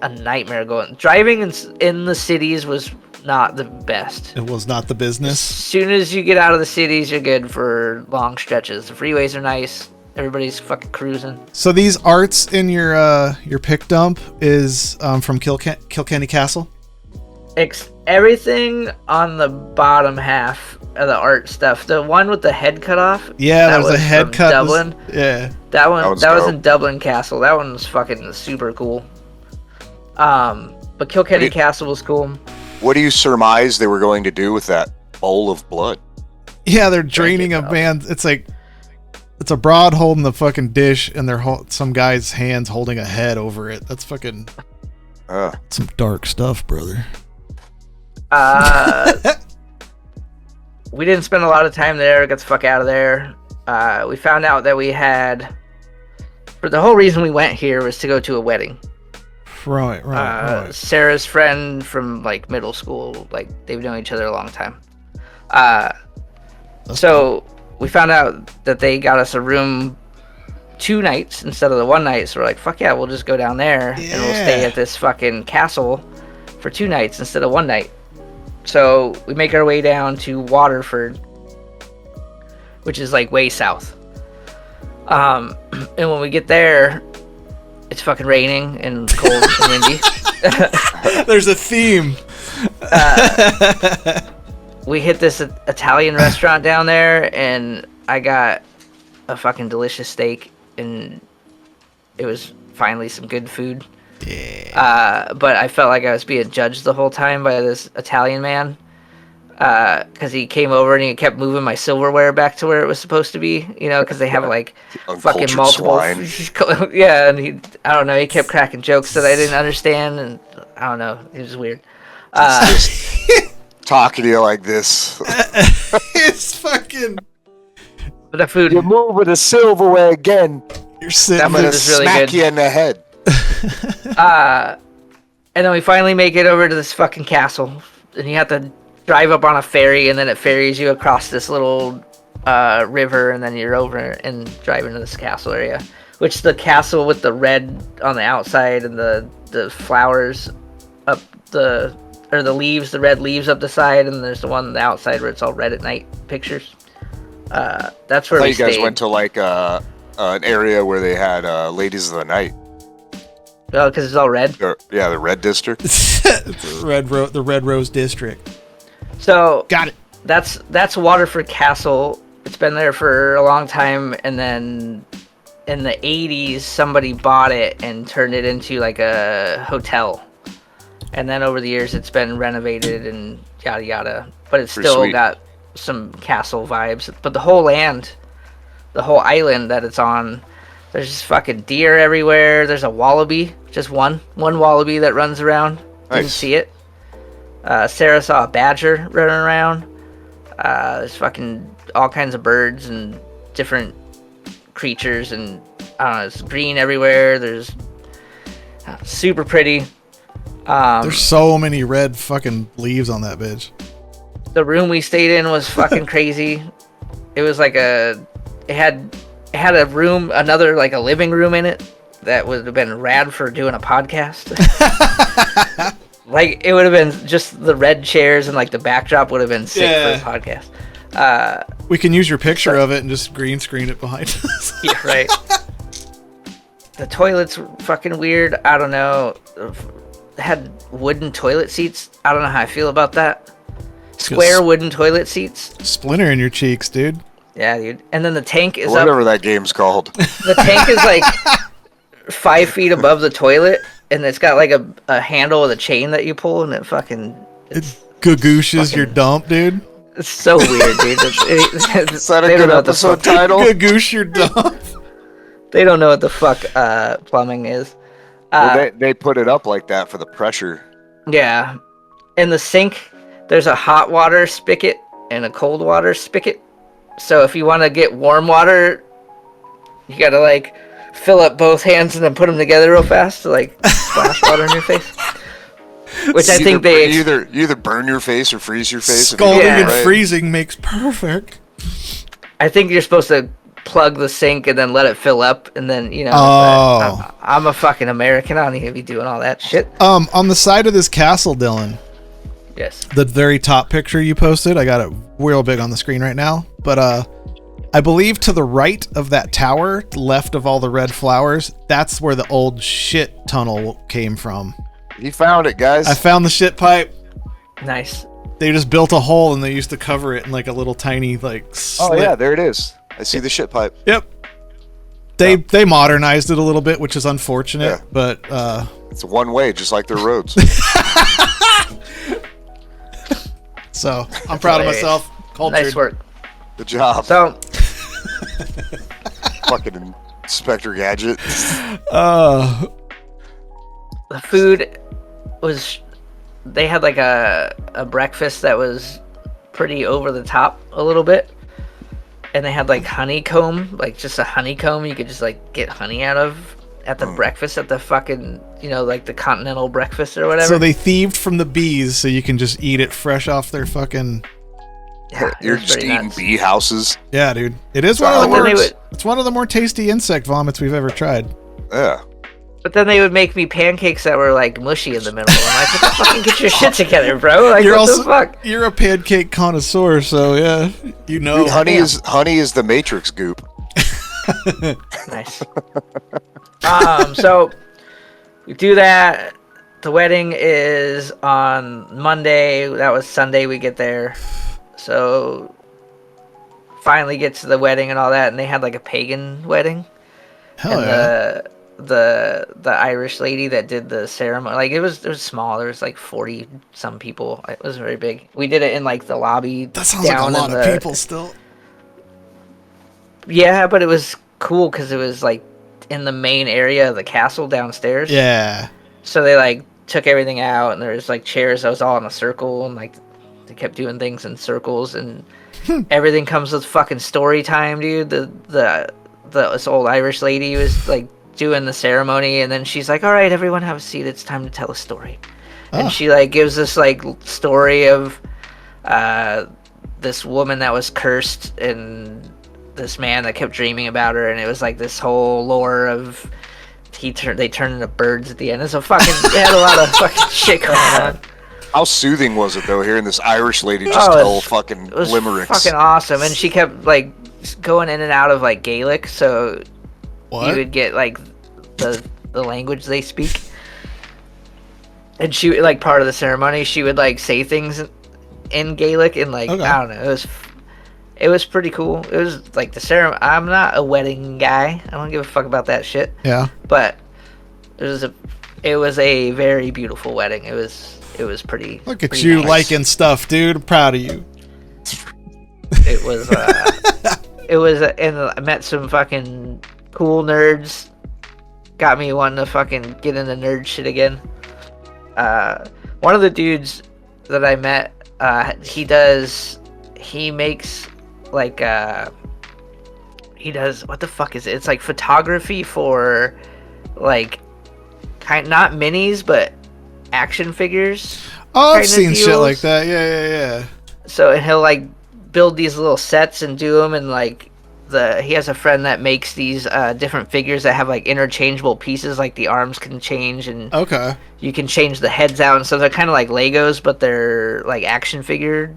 [SPEAKER 3] a nightmare driving in the cities was not the best.
[SPEAKER 1] It was not the business.
[SPEAKER 3] As soon as you get out of the cities, you're good for long stretches. The freeways are nice. Everybody's fucking cruising.
[SPEAKER 1] So these arts in your pick dump is from Kilkenny Castle?
[SPEAKER 3] Everything on the bottom half of the art stuff. The one with the head cut off.
[SPEAKER 1] Yeah, there was a head cut.
[SPEAKER 3] Dublin.
[SPEAKER 1] Yeah.
[SPEAKER 3] That was in Dublin Castle. That one was fucking super cool. But Kilkenny Castle was cool.
[SPEAKER 2] What do you surmise they were going to do with that bowl of blood?
[SPEAKER 1] Yeah, they're draining a man. It's a broad holding the fucking dish, and some guy's hands holding a head over it. That's fucking some dark stuff, brother.
[SPEAKER 3] We didn't spend a lot of time there. Got the fuck out of there. We found out that we had. For the whole reason we went here was to go to a wedding.
[SPEAKER 1] Right.
[SPEAKER 3] Sarah's friend from middle school, they've known each other a long time. So we found out that they got us a room 2 nights instead of the 1 night. So we're like, fuck yeah, we'll just go down there and we'll stay at this fucking castle for 2 nights instead of 1 night. So we make our way down to Waterford, which is way south. And when we get there, it's fucking raining and cold and windy.
[SPEAKER 1] There's a theme.
[SPEAKER 3] We hit this Italian restaurant down there, and I got a fucking delicious steak, and it was finally some good food.
[SPEAKER 1] Yeah.
[SPEAKER 3] But I felt like I was being judged the whole time by this Italian man. Because he came over and he kept moving my silverware back to where it was supposed to be, because they have like fucking multiple. Yeah, and I don't know, he kept cracking jokes that I didn't understand, and I don't know, it was weird.
[SPEAKER 2] Talking to you like this.
[SPEAKER 1] It's fucking.
[SPEAKER 3] But the food.
[SPEAKER 2] You're moving the silverware again.
[SPEAKER 1] You're sitting.
[SPEAKER 2] I'm gonna
[SPEAKER 3] is really
[SPEAKER 2] smack
[SPEAKER 3] good.
[SPEAKER 2] you in the head.
[SPEAKER 3] And then we finally make it over to this fucking castle, and you have to drive up on a ferry, and then it ferries you across this little river, and then you're over and drive into this castle area. Which the castle with the red on the outside and the flowers up the leaves, the red leaves up the side, and there's the one on the outside where it's all red at night pictures. That's where we
[SPEAKER 2] you guys
[SPEAKER 3] stayed.
[SPEAKER 2] went to like an area where they had Ladies of the Night.
[SPEAKER 3] Oh, because it's all red.
[SPEAKER 2] Yeah, the Red District.
[SPEAKER 1] the Red Rose District.
[SPEAKER 3] So
[SPEAKER 1] Got it.
[SPEAKER 3] That's Waterford Castle. It's been there for a long time, and then in the 80s somebody bought it and turned it into like a hotel. And then over the years it's been renovated and yada yada. But it's
[SPEAKER 2] Pretty
[SPEAKER 3] still
[SPEAKER 2] sweet.
[SPEAKER 3] got some castle vibes. But the whole land, the whole island that it's on, there's just fucking deer everywhere. There's a wallaby, just one wallaby that runs around. Didn't
[SPEAKER 2] Nice.
[SPEAKER 3] see it. Sarah saw a badger running around. There's fucking all kinds of birds and different creatures, and I don't know, it's green everywhere. There's super pretty.
[SPEAKER 1] There's so many red fucking leaves on that bitch.
[SPEAKER 3] The room we stayed in was fucking crazy. It was like it had a room, another like a living room in it that would have been rad for doing a podcast. Like, it would have been just the red chairs, and like the backdrop would have been sick for a podcast.
[SPEAKER 1] We can use your picture of it and just green screen it behind us.
[SPEAKER 3] Yeah, right. The toilet's fucking weird. I don't know. It had wooden toilet seats. I don't know how I feel about that. Square wooden toilet seats.
[SPEAKER 1] Splinter in your cheeks, dude.
[SPEAKER 3] Yeah, dude. And then the tank is
[SPEAKER 2] Whatever
[SPEAKER 3] up.
[SPEAKER 2] that game's called.
[SPEAKER 3] The tank is like 5 feet above the toilet, and it's got like a handle with a chain that you pull, and it fucking...
[SPEAKER 1] It gagooshes your dump, dude.
[SPEAKER 3] It's so weird, dude.
[SPEAKER 2] Is that a
[SPEAKER 3] they don't
[SPEAKER 2] good
[SPEAKER 3] know what the
[SPEAKER 2] episode
[SPEAKER 3] fuck-
[SPEAKER 2] title?
[SPEAKER 1] Gagoosh your dump.
[SPEAKER 3] They don't know what the fuck plumbing is.
[SPEAKER 2] Well, they put it up like that for the pressure.
[SPEAKER 3] Yeah. In the sink, there's a hot water spigot and a cold water spigot. So if you want to get warm water, you gotta like fill up both hands and then put them together real fast to like splash water in your face. Which I think
[SPEAKER 2] you either burn your face or freeze your face.
[SPEAKER 1] Scalding
[SPEAKER 3] Yeah.
[SPEAKER 1] and
[SPEAKER 2] Right.
[SPEAKER 1] freezing makes perfect.
[SPEAKER 3] I think you're supposed to plug the sink and then let it fill up, and then
[SPEAKER 1] Oh.
[SPEAKER 3] I'm a fucking American. I don't need to be doing all that shit.
[SPEAKER 1] On the side of this castle, Dylan,
[SPEAKER 3] Yes.
[SPEAKER 1] the very top picture you posted, I got it real big on the screen right now, but I believe to the right of that tower, left of all the red flowers, that's where the old shit tunnel came from.
[SPEAKER 2] He found it, guys.
[SPEAKER 1] I found the shit pipe.
[SPEAKER 3] Nice.
[SPEAKER 1] They just built a hole and they used to cover it in like a little tiny like slit.
[SPEAKER 2] Oh yeah, there it is. I see the shit pipe.
[SPEAKER 1] Yep. They modernized it a little bit, which is unfortunate,
[SPEAKER 2] Yeah.
[SPEAKER 1] but
[SPEAKER 2] It's one way, just like their roads.
[SPEAKER 1] so I'm proud of
[SPEAKER 3] Hilarious.
[SPEAKER 1] myself. Cultured.
[SPEAKER 3] Nice work.
[SPEAKER 2] Good job.
[SPEAKER 3] So
[SPEAKER 2] Fucking Inspector Gadget.
[SPEAKER 1] Uh,
[SPEAKER 3] the food was, they had like a breakfast that was pretty over the top a little bit, and they had like honeycomb, like just a honeycomb you could just like get honey out of at the breakfast at the fucking, like the continental breakfast or whatever.
[SPEAKER 1] so they thieved from the bees so you can just eat it fresh off their fucking...
[SPEAKER 3] Yeah, it
[SPEAKER 2] You're
[SPEAKER 3] was
[SPEAKER 2] just
[SPEAKER 3] pretty
[SPEAKER 2] eating
[SPEAKER 3] nuts.
[SPEAKER 2] bee houses.
[SPEAKER 1] Yeah, dude. It is
[SPEAKER 2] So
[SPEAKER 1] one of the
[SPEAKER 2] how it
[SPEAKER 1] more,
[SPEAKER 2] works.
[SPEAKER 1] it's one of the more tasty insect vomits we've ever tried.
[SPEAKER 2] Yeah.
[SPEAKER 3] But then they would make me pancakes that were like mushy in the middle. I'm like, what the fucking get your shit together, bro. Like,
[SPEAKER 1] You're
[SPEAKER 3] what
[SPEAKER 1] also
[SPEAKER 3] the fuck?
[SPEAKER 1] you're a pancake connoisseur, so yeah, you know.
[SPEAKER 2] Dude, honey is the Matrix goop.
[SPEAKER 3] Nice. So we do that. The wedding is on Monday. That was Sunday we get there. So finally get to the wedding and all that, and they had like a pagan wedding.
[SPEAKER 1] Hell
[SPEAKER 3] and
[SPEAKER 1] yeah.
[SPEAKER 3] the Irish lady that did the ceremony, like it was small. There was like 40 some people. It wasn't very big. We did it in like the lobby.
[SPEAKER 1] That sounds like a lot of people still.
[SPEAKER 3] Yeah, but it was cool because it was like in the main area of the castle downstairs.
[SPEAKER 1] Yeah.
[SPEAKER 3] So they like took everything out, and there was like chairs that was all in a circle, and like they kept doing things in circles, and everything comes with fucking story time, dude. This old Irish lady was like doing the ceremony, and then she's like, "All right, everyone, have a seat. It's time to tell a story." And she like gives this like story of this woman that was cursed and this man that kept dreaming about her, and it was like this whole lore of they turned into birds at the end. It's a fucking it had a lot of fucking shit going on.
[SPEAKER 2] How soothing was it though, hearing this Irish lady just tell fucking limericks?
[SPEAKER 3] Fucking awesome, and she kept like going in and out of like Gaelic, so you would get like the language they speak. And she like part of the ceremony, she would like say things in Gaelic, and like I don't know, it was pretty cool. It was like the ceremony. I'm not a wedding guy. I don't give a fuck about that shit.
[SPEAKER 1] Yeah.
[SPEAKER 3] But it was a very beautiful wedding. It was pretty.
[SPEAKER 1] Look at you
[SPEAKER 3] nice.
[SPEAKER 1] liking stuff, dude. I'm proud of you.
[SPEAKER 3] It was. And I met some fucking cool nerds. Got me wanting to fucking get into nerd shit again. One of the dudes that I met, he makes like he does, what the fuck is it? It's like photography for like not minis but action figures.
[SPEAKER 1] Oh, I've seen shit like that. Yeah.
[SPEAKER 3] So and he'll like build these little sets and do them, and like he has a friend that makes these different figures that have like interchangeable pieces, like the arms can change, and you can change the heads out, and so they're kind of like Legos, but they're like action figure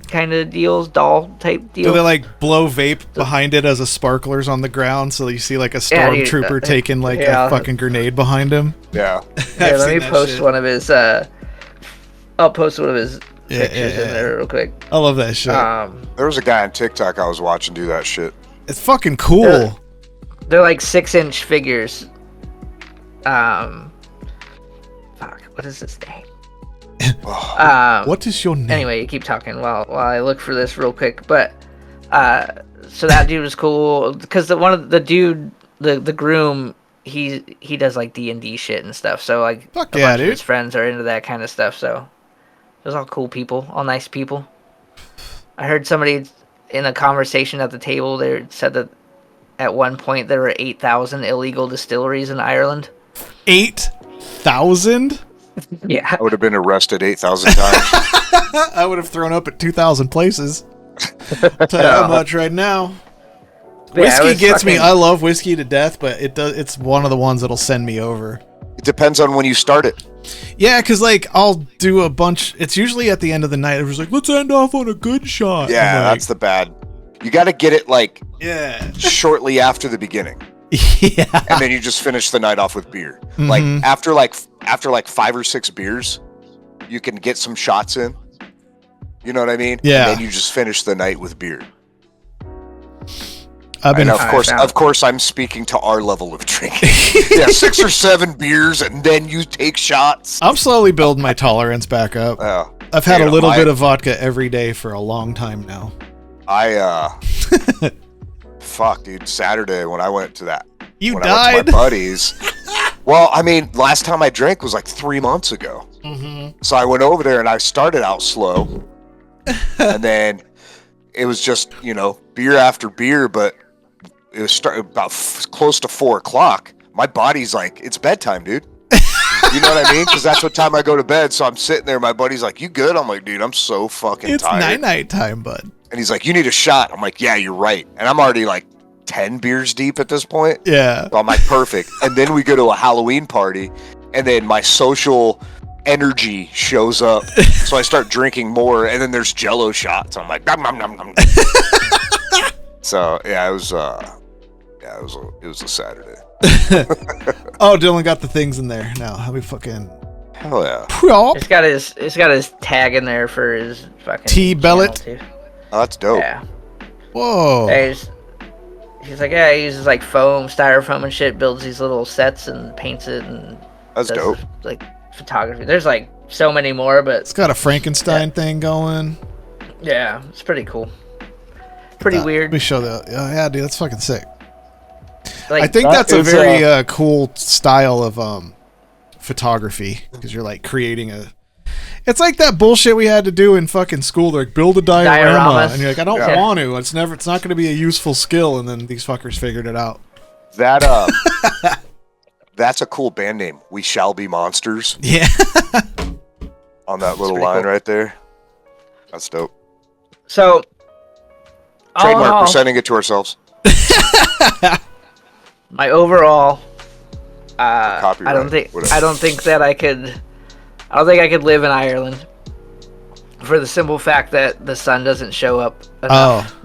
[SPEAKER 3] kind of deals, doll type deals.
[SPEAKER 1] Do they like blow vape behind it as a sparklers on the ground, so you see like a stormtrooper taking like a fucking grenade behind him?
[SPEAKER 2] Yeah.
[SPEAKER 3] Here, let me post one of his. I'll post one of his pictures in there real quick.
[SPEAKER 1] I love that shit.
[SPEAKER 2] There was a guy on TikTok I was watching do that shit.
[SPEAKER 1] It's fucking cool.
[SPEAKER 3] They're like 6-inch figures. Fuck, what is his name?
[SPEAKER 1] What is your name?
[SPEAKER 3] Anyway, you keep talking while I look for this real quick. But so that dude was cool because the groom, he does like D&D shit and stuff. So like a bunch of his friends are into that kind of stuff. So it was all cool people, all nice people. I heard somebody in a conversation at the table, they said that at one point there were 8,000 illegal distilleries in Ireland.
[SPEAKER 1] 8,000?
[SPEAKER 3] Yeah.
[SPEAKER 2] I would have been arrested 8,000 times.
[SPEAKER 1] I would have thrown up at 2,000 places. I'll tell you how much right now. Whiskey gets me. I love whiskey to death, but it's one of the ones that'll send me over.
[SPEAKER 2] It depends on when you start it.
[SPEAKER 1] Yeah, because like I'll do a bunch. It's usually at the end of the night. It was like, let's end off on a good shot.
[SPEAKER 2] Yeah, that's the bad. You got to get it like shortly after the beginning.
[SPEAKER 1] Yeah,
[SPEAKER 2] and then you just finish the night off with beer. Like after 5 or 6 beers, you can get some shots in. You know what I mean?
[SPEAKER 1] Yeah.
[SPEAKER 2] And then you just finish the night with beer. Of course, I'm speaking to our level of drinking. Yeah, 6 or 7 beers, and then you take shots.
[SPEAKER 1] I'm slowly building my tolerance back up. I've had a little bit of vodka every day for a long time now.
[SPEAKER 2] Fuck, dude. Saturday when I went to that,
[SPEAKER 1] you
[SPEAKER 2] when
[SPEAKER 1] died.
[SPEAKER 2] I went to my buddies. Well, I mean, last time I drank was like 3 months ago. So I went over there and I started out slow, and then it was just beer after beer, but. It was about close to 4:00. My body's like, it's bedtime, dude. You know what I mean? Because that's what time I go to bed. So I'm sitting there. My buddy's like, you good? I'm like, dude, I'm so fucking tired.
[SPEAKER 1] It's night time, bud.
[SPEAKER 2] And he's like, you need a shot. I'm like, yeah, you're right. And I'm already like 10 beers deep at this point.
[SPEAKER 1] Yeah.
[SPEAKER 2] So I'm like, perfect. And then we go to a Halloween party, and then my social energy shows up. So I start drinking more, and then there's Jello shots. I'm like, nom nom nom nom. So yeah, it was Yeah, it was a Saturday.
[SPEAKER 1] Oh, Dylan got the things in there. Now, how we fucking
[SPEAKER 2] Hell yeah.
[SPEAKER 1] prop
[SPEAKER 3] It's got his tag in there for his fucking
[SPEAKER 1] T-bellet.
[SPEAKER 3] channel, too.
[SPEAKER 2] Oh, that's dope.
[SPEAKER 3] Yeah.
[SPEAKER 1] Whoa.
[SPEAKER 3] Yeah, he's like, yeah, he uses like foam, styrofoam and shit, builds these little sets and paints it, and
[SPEAKER 2] That's
[SPEAKER 3] does,
[SPEAKER 2] dope.
[SPEAKER 3] like photography. There's like so many more, but
[SPEAKER 1] It's got a Frankenstein thing going.
[SPEAKER 3] yeah, it's pretty cool. Pretty weird.
[SPEAKER 1] Let me show that. Oh, yeah, dude, that's fucking sick.
[SPEAKER 3] Like,
[SPEAKER 1] I think
[SPEAKER 2] that
[SPEAKER 1] that's a
[SPEAKER 2] is,
[SPEAKER 1] very cool style of photography, because you're like creating a. It's like that bullshit we had to do in fucking school. They're like, build a diorama,
[SPEAKER 3] Dioramas.
[SPEAKER 1] and you're like, I don't
[SPEAKER 3] Yeah.
[SPEAKER 1] want to. It's not going to be a useful skill. And then these fuckers figured it out.
[SPEAKER 2] That that's a cool band name. We Shall Be Monsters.
[SPEAKER 1] Yeah.
[SPEAKER 2] On that little
[SPEAKER 3] pretty
[SPEAKER 2] line
[SPEAKER 3] cool.
[SPEAKER 2] right there. That's dope.
[SPEAKER 3] So, all in
[SPEAKER 2] Trademark.
[SPEAKER 3] all,
[SPEAKER 2] We're sending it to ourselves.
[SPEAKER 3] my overall,
[SPEAKER 2] Copyright, whatever.
[SPEAKER 3] I don't think I could live in Ireland, for the simple fact that the sun doesn't show up enough.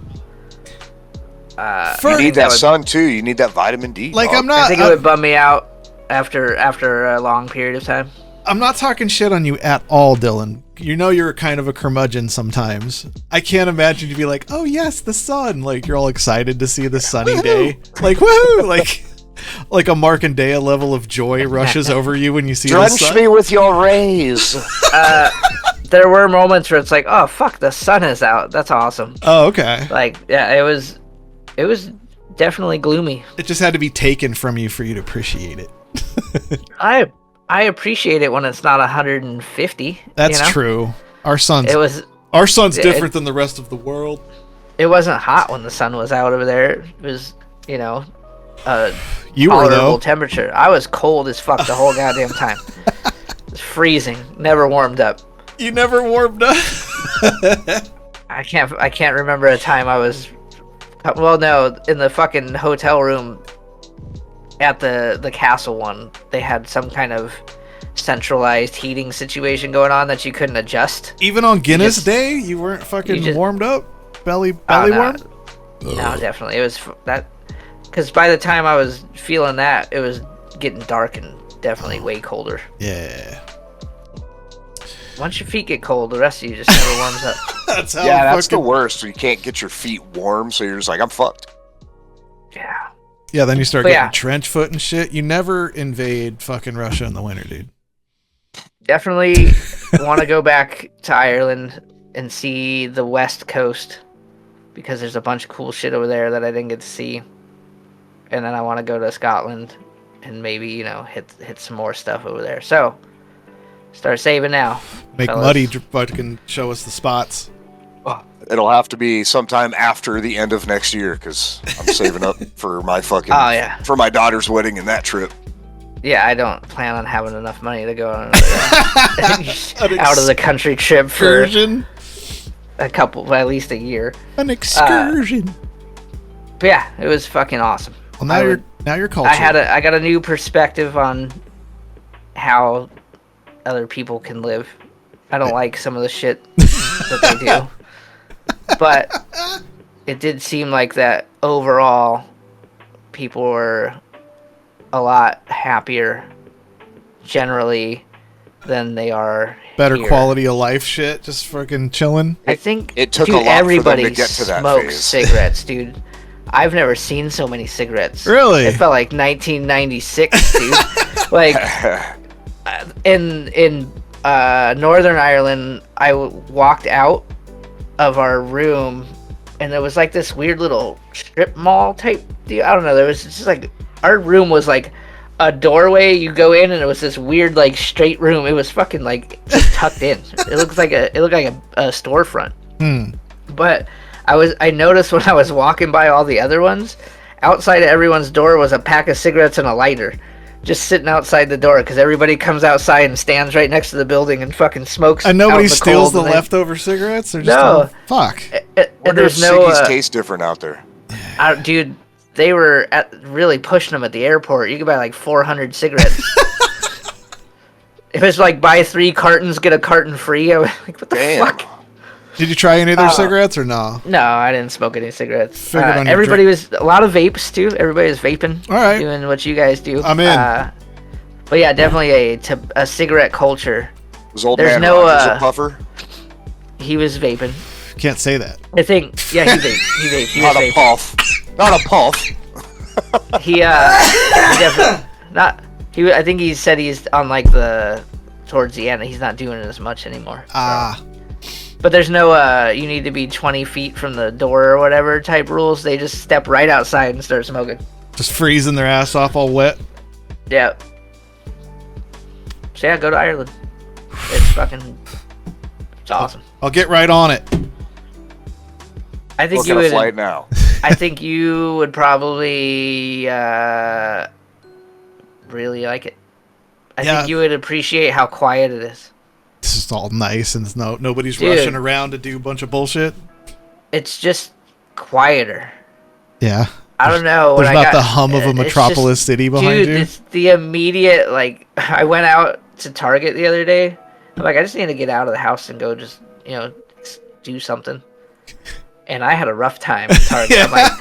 [SPEAKER 1] Oh.
[SPEAKER 2] You need that
[SPEAKER 3] would-
[SPEAKER 2] sun too. You need that vitamin D.
[SPEAKER 1] Like,
[SPEAKER 2] dog.
[SPEAKER 1] I'm not.
[SPEAKER 3] I think it would bum me out after a long period of time.
[SPEAKER 1] I'm not talking shit on you at all, Dylan. You know you're kind of a curmudgeon sometimes. I can't imagine you be like, oh yes, the sun. Like, you're all excited to see the sunny day. Like, woohoo! Like a Markandeya level of joy rushes over you when you see the
[SPEAKER 2] Drench
[SPEAKER 1] sun.
[SPEAKER 2] me with your rays.
[SPEAKER 3] There were moments where it's like, oh fuck, the sun is out. That's awesome.
[SPEAKER 1] Oh, okay.
[SPEAKER 3] Like, yeah, it was definitely gloomy.
[SPEAKER 1] It just had to be taken from you for you to appreciate it.
[SPEAKER 3] I appreciate it when it's not 150.
[SPEAKER 1] That's
[SPEAKER 3] you know?
[SPEAKER 1] true. Our sun's
[SPEAKER 3] it-
[SPEAKER 1] different than the rest of the world.
[SPEAKER 3] It wasn't hot when the sun was out over there. It was, a
[SPEAKER 1] You were
[SPEAKER 3] tolerable
[SPEAKER 1] though.
[SPEAKER 3] temperature. I was cold as fuck the whole goddamn time. It was freezing. Never warmed up.
[SPEAKER 1] You never warmed up.
[SPEAKER 3] I can't remember a time I was. Well, no, in the fucking hotel room at the castle one, they had some kind of centralized heating situation going on that you couldn't adjust.
[SPEAKER 1] Even on Guinness
[SPEAKER 3] just-
[SPEAKER 1] Day, you weren't fucking
[SPEAKER 3] just-
[SPEAKER 1] warmed up. Belly
[SPEAKER 3] Oh, no.
[SPEAKER 1] warm.
[SPEAKER 3] No, definitely. It was that. Because by the time I was feeling that, it was getting dark and definitely way colder.
[SPEAKER 1] Yeah.
[SPEAKER 3] Once your feet get cold, the rest of you just never warms up.
[SPEAKER 1] That's how.
[SPEAKER 2] Yeah, that's the
[SPEAKER 1] fucking-
[SPEAKER 2] worst. You can't get your feet warm, so you're just like, I'm fucked.
[SPEAKER 3] Yeah.
[SPEAKER 1] Yeah, then you start
[SPEAKER 3] But
[SPEAKER 1] getting
[SPEAKER 3] yeah.
[SPEAKER 1] trench foot and shit. You never invade fucking Russia in the winter, dude.
[SPEAKER 3] Definitely want to go back to Ireland and see the West Coast, because there's a bunch of cool shit over there that I didn't get to see. And then I want to go to Scotland and maybe, hit some more stuff over there. So, start saving now.
[SPEAKER 1] Make
[SPEAKER 3] fellas.
[SPEAKER 1] Muddy fucking show us the spots.
[SPEAKER 2] It'll have to be sometime after the end of next year because I'm saving up for my fucking
[SPEAKER 3] Oh, yeah.
[SPEAKER 2] for my daughter's wedding and that trip.
[SPEAKER 3] Yeah, I don't plan on having enough money to go on another out of the country trip for
[SPEAKER 1] Excursion.
[SPEAKER 3] at least a year.
[SPEAKER 1] An excursion.
[SPEAKER 3] But yeah, it was fucking awesome.
[SPEAKER 1] Well, now you're cultured.
[SPEAKER 3] I got a new perspective on how other people can live. I don't like some of the shit that they do. But it did seem like that overall people were a lot happier generally than they are
[SPEAKER 1] better
[SPEAKER 3] here.
[SPEAKER 1] quality of life shit. Just fucking chilling.
[SPEAKER 3] I think
[SPEAKER 2] It took
[SPEAKER 3] dude,
[SPEAKER 2] a lot for them to
[SPEAKER 3] everybody
[SPEAKER 2] get to that
[SPEAKER 3] smokes
[SPEAKER 2] phase.
[SPEAKER 3] cigarettes, dude. I've never seen so many cigarettes.
[SPEAKER 1] Really?
[SPEAKER 3] It felt like 1996, dude. Like in Northern Ireland, I walked out of our room, and there was like this weird little strip mall type deal. I don't know. There was just like our room was like a doorway. You go in, and it was this weird like straight room. It was fucking like just tucked in. It looked like a storefront. But I noticed when I was walking by all the other ones, outside of everyone's door was a pack of cigarettes and a lighter, just sitting outside the door, because everybody comes outside and stands right next to the building and fucking smokes.
[SPEAKER 1] And nobody
[SPEAKER 3] out in the
[SPEAKER 1] steals
[SPEAKER 3] cold,
[SPEAKER 1] the
[SPEAKER 3] and they-
[SPEAKER 1] leftover cigarettes? They're just
[SPEAKER 3] No.
[SPEAKER 1] all, fuck.
[SPEAKER 3] And
[SPEAKER 2] Wonder if
[SPEAKER 3] there's no,
[SPEAKER 2] ciggies taste different out there.
[SPEAKER 3] dude. They were really pushing them at the airport. You could buy like 400 cigarettes. It was like buy 3 cartons, get a carton free. I was like, what the
[SPEAKER 2] Damn.
[SPEAKER 3] fuck?
[SPEAKER 1] Did you try any of their cigarettes or no?
[SPEAKER 3] No, I didn't smoke any cigarettes.
[SPEAKER 1] Figured on your
[SPEAKER 3] Everybody was a lot of vapes too. Everybody was vaping.
[SPEAKER 1] All right.
[SPEAKER 3] Doing what you guys do.
[SPEAKER 1] I'm in.
[SPEAKER 3] But yeah, definitely a cigarette culture.
[SPEAKER 2] Was old
[SPEAKER 3] There's
[SPEAKER 2] man
[SPEAKER 3] no,
[SPEAKER 2] Rogers a puffer?
[SPEAKER 3] He was vaping.
[SPEAKER 1] Can't say that.
[SPEAKER 3] I think. Yeah, he vaped. He vaped. He
[SPEAKER 2] Not
[SPEAKER 3] was
[SPEAKER 2] a
[SPEAKER 3] vaping.
[SPEAKER 2] puff. Not a puff.
[SPEAKER 3] He definitely not. I think he said he's on like towards the end. He's not doing it as much anymore. But there's no you need to be 20 feet from the door or whatever type rules. They just step right outside and start smoking.
[SPEAKER 1] Just freezing their ass off all wet.
[SPEAKER 3] Yeah. So yeah, go to Ireland. It's awesome.
[SPEAKER 1] I'll get right on it.
[SPEAKER 3] I think
[SPEAKER 2] Booking a flight now.
[SPEAKER 3] I think you would probably really like it. I think you would appreciate how quiet it is.
[SPEAKER 1] It's just all nice and nobody's
[SPEAKER 3] Dude,
[SPEAKER 1] rushing around to do a bunch of bullshit.
[SPEAKER 3] It's just quieter.
[SPEAKER 1] Yeah.
[SPEAKER 3] I don't know.
[SPEAKER 1] There's not the hum of a metropolis city behind you.
[SPEAKER 3] Dude, it's the immediate, like, I went out to Target the other day. I'm like, I just need to get out of the house and go just, do something. And I had a rough time at Target. I'm like,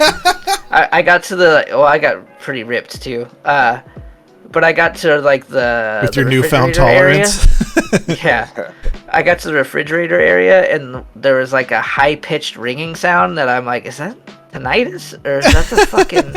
[SPEAKER 3] I got to I got pretty ripped too. But I got to like
[SPEAKER 1] with your newfound
[SPEAKER 3] area.
[SPEAKER 1] tolerance.
[SPEAKER 3] Yeah. I got to the refrigerator area and there was like a high pitched ringing sound that I'm like, is that tinnitus or is that the fucking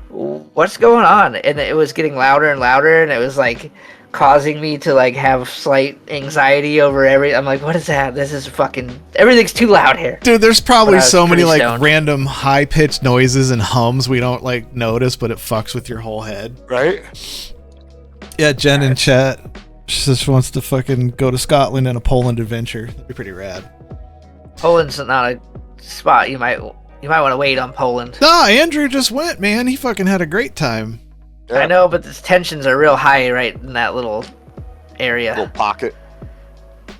[SPEAKER 3] what's going on? And it was getting louder and louder and it was like causing me to like have slight anxiety over I'm like, what is that? This is fucking everything's too loud here.
[SPEAKER 1] Dude, there's probably so many like
[SPEAKER 3] stoned.
[SPEAKER 1] random high pitched noises and hums we don't like notice, but it fucks with your whole head.
[SPEAKER 2] Right?
[SPEAKER 1] Yeah, Jen in chat. She says she wants to fucking go to Scotland and a Poland adventure. That'd be pretty rad.
[SPEAKER 3] Poland's not a spot you might want to wait on Poland.
[SPEAKER 1] Nah, Andrew just went, man. He fucking had a great time.
[SPEAKER 2] Yeah.
[SPEAKER 3] I know, but the tensions are real high right in that little area.
[SPEAKER 2] Little pocket.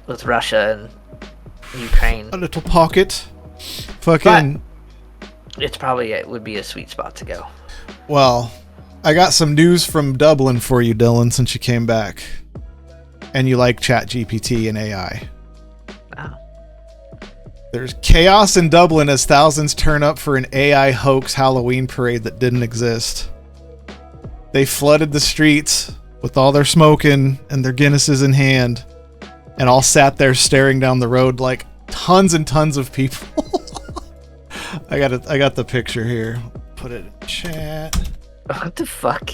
[SPEAKER 3] With Russia and Ukraine.
[SPEAKER 1] A little pocket. Fucking.
[SPEAKER 3] It would be a sweet spot to go.
[SPEAKER 1] Well, I got some news from Dublin for you, Dylan, since you came back. And you like ChatGPT and AI.
[SPEAKER 3] Oh.
[SPEAKER 1] There's chaos in Dublin as thousands turn up for an AI hoax Halloween parade that didn't exist. They flooded the streets with all their smoking and their Guinnesses in hand and all sat there staring down the road like tons and tons of people. I got the picture here. Put it in chat.
[SPEAKER 3] What the fuck?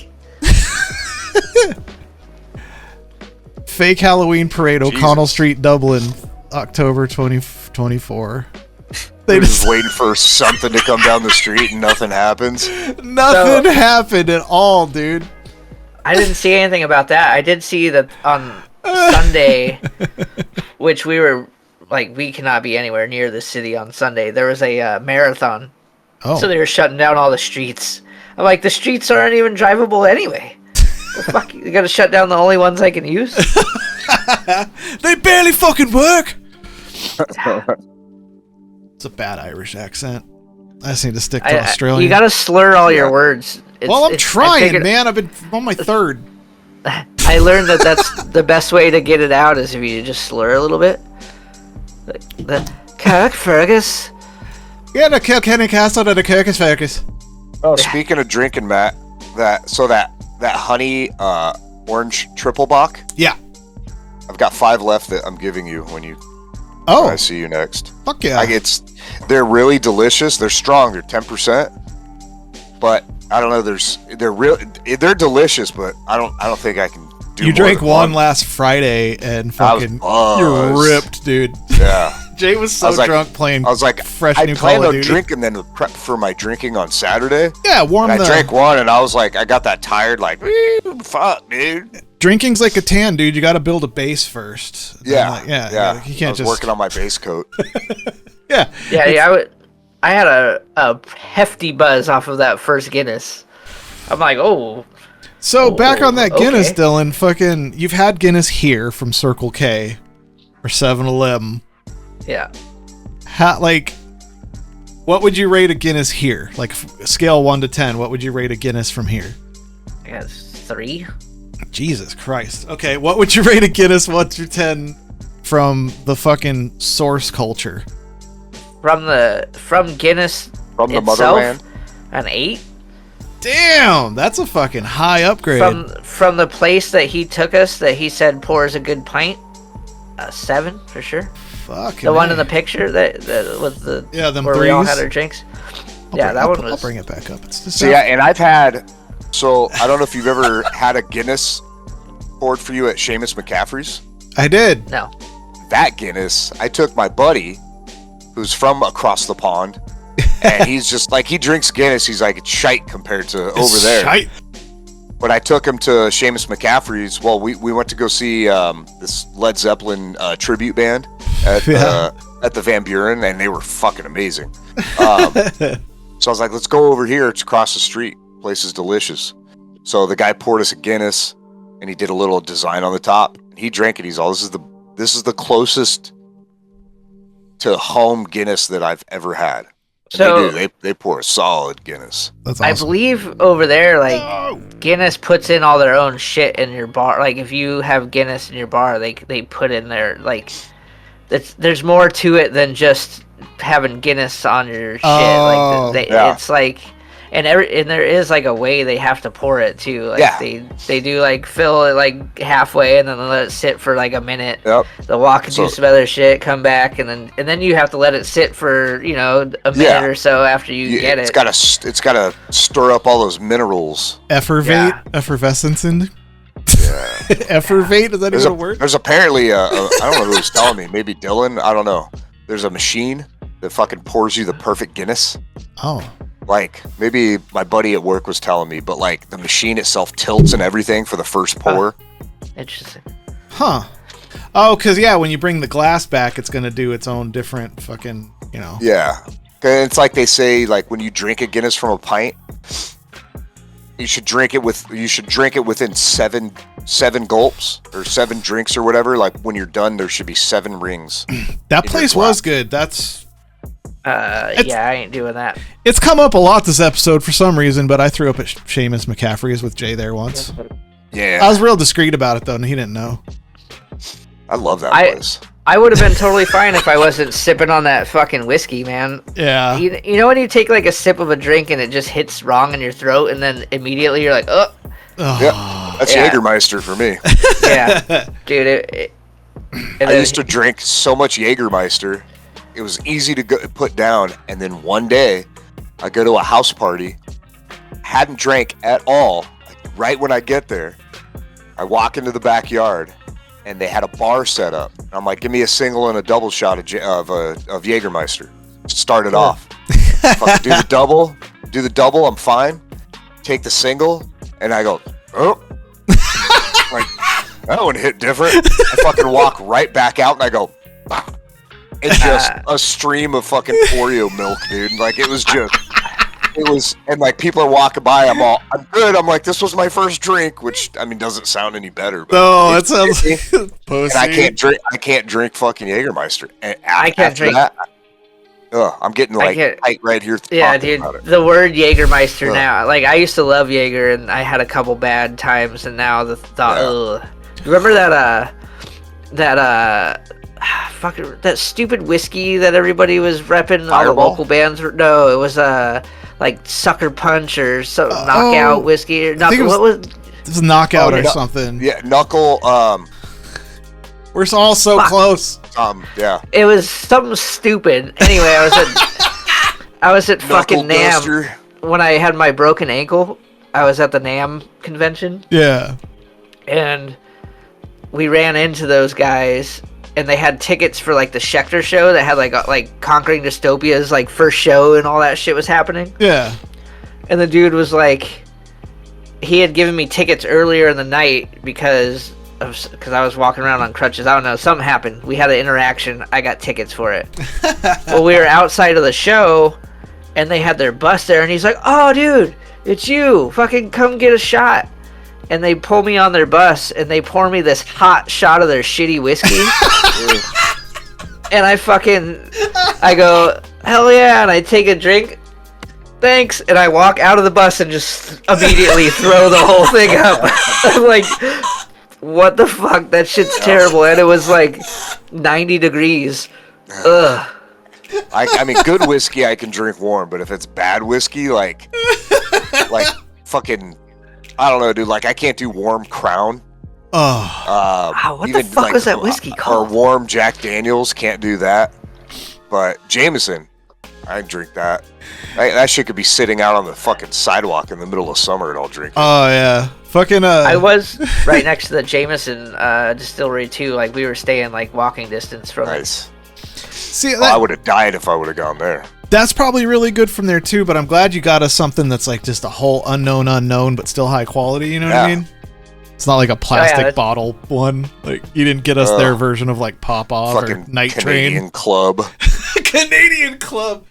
[SPEAKER 1] Fake Halloween parade,
[SPEAKER 2] Jesus.
[SPEAKER 1] O'Connell Street, Dublin, October 2024.
[SPEAKER 2] They're just waiting for something to come down the street and nothing happens.
[SPEAKER 1] Nothing happened at all, dude.
[SPEAKER 3] I didn't see anything about that. I did see that on Sunday, which we cannot be anywhere near the city on Sunday. There was a marathon.
[SPEAKER 1] Oh.
[SPEAKER 3] So they were shutting down all the streets. I'm like, the streets aren't even drivable anyway. The fuck? You gotta shut down the only ones I can use?
[SPEAKER 1] They barely fucking work. It's a bad Irish accent. I just need to stick to Australian.
[SPEAKER 3] You gotta slur all your words.
[SPEAKER 1] I'm trying, man. I've been on my third.
[SPEAKER 3] I learned that that's the best way to get it out is if you just slur a little bit. The Kirk Fergus.
[SPEAKER 1] Yeah, the Kilkenny Castle to the Kirkus Fergus.
[SPEAKER 2] Oh, speaking of drinking, Matt, that honey orange triple bock.
[SPEAKER 1] Yeah.
[SPEAKER 2] I've got 5 left that I'm giving you when I see you next.
[SPEAKER 1] Fuck yeah.
[SPEAKER 2] They're really delicious. They're strong. They're 10%. But I don't know. They're delicious, but I don't think I can do.
[SPEAKER 1] You
[SPEAKER 2] more
[SPEAKER 1] drank
[SPEAKER 2] than
[SPEAKER 1] one last Friday and fucking you're ripped, dude.
[SPEAKER 2] Yeah.
[SPEAKER 1] Jay was so drunk playing.
[SPEAKER 2] I was like,
[SPEAKER 1] fresh
[SPEAKER 2] I
[SPEAKER 1] new
[SPEAKER 2] planned
[SPEAKER 1] Call of
[SPEAKER 2] on
[SPEAKER 1] Duty.
[SPEAKER 2] drinking then to prep for my drinking on Saturday.
[SPEAKER 1] Yeah,
[SPEAKER 2] I drank one and I was like, I got that tired, like, fuck, dude.
[SPEAKER 1] Drinking's like a tan, dude. You got to build a base first.
[SPEAKER 2] Yeah,
[SPEAKER 1] yeah. You can't
[SPEAKER 2] I was working on my base coat.
[SPEAKER 1] Yeah.
[SPEAKER 3] I had a hefty buzz off of that first Guinness. I'm like, oh.
[SPEAKER 1] So back on that Guinness,
[SPEAKER 3] okay.
[SPEAKER 1] Dylan, fucking, you've had Guinness here from Circle K or 7-Eleven.
[SPEAKER 3] Yeah.
[SPEAKER 1] What would you rate a Guinness here? Like scale 1 to 10, what would you rate a Guinness from here?
[SPEAKER 3] I guess 3.
[SPEAKER 1] Jesus Christ. Okay, what would you rate a Guinness 1 through 10 from the fucking source culture?
[SPEAKER 3] From Guinness
[SPEAKER 2] From the
[SPEAKER 3] itself,
[SPEAKER 2] motherland.
[SPEAKER 3] an 8.
[SPEAKER 1] Damn, that's a fucking high upgrade.
[SPEAKER 3] From the place that he took us, that he said pours a good pint, 7 for sure.
[SPEAKER 1] Fucking
[SPEAKER 3] The one
[SPEAKER 1] A.
[SPEAKER 3] in the picture that was the
[SPEAKER 1] them
[SPEAKER 3] where we all
[SPEAKER 1] threes.
[SPEAKER 3] had our drinks.
[SPEAKER 1] I'll bring it back up. It's just
[SPEAKER 2] So yeah, and I've had. So I don't know if you've ever had a Guinness poured for you at Seamus McCaffrey's.
[SPEAKER 1] I did.
[SPEAKER 3] No.
[SPEAKER 2] That Guinness, I took my buddy, who's from across the pond, and he's just like, he drinks Guinness. He's like, it's shite compared to over there.
[SPEAKER 1] Shite.
[SPEAKER 2] But I took him to Seamus McCaffrey's. Well, we went to go see this Led Zeppelin tribute band at the Van Buren, and they were fucking amazing. So I was like, let's go over here. It's across the street. Place is delicious. So the guy poured us a Guinness, and he did a little design on the top. He drank it. He's all, this is the closest to home Guinness that I've ever had. And
[SPEAKER 3] So
[SPEAKER 2] they pour a solid Guinness.
[SPEAKER 1] That's awesome.
[SPEAKER 3] I believe over there, like Guinness puts in all their own shit in your bar. Like if you have Guinness in your bar, they put in their like. There's more to it than just having Guinness on your shit. It's like, and there is like a way they have to pour it too. Like they do like fill it like halfway and then they let it sit for like a minute.
[SPEAKER 2] Yep.
[SPEAKER 3] They'll walk and do some other shit, come back, and then you have to let it sit for a minute or so after you get it.
[SPEAKER 2] It's gotta stir up all those minerals.
[SPEAKER 1] Effervescence. Effervate, is that even a word?
[SPEAKER 2] There's apparently I don't know who was telling me, maybe Dylan, I don't know. There's a machine that fucking pours you the perfect Guinness.
[SPEAKER 1] Oh.
[SPEAKER 2] Like, maybe my buddy at work was telling me, but like the machine itself tilts and everything for the first pour.
[SPEAKER 3] Interesting.
[SPEAKER 1] Huh. Oh, because when you bring the glass back, it's going to do its own different fucking,
[SPEAKER 2] Yeah. It's like they say, like when you drink a Guinness from a pint, you should drink it within seven gulps or 7 drinks or whatever. Like when you're done, there should be 7 rings.
[SPEAKER 1] That place was good. That's
[SPEAKER 3] I ain't doing that.
[SPEAKER 1] It's come up a lot this episode for some reason, but I threw up at Seamus McCaffrey's with Jay there once.
[SPEAKER 2] Yeah.
[SPEAKER 1] I was real discreet about it though, and he didn't know.
[SPEAKER 2] I love that place.
[SPEAKER 3] I would have been totally fine if I wasn't sipping on that fucking whiskey, man.
[SPEAKER 1] Yeah.
[SPEAKER 3] You know when you take like a sip of a drink and it just hits wrong in your throat, and then immediately you're like, oh.
[SPEAKER 2] Yeah, that's Jägermeister for me.
[SPEAKER 3] Yeah, dude.
[SPEAKER 2] I used to drink so much Jägermeister, it was easy to put down. And then one day, I go to a house party, hadn't drank at all. Like, right when I get there, I walk into the backyard, and they had a bar set up. And I'm like, give me a single and a double shot of Jägermeister. Start it off. Fucking do the double. I'm fine. Take the single. And I go, oh, like, that one hit different. I fucking walk right back out and I go, bah. It's just a stream of fucking Oreo milk, dude. Like, it was, and like people are walking by, I'm good. I'm like, this was my first drink, which, I mean, doesn't sound any better. But
[SPEAKER 1] no, that sounds pussy.
[SPEAKER 2] And I can't drink fucking Jägermeister. And
[SPEAKER 3] I can't drink
[SPEAKER 2] that. I'm getting like tight right here.
[SPEAKER 3] Yeah, dude. The word Jägermeister now. Like I used to love Jaeger, and I had a couple bad times, and now the thought. Ugh. Remember that stupid whiskey that everybody was repping?
[SPEAKER 2] Fireball?
[SPEAKER 3] All the local bands. No, it was like Sucker Punch or some Knockout whiskey or nothing. What was?
[SPEAKER 1] It was Knockout or something.
[SPEAKER 2] Yeah, Knuckle.
[SPEAKER 1] We're all so close.
[SPEAKER 2] Yeah.
[SPEAKER 3] It was something stupid. Anyway, I was at fucking NAMM when I had my broken ankle. I was at the NAMM convention.
[SPEAKER 1] Yeah.
[SPEAKER 3] And we ran into those guys, and they had tickets for like the Schecter show that had like Conquering Dystopia's like first show and all that shit was happening.
[SPEAKER 1] Yeah.
[SPEAKER 3] And the dude was like, he had given me tickets earlier in the night because I was walking around on crutches. I don't know, something happened. We had an interaction. I got tickets for it. Well, we were outside of the show, and they had their bus there, and he's like, oh, dude, it's you. Fucking come get a shot. And they pull me on their bus, and they pour me this hot shot of their shitty whiskey. And I go, hell yeah, and I take a drink. Thanks. And I walk out of the bus and just immediately throw the whole thing up. I'm like, what the fuck? That shit's terrible. And it was like 90 degrees. Ugh.
[SPEAKER 2] I mean, good whiskey I can drink warm, but if it's bad whiskey, like fucking, I don't know, dude. Like I can't do warm Crown.
[SPEAKER 1] Oh.
[SPEAKER 3] What the fuck was that whiskey called?
[SPEAKER 2] Or warm Jack Daniels, can't do that. But Jameson, I drink that. That shit could be sitting out on the fucking sidewalk in the middle of summer and I'll drink it.
[SPEAKER 1] Oh yeah, fucking.
[SPEAKER 3] I was right next to the Jameson distillery too. Like we were staying like walking distance from
[SPEAKER 2] Nice.
[SPEAKER 3] it.
[SPEAKER 1] See,
[SPEAKER 2] I would have died if I would have gone there.
[SPEAKER 1] That's probably really good from there too. But I'm glad you got us something that's like just a whole unknown, but still high quality. You know what I mean? It's not like a plastic bottle one. Like you didn't get us their version of like Pop Off or Night
[SPEAKER 2] Canadian
[SPEAKER 1] Train.
[SPEAKER 2] Club.
[SPEAKER 1] Canadian Club.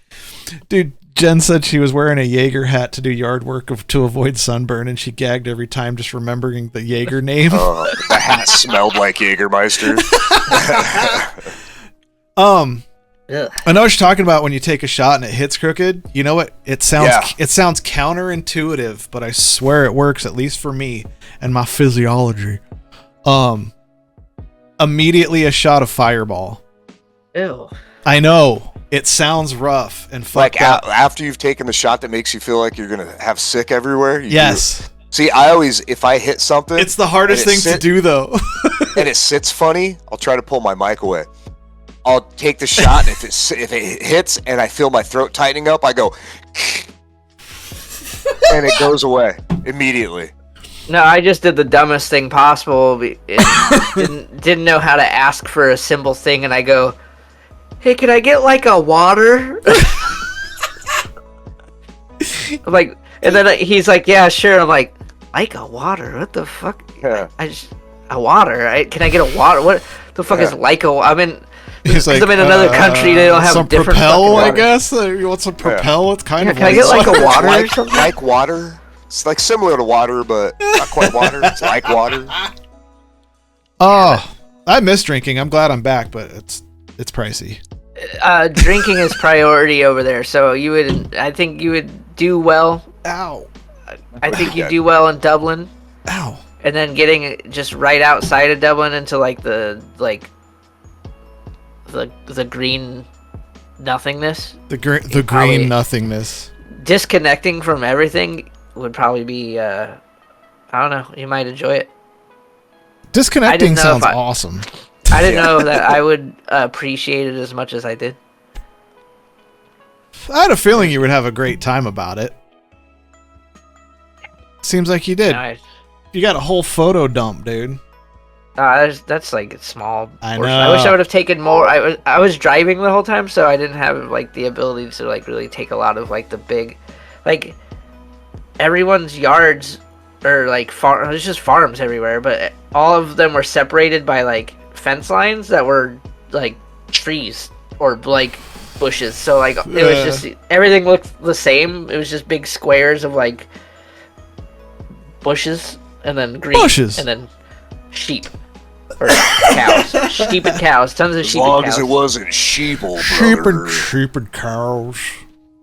[SPEAKER 1] Dude, Jen said she was wearing a Jaeger hat to do yard work to avoid sunburn, and she gagged every time just remembering the Jaeger name.
[SPEAKER 2] The hat smelled like Jägermeister.
[SPEAKER 1] I know what you're talking about when you take a shot and it hits crooked. You know what? It sounds counterintuitive, but I swear it works, at least for me and my physiology. Immediately a shot of Fireball.
[SPEAKER 3] Ew.
[SPEAKER 1] I know. It sounds rough and fucked
[SPEAKER 2] like
[SPEAKER 1] up.
[SPEAKER 2] After you've taken the shot that makes you feel like you're gonna have sick everywhere.
[SPEAKER 1] Yes.
[SPEAKER 2] See, I always, if I hit something,
[SPEAKER 1] it's the hardest thing to do though.
[SPEAKER 2] And it sits funny, I'll try to pull my mic away. I'll take the shot, and if it hits and I feel my throat tightening up, I go, and it goes away immediately.
[SPEAKER 3] No, I just did the dumbest thing possible. Didn't know how to ask for a simple thing, and I go, "Hey, can I get like a water?" I'm like, and then he's like, "Yeah, sure." I'm like a water? What the fuck?
[SPEAKER 2] Yeah.
[SPEAKER 3] A water? Can I get a water? What the fuck is like a? I'm in.
[SPEAKER 1] He's like,
[SPEAKER 3] I'm in another country. They don't have
[SPEAKER 1] some
[SPEAKER 3] different
[SPEAKER 1] Propel,
[SPEAKER 3] water.
[SPEAKER 1] I guess. You want some Propel? What kind of?
[SPEAKER 3] Can I get like a water or something?
[SPEAKER 2] Like water? It's like similar to water, but not quite water. It's like water.
[SPEAKER 1] Oh, I miss drinking. I'm glad I'm back, but it's pricey.
[SPEAKER 3] Drinking is priority over there, so I think you would do well.
[SPEAKER 1] Ow.
[SPEAKER 3] I think you do well in Dublin.
[SPEAKER 1] Ow.
[SPEAKER 3] And then getting just right outside of Dublin into like the green nothingness. The
[SPEAKER 1] green nothingness.
[SPEAKER 3] Disconnecting from everything would probably be I don't know, you might enjoy it.
[SPEAKER 1] Disconnecting sounds awesome.
[SPEAKER 3] I didn't know that I would appreciate it as much as I did.
[SPEAKER 1] I had a feeling you would have a great time about it. Seems like you did. You got a whole photo dump, dude.
[SPEAKER 3] That's like a small
[SPEAKER 1] I
[SPEAKER 3] portion.
[SPEAKER 1] know.
[SPEAKER 3] I wish I would have taken more. I was driving the whole time, so I didn't have like the ability to like really take a lot of like the big, like everyone's yards or like there's just farms everywhere, but all of them were separated by like fence lines that were like trees or like bushes. So like it was just everything looked the same. It was just big squares of like bushes and then green and then sheep or cows. Sheep and cows. Tons of sheep and cows.
[SPEAKER 2] As long as it wasn't sheeple,
[SPEAKER 1] Sheep and cows.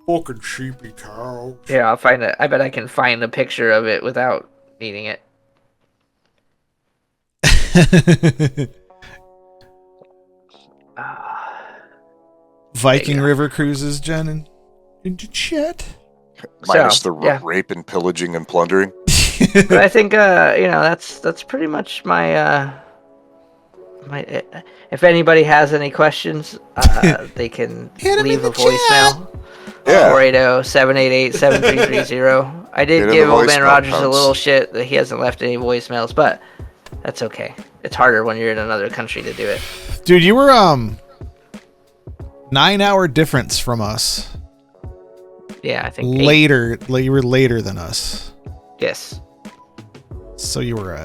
[SPEAKER 1] Fucking sheepy cows.
[SPEAKER 3] Yeah, I'll find it. I bet I can find a picture of it without needing it.
[SPEAKER 1] Viking River cruises, Jen, into chat.
[SPEAKER 2] Minus the rape and pillaging and plundering.
[SPEAKER 3] But I think that's pretty much my if anybody has any questions, they can leave a voicemail. 480-788-7330. I did give Old Man Rogers a little shit that he hasn't left any voicemails, but that's okay. It's harder when you're in another country to do it.
[SPEAKER 1] Dude, you were 9-hour difference from us.
[SPEAKER 3] Yeah, I think
[SPEAKER 1] later. You were later than us.
[SPEAKER 3] Yes.
[SPEAKER 1] So you were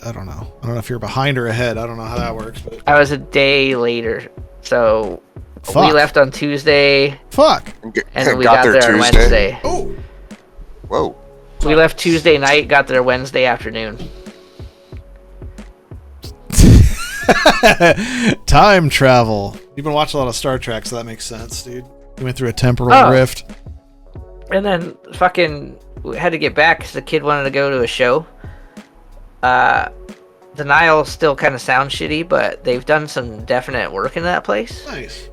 [SPEAKER 1] I don't know. I don't know if you're behind or ahead. I don't know how that works. But
[SPEAKER 3] I was a day later. So we left on Tuesday. And we got there on Wednesday.
[SPEAKER 2] Oh. Whoa.
[SPEAKER 3] We left Tuesday night, got there Wednesday afternoon.
[SPEAKER 1] Time travel. You've been watching a lot of Star Trek, so that makes sense, dude. You went through a temporal rift.
[SPEAKER 3] And then fucking we had to get back because the kid wanted to go to a show. the Nile still kind of sounds shitty, but they've done some definite work in that place.
[SPEAKER 1] Nice.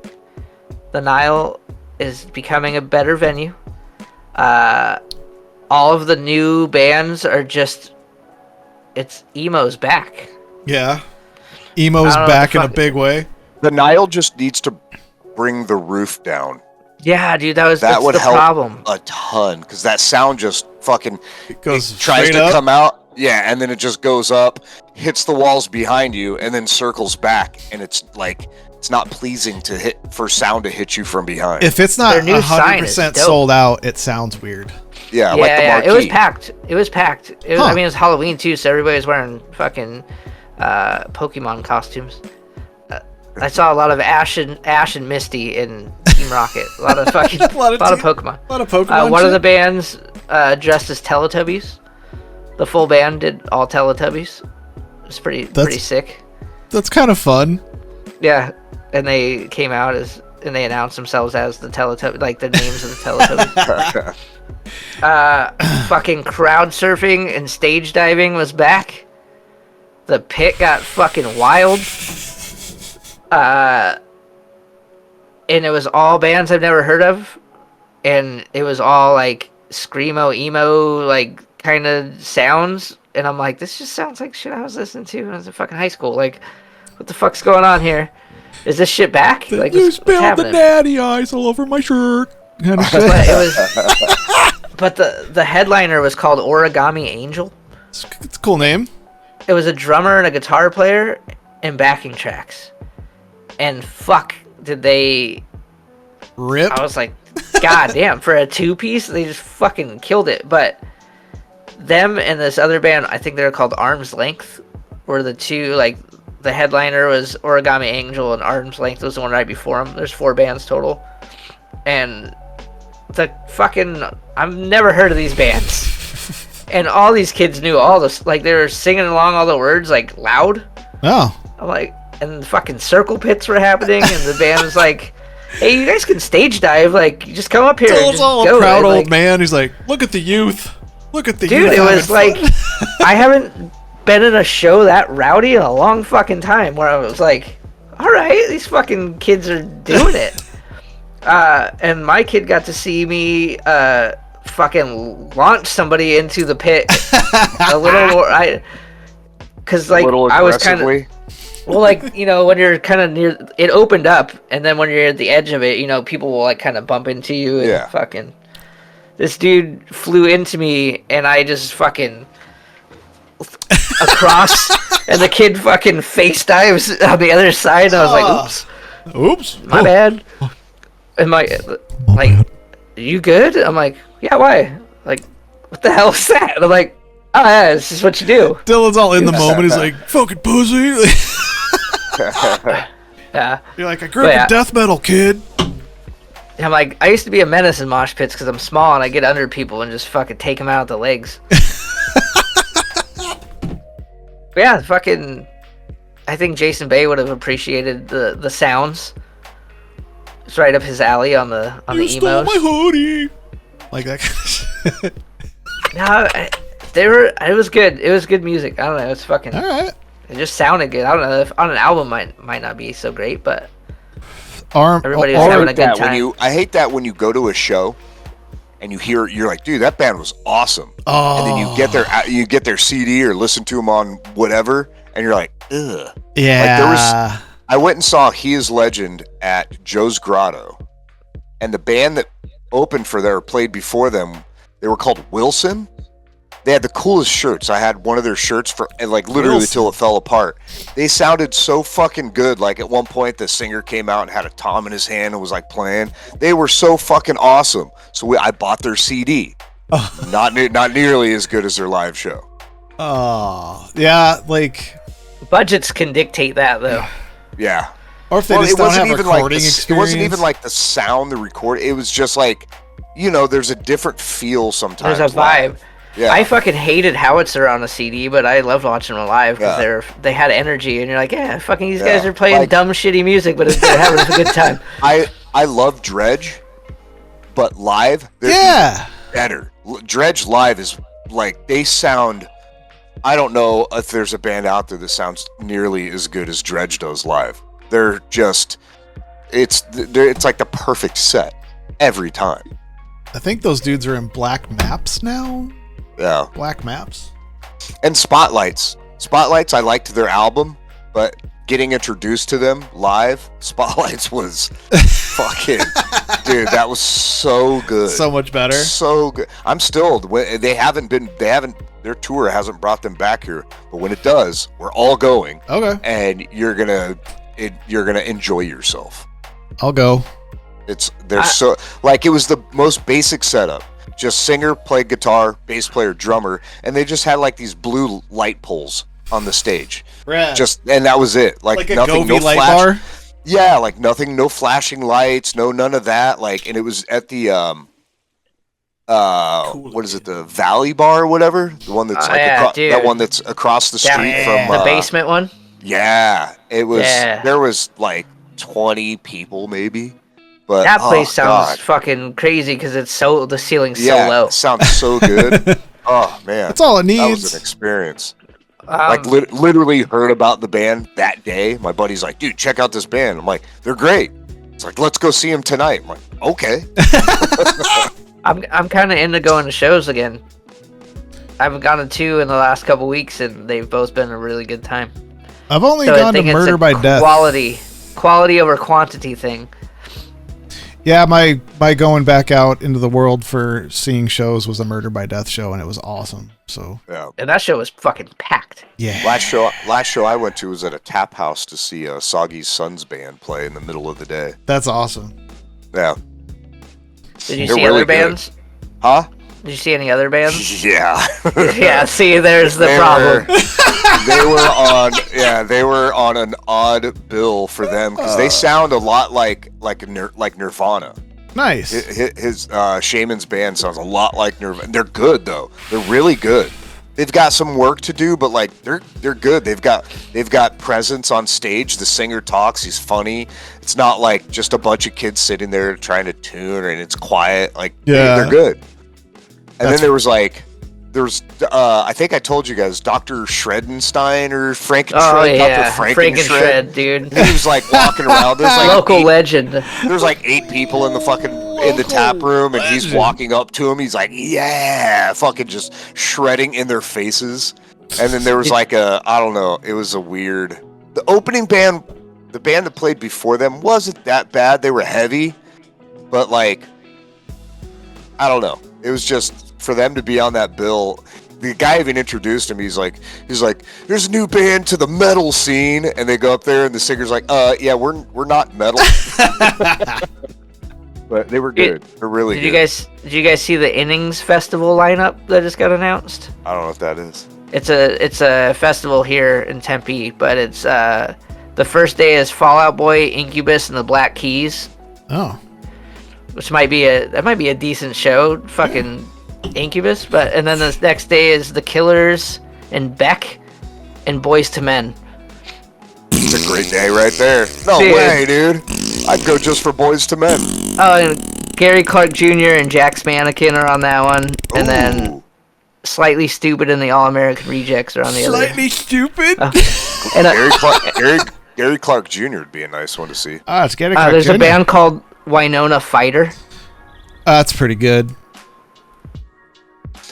[SPEAKER 3] The Nile is becoming a better venue. All of the new bands are just, it's emo's back.
[SPEAKER 1] Yeah. Emo's back in a big way.
[SPEAKER 2] The Nile just needs to bring the roof down.
[SPEAKER 3] Yeah, dude, that's
[SPEAKER 2] would
[SPEAKER 3] the
[SPEAKER 2] help
[SPEAKER 3] problem.
[SPEAKER 2] a ton, because that sound just fucking
[SPEAKER 1] It goes
[SPEAKER 2] tries
[SPEAKER 1] straight
[SPEAKER 2] to
[SPEAKER 1] up.
[SPEAKER 2] come out, and then it just goes up, hits the walls behind you, and then circles back, and it's like it's not pleasing to hit for sound to hit you from behind.
[SPEAKER 1] If it's not
[SPEAKER 3] Their new sign
[SPEAKER 1] 100%
[SPEAKER 3] is dope.
[SPEAKER 1] sold out, it sounds weird.
[SPEAKER 2] Yeah, like the marquee.
[SPEAKER 3] It was packed. It was packed.
[SPEAKER 1] Huh.
[SPEAKER 3] I mean, it was Halloween too, so everybody was wearing fucking Pokemon costumes. I saw a lot of Ash and Misty in Team Rocket. A lot of fucking,
[SPEAKER 1] A lot of
[SPEAKER 3] Pokemon.
[SPEAKER 1] A lot of Pokemon.
[SPEAKER 3] One of
[SPEAKER 1] shit.
[SPEAKER 3] the bands dressed as Teletubbies. The full band did all Teletubbies. It was pretty sick.
[SPEAKER 1] That's kind of fun.
[SPEAKER 3] Yeah, and they came out and they announced themselves as the Teletubbies, like the names of the Teletubbies. Fucking crowd surfing and stage diving was back. The pit got fucking wild. And it was all bands I've never heard of, and it was all like screamo, emo, like kind of sounds. And I'm like, this just sounds like shit I was listening to when I was in fucking high school. Like, what the fuck's going on here? Is this shit back? Like,
[SPEAKER 1] You
[SPEAKER 3] what's
[SPEAKER 1] spilled the
[SPEAKER 3] happening?
[SPEAKER 1] natty ice all over my shirt. Kind of shit.
[SPEAKER 3] But it was, but the headliner was called Origami Angel.
[SPEAKER 1] It's a cool name.
[SPEAKER 3] It was a drummer and a guitar player and backing tracks. And fuck, did they...
[SPEAKER 1] Rip.
[SPEAKER 3] I was like, god damn, for a two-piece, they just fucking killed it. But them and this other band, I think they're called Arm's Length, were the two, like, the headliner was Origami Angel and Arm's Length was the one right before them. There's 4 bands total. And the fucking... I've never heard of these bands. And all these kids knew all this, like, they were singing along all the words, like, loud.
[SPEAKER 1] Oh.
[SPEAKER 3] I'm like, and the fucking circle pits were happening, and the band was like, hey, you guys can stage dive, like, you just come up here and
[SPEAKER 1] Dylan's
[SPEAKER 3] just
[SPEAKER 1] all
[SPEAKER 3] go.
[SPEAKER 1] a proud
[SPEAKER 3] Like,
[SPEAKER 1] old man. He's like, look at the youth. Look at the
[SPEAKER 3] dude,
[SPEAKER 1] youth.
[SPEAKER 3] it was
[SPEAKER 1] having
[SPEAKER 3] like,
[SPEAKER 1] fun."
[SPEAKER 3] I haven't been in a show that rowdy in a long fucking time, where I was like, alright, these fucking kids are doing it. And my kid got to see me, fucking launch somebody into the pit a little more, because, like, I was kind of... Well, like, you know, when you're kind of near, it opened up, and then when you're at the edge of it, you know, people will, like, kind of bump into you, and fucking, this dude flew into me, and I just fucking across, and the kid fucking face dives on the other side, and I was like,
[SPEAKER 1] Oops.
[SPEAKER 3] my bad. And like, are you good? I'm like, yeah, why? Like, what the hell is that? And I'm like, oh, yeah, this is what you do.
[SPEAKER 1] Dylan's all in the moment. He's like, fucking pussy.
[SPEAKER 3] Yeah.
[SPEAKER 1] You're like, I grew up in death metal, kid.
[SPEAKER 3] I'm like, I used to be a menace in mosh pits because I'm small and I get under people and just fucking take them out with the legs. But yeah, fucking, I think Jason Bay would have appreciated the sounds. It's right up his alley on the
[SPEAKER 1] You
[SPEAKER 3] emos.
[SPEAKER 1] stole my hoodie. Like that kind of shit.
[SPEAKER 3] No, it was good. It was good music. I don't know. It's fucking.
[SPEAKER 1] All right.
[SPEAKER 3] It just sounded good. I don't know if on an album might not be so great, but everybody was
[SPEAKER 2] I
[SPEAKER 3] having a
[SPEAKER 2] hate
[SPEAKER 3] good
[SPEAKER 2] that
[SPEAKER 3] time.
[SPEAKER 2] I hate that when you go to a show and you're like, dude, that band was awesome.
[SPEAKER 1] Oh.
[SPEAKER 2] And then you get their CD or listen to them on whatever, and you're like, ugh.
[SPEAKER 1] Yeah.
[SPEAKER 2] I went and saw He Is Legend at Joe's Grotto, and the band that opened for them or played before them, they were called Wilson. They had the coolest shirts. I had one of their shirts for like literally till it fell apart. They sounded so fucking good. Like at one point, the singer came out and had a tom in his hand and was like playing. They were so fucking awesome. So I bought their CD.
[SPEAKER 1] Oh.
[SPEAKER 2] Not nearly as good as their live show.
[SPEAKER 1] Oh, yeah, like
[SPEAKER 3] Budgets can dictate that though.
[SPEAKER 2] Yeah.
[SPEAKER 1] Or if they just don't have recording
[SPEAKER 2] experience. It wasn't even like the sound, the record. It was just like, you know, there's a different feel sometimes.
[SPEAKER 3] There's a vibe.
[SPEAKER 2] Yeah.
[SPEAKER 3] I fucking hated Howitzer on a CD, but I loved watching them live because they had energy, and you're like, yeah, fucking these guys are playing dumb, shitty music, but they're having a good time.
[SPEAKER 2] I love Dredge, but live, they're better. Dredge live is like, they sound I don't know if there's a band out there that sounds nearly as good as Dredge does live. They're just, it's like the perfect set every time.
[SPEAKER 1] I think those dudes are in Black Maps now.
[SPEAKER 2] Yeah.
[SPEAKER 1] Black Maps.
[SPEAKER 2] And Spotlights. Spotlights, I liked their album, but getting introduced to them live, Spotlights was fucking, dude, that was so good.
[SPEAKER 1] So much better.
[SPEAKER 2] So good. I'm still, their tour hasn't brought them back here, but when it does, we're all going.
[SPEAKER 1] Okay.
[SPEAKER 2] And you're gonna enjoy yourself.
[SPEAKER 1] I'll go.
[SPEAKER 2] So like, it was the most basic setup. Just singer, play guitar, bass player, drummer, and they just had like these blue light poles on the stage.
[SPEAKER 1] Rad.
[SPEAKER 2] And that was it. Like
[SPEAKER 1] a
[SPEAKER 2] nothing,
[SPEAKER 1] Govee
[SPEAKER 2] no
[SPEAKER 1] light
[SPEAKER 2] flash.
[SPEAKER 1] bar?
[SPEAKER 2] Yeah, like nothing, no flashing lights, none of that. Like, and it was at the what is it, the Valley Bar or whatever? The one that's that one that's across the street from
[SPEAKER 3] the basement one?
[SPEAKER 2] Yeah. It was there was like 20 people maybe. But
[SPEAKER 3] that place sounds fucking crazy because it's the ceiling's so low.
[SPEAKER 2] It sounds so good. Oh man.
[SPEAKER 1] That's all it needs.
[SPEAKER 2] That was an experience. Like literally heard about the band that day. My buddy's like, dude, check out this band. I'm like, they're great. It's like, let's go see them tonight. I'm like, okay.
[SPEAKER 3] I'm kind of into going to shows again. I haven't gone to 2 in the last couple weeks, and they've both been a really good time.
[SPEAKER 1] I've only gone to Murder by Death.
[SPEAKER 3] Quality over quantity thing.
[SPEAKER 1] Yeah, my going back out into the world for seeing shows was a Murder by Death show, and it was awesome. So
[SPEAKER 2] yeah,
[SPEAKER 3] and that show was fucking packed.
[SPEAKER 1] Yeah.
[SPEAKER 2] Last show I went to was at a tap house to see Soggy's Sons band play in the middle of the day.
[SPEAKER 1] That's awesome.
[SPEAKER 2] Yeah.
[SPEAKER 3] Did you see other bands?
[SPEAKER 2] Huh?
[SPEAKER 3] Did you see any other bands?
[SPEAKER 2] Yeah.
[SPEAKER 3] Yeah. See, there's the problem.
[SPEAKER 2] They were on an odd bill for them because they sound a lot like Nirvana.
[SPEAKER 1] Nice.
[SPEAKER 2] His Shaman's band sounds a lot like Nirvana. They're good though. They're really good. They've got some work to do, but like they're good. They've got presence on stage. The singer talks. He's funny. It's not like just a bunch of kids sitting there trying to tune and it's quiet. Like they're good. And then there was I think I told you guys, Dr. Shredenstein or Frankenshred.
[SPEAKER 3] Oh yeah,
[SPEAKER 2] Dr. Frankenshred,
[SPEAKER 3] dude.
[SPEAKER 2] He was like walking around. There's like
[SPEAKER 3] local legend.
[SPEAKER 2] There's like 8 people in the tap room, and he's walking up to him. He's like, yeah, fucking just shredding in their faces. And then there was like I don't know. It was a weird. The opening band, the band that played before them, wasn't that bad. They were heavy, but like, I don't know. It was just. For them to be on that bill, the guy even introduced him. He's like, there's a new band to the metal scene, and they go up there, and the singer's like, yeah, we're not metal, but they were good. They're really good.
[SPEAKER 3] Did you guys see the Innings Festival lineup that just got announced?
[SPEAKER 2] I don't know what that is.
[SPEAKER 3] It's a festival here in Tempe, but it's the first day is Fall Out Boy, Incubus, and the Black Keys.
[SPEAKER 1] Oh,
[SPEAKER 3] which might be a decent show. Fucking. Incubus, and then the next day is The Killers and Beck and Boys to Men.
[SPEAKER 2] It's a great day right there. No way, dude. I'd go just for Boys to Men.
[SPEAKER 3] Oh, and Gary Clark Jr. and Jax Mannequin are on that one, and then Slightly Stupid and the All American Rejects are on the other.
[SPEAKER 1] Slightly Stupid.
[SPEAKER 2] Gary Clark Jr. would be a nice one to see.
[SPEAKER 1] It's Gary Clark
[SPEAKER 3] There's
[SPEAKER 1] Jr.
[SPEAKER 3] a band called Winona Fighter.
[SPEAKER 1] That's pretty good.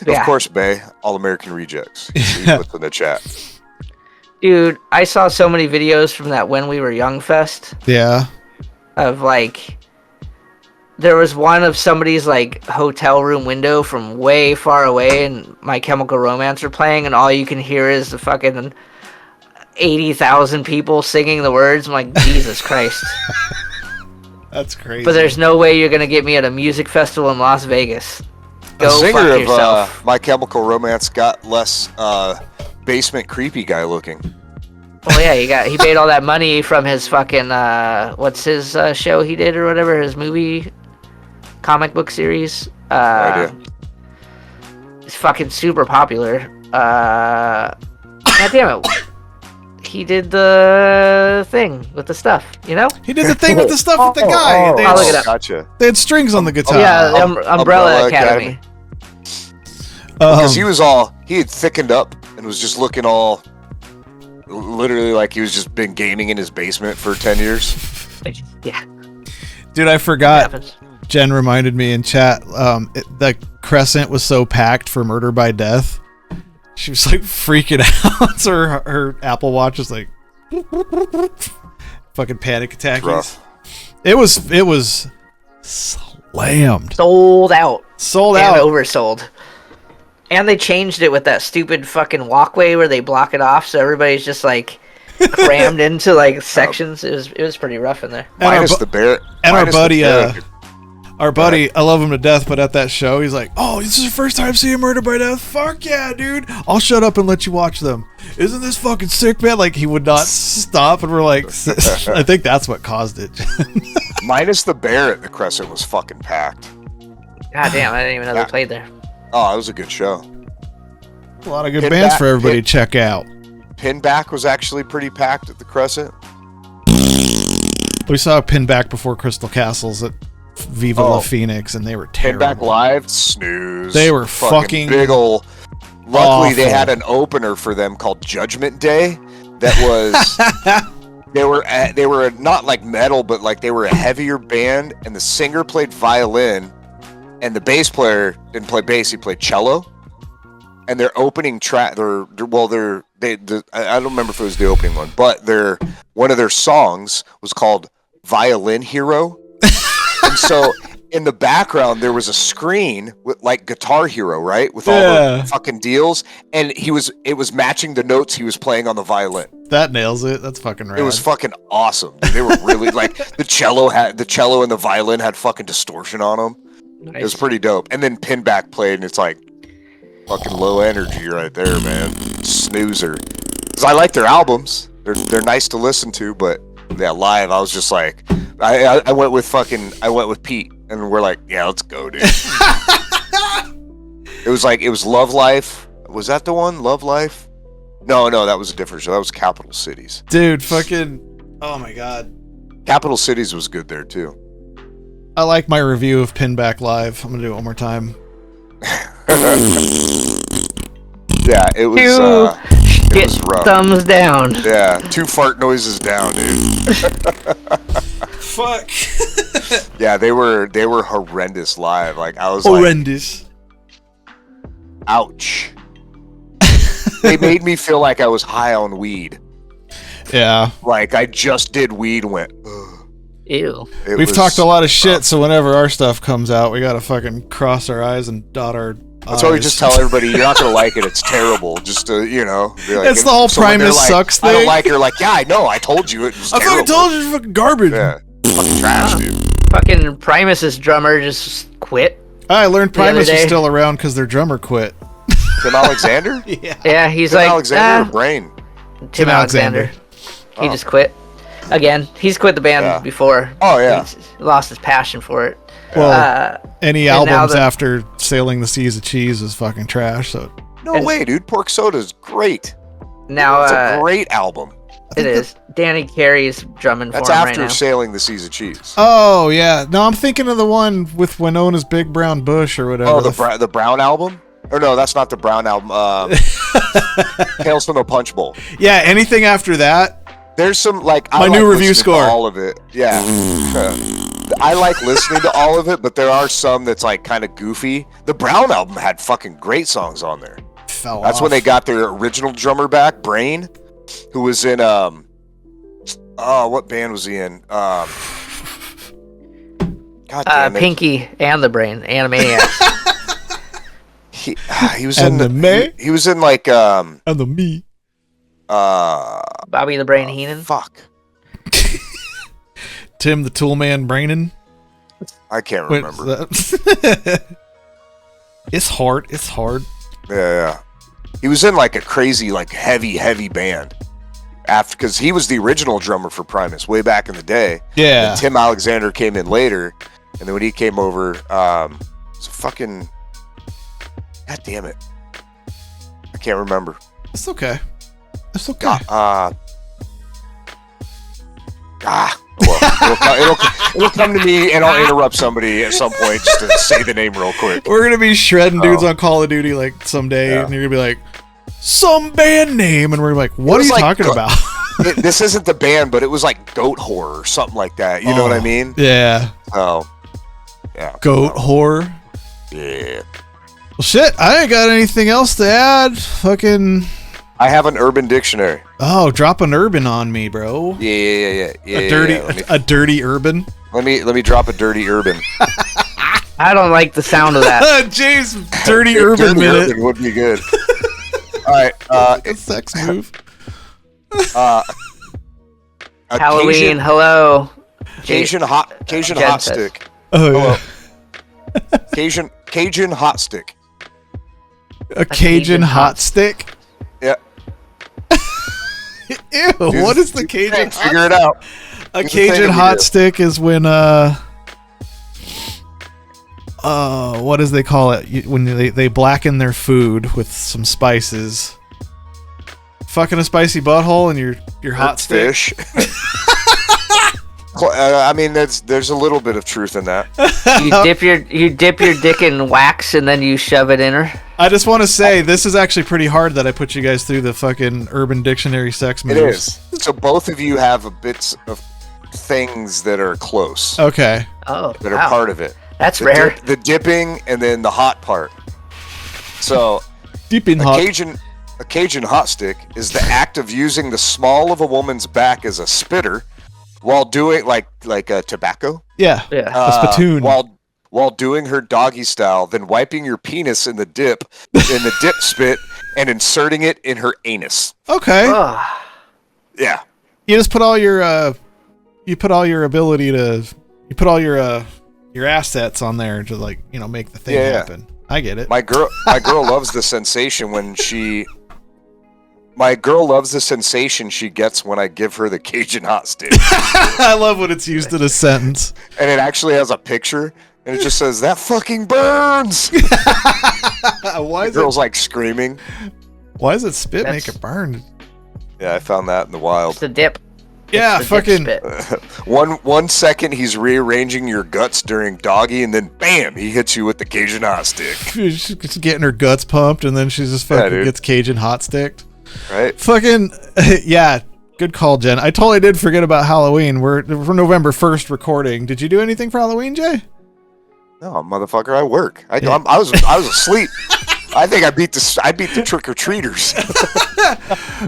[SPEAKER 2] Of course, Bay, All American Rejects. What's in the chat?
[SPEAKER 3] Dude, I saw so many videos from that When We Were Young Fest.
[SPEAKER 1] Yeah.
[SPEAKER 3] Of like, there was one of somebody's like hotel room window from way far away, and My Chemical Romance are playing, and all you can hear is the fucking 80,000 people singing the words. I'm like, Jesus Christ.
[SPEAKER 1] That's crazy.
[SPEAKER 3] But there's no way you're gonna get me at a music festival in Las Vegas.
[SPEAKER 2] The singer of My Chemical Romance got less basement creepy guy looking.
[SPEAKER 3] Oh yeah, he paid all that money from his fucking what's his show he did or whatever, his movie comic book series.
[SPEAKER 2] No idea.
[SPEAKER 3] It's fucking super popular. God damn it. He did the thing with the stuff, you know?
[SPEAKER 1] He did the thing with the stuff with the guy.
[SPEAKER 3] I'll look it up.
[SPEAKER 2] Gotcha.
[SPEAKER 1] They had strings on the guitar.
[SPEAKER 3] Yeah, Umbrella Academy.
[SPEAKER 2] Because he had thickened up and was just looking all, literally like he was just been gaming in his basement for 10 years.
[SPEAKER 3] Yeah.
[SPEAKER 1] Dude, I forgot. Jen reminded me in chat, the Crescent was so packed for Murder by Death. She was like freaking out. So her Apple Watch was like fucking panic attacks. It was slammed.
[SPEAKER 3] Sold out.
[SPEAKER 1] Sold
[SPEAKER 3] and
[SPEAKER 1] out.
[SPEAKER 3] Oversold. And they changed it with that stupid fucking walkway where they block it off, so everybody's just like crammed into like sections. It was pretty rough in there.
[SPEAKER 2] Minus the bear.
[SPEAKER 1] And our buddy, I love him to death, but at that show, he's like, "Oh, this is your first time seeing Murder by Death? Fuck yeah, dude! I'll shut up and let you watch them. Isn't this fucking sick, man?" Like he would not stop, and we're like, I think that's what caused it.
[SPEAKER 2] Minus the bear at the Crescent was fucking packed.
[SPEAKER 3] God damn, I didn't even know they played there.
[SPEAKER 2] Oh, it was a good show.
[SPEAKER 1] A lot of good bands for everybody to check out.
[SPEAKER 2] Pinback was actually pretty packed at the Crescent.
[SPEAKER 1] We saw Pinback before Crystal Castles at Viva La Phoenix, and they were terrible.
[SPEAKER 2] Pinback Live, snooze.
[SPEAKER 1] They were fucking
[SPEAKER 2] big ol'. Luckily, they
[SPEAKER 1] awful.
[SPEAKER 2] had an opener for them called Judgment Day. That was they were not like metal, but like they were a heavier band, and the singer played violin, and the bass player didn't play bass; he played cello. And their opening track, I don't remember if it was the opening one, but one of their songs was called Violin Hero. And so in the background there was a screen with like Guitar Hero, right? With all the fucking deals, and it was matching the notes he was playing on the violin.
[SPEAKER 1] That nails it. That's fucking rad.
[SPEAKER 2] It was fucking awesome. They were really like the cello and the violin had fucking distortion on them. Nice. It was pretty dope. And then Pinback played, and it's like fucking low energy right there, man. Snoozer. Because I like their albums. They're nice to listen to, but yeah, live I was just like, I went with Pete, and we're like, yeah, let's go, dude. It was Love Life. Was that the one? Love Life? No, that was a different show. That was Capital Cities.
[SPEAKER 1] Dude, fucking, oh my god.
[SPEAKER 2] Capital Cities was good there too.
[SPEAKER 1] I like my review of Pinback Live. I'm gonna do it one more time.
[SPEAKER 2] Yeah, it was. It was rough.
[SPEAKER 3] Thumbs down.
[SPEAKER 2] Yeah, 2 fart noises down, dude.
[SPEAKER 1] Fuck.
[SPEAKER 2] Yeah, they were horrendous live. Like I was
[SPEAKER 1] horrendous.
[SPEAKER 2] Like, ouch. They made me feel like I was high on weed.
[SPEAKER 1] Yeah.
[SPEAKER 2] Like I just did weed and went. Ugh.
[SPEAKER 3] Ew.
[SPEAKER 1] We've talked a lot of shit, so whenever our stuff comes out, we gotta fucking cross our eyes and dot our
[SPEAKER 2] That's why we just tell everybody you're not gonna like it. It's terrible. Just to be like,
[SPEAKER 1] it's the whole Primus sucks thing.
[SPEAKER 2] I don't like it. You're like, yeah, I know. I told you it was terrible.
[SPEAKER 1] I fucking told you it's fucking garbage.
[SPEAKER 2] Yeah, fucking trash, dude.
[SPEAKER 3] Fucking Primus's drummer just quit.
[SPEAKER 1] I learned Primus is still around because their drummer quit.
[SPEAKER 2] Tim Alexander?
[SPEAKER 3] Yeah, he's
[SPEAKER 2] Tim
[SPEAKER 3] like
[SPEAKER 2] Alexander or Brain?
[SPEAKER 3] Tim Alexander. He just quit. Again, he's quit the band before.
[SPEAKER 2] Oh yeah.
[SPEAKER 3] He's lost his passion for it.
[SPEAKER 1] Well, any albums after Sailing the Seas of Cheese is fucking trash. So
[SPEAKER 2] no way, dude. Pork Soda's great.
[SPEAKER 3] Now
[SPEAKER 2] it's a great album.
[SPEAKER 3] It is. Danny Carey's drumming for him right now.
[SPEAKER 2] That's after Sailing the Seas of Cheese.
[SPEAKER 1] Oh yeah. No, I'm thinking of the one with Winona's Big Brown Bush or whatever.
[SPEAKER 2] Oh, the Brown album. Or no, that's not the Brown album. Tales from the Punch Bowl.
[SPEAKER 1] Yeah, anything after that.
[SPEAKER 2] There's some like
[SPEAKER 1] my new review score.
[SPEAKER 2] All of it, yeah. I like listening to all of it, but there are some that's like kind of goofy. The Brown album had fucking great songs on there. That's when they got their original drummer back, Brain, who was in what band was he in? God damn it.
[SPEAKER 3] Pinky and the Brain, Animaniacs.
[SPEAKER 2] He was he was in like
[SPEAKER 1] and the me.
[SPEAKER 3] Bobby the Brain Heenan.
[SPEAKER 2] Fuck.
[SPEAKER 1] Tim the Toolman Brainan.
[SPEAKER 2] I can't remember.
[SPEAKER 1] It's hard.
[SPEAKER 2] Yeah. He was in like a crazy, like heavy band. Because he was the original drummer for Primus way back in the day.
[SPEAKER 1] Yeah.
[SPEAKER 2] And Tim Alexander came in later, and then when he came over, it was a fucking. God damn it! I can't remember.
[SPEAKER 1] It's okay.
[SPEAKER 2] Well, it'll come to me, and I'll interrupt somebody at some point just to say the name real quick.
[SPEAKER 1] We're gonna be shredding dudes on Call of Duty like someday, and you're gonna be like, some band name, and we're like, what are you talking about?
[SPEAKER 2] This isn't the band, but it was like Goat Whore or something like that. You know what I mean?
[SPEAKER 1] Yeah.
[SPEAKER 2] Oh. Yeah.
[SPEAKER 1] Goat Whore.
[SPEAKER 2] Yeah.
[SPEAKER 1] Well, shit, I ain't got anything else to add. Fucking.
[SPEAKER 2] I have an Urban Dictionary.
[SPEAKER 1] Oh, drop an urban on me, bro.
[SPEAKER 2] Yeah.
[SPEAKER 1] A dirty urban.
[SPEAKER 2] Let me drop a dirty urban.
[SPEAKER 3] I don't like the sound of that.
[SPEAKER 1] James, dirty urban
[SPEAKER 2] dirty
[SPEAKER 1] minute.
[SPEAKER 2] Urban would be good. All right.
[SPEAKER 1] A sex move.
[SPEAKER 3] Halloween, hello.
[SPEAKER 2] Cajun hot stick.
[SPEAKER 1] Oh,
[SPEAKER 2] yeah. Cajun hot stick.
[SPEAKER 1] A Cajun hot stick?
[SPEAKER 2] Yeah.
[SPEAKER 1] Ew, what is the Cajun hot
[SPEAKER 2] Figure it out.
[SPEAKER 1] A Cajun hot stick is when what does they call it? When they blacken their food with some spices. Fucking a spicy butthole and your hot stick.
[SPEAKER 2] Fish. I mean, there's a little bit of truth in that.
[SPEAKER 3] You dip your dick in wax and then you shove it in her.
[SPEAKER 1] I just want to say this is actually pretty hard that I put you guys through the fucking Urban Dictionary sex moves.
[SPEAKER 2] It is. So both of you have bits of things that are close.
[SPEAKER 1] Okay.
[SPEAKER 3] Oh,
[SPEAKER 2] that are part of it.
[SPEAKER 3] That's rare.
[SPEAKER 2] The dipping and then the hot part. So
[SPEAKER 1] Dipping hot.
[SPEAKER 2] A Cajun hot stick is the act of using the small of a woman's back as a spitter while doing like a tobacco.
[SPEAKER 1] Yeah. A spittoon.
[SPEAKER 2] While doing her doggy style, then wiping your penis in the dip spit and inserting it in her anus.
[SPEAKER 1] Okay.
[SPEAKER 2] Yeah.
[SPEAKER 1] You just put all your ability to your assets on there to make the thing happen. I get it.
[SPEAKER 2] My girl loves the sensation when she gets when I give her the Cajun hot stick.
[SPEAKER 1] I love when it's used in a sentence.
[SPEAKER 2] And it actually has a picture and it just says, "That fucking burns."
[SPEAKER 1] Why is
[SPEAKER 2] the girl's like screaming.
[SPEAKER 1] Why does it spit make it burn?
[SPEAKER 2] Yeah, I found that in the wild.
[SPEAKER 3] It's the dip.
[SPEAKER 1] Yeah, fucking.
[SPEAKER 2] One second he's rearranging your guts during doggy, and then bam, he hits you with the Cajun hot stick.
[SPEAKER 1] She's getting her guts pumped, and then she just fucking gets Cajun hot sticked.
[SPEAKER 2] Right?
[SPEAKER 1] Fucking yeah, good call, Jen. I totally did forget about Halloween. We're November 1st recording. Did you do anything for Halloween, Jay?
[SPEAKER 2] No, motherfucker, I work. I was asleep. I think I beat the trick-or-treaters.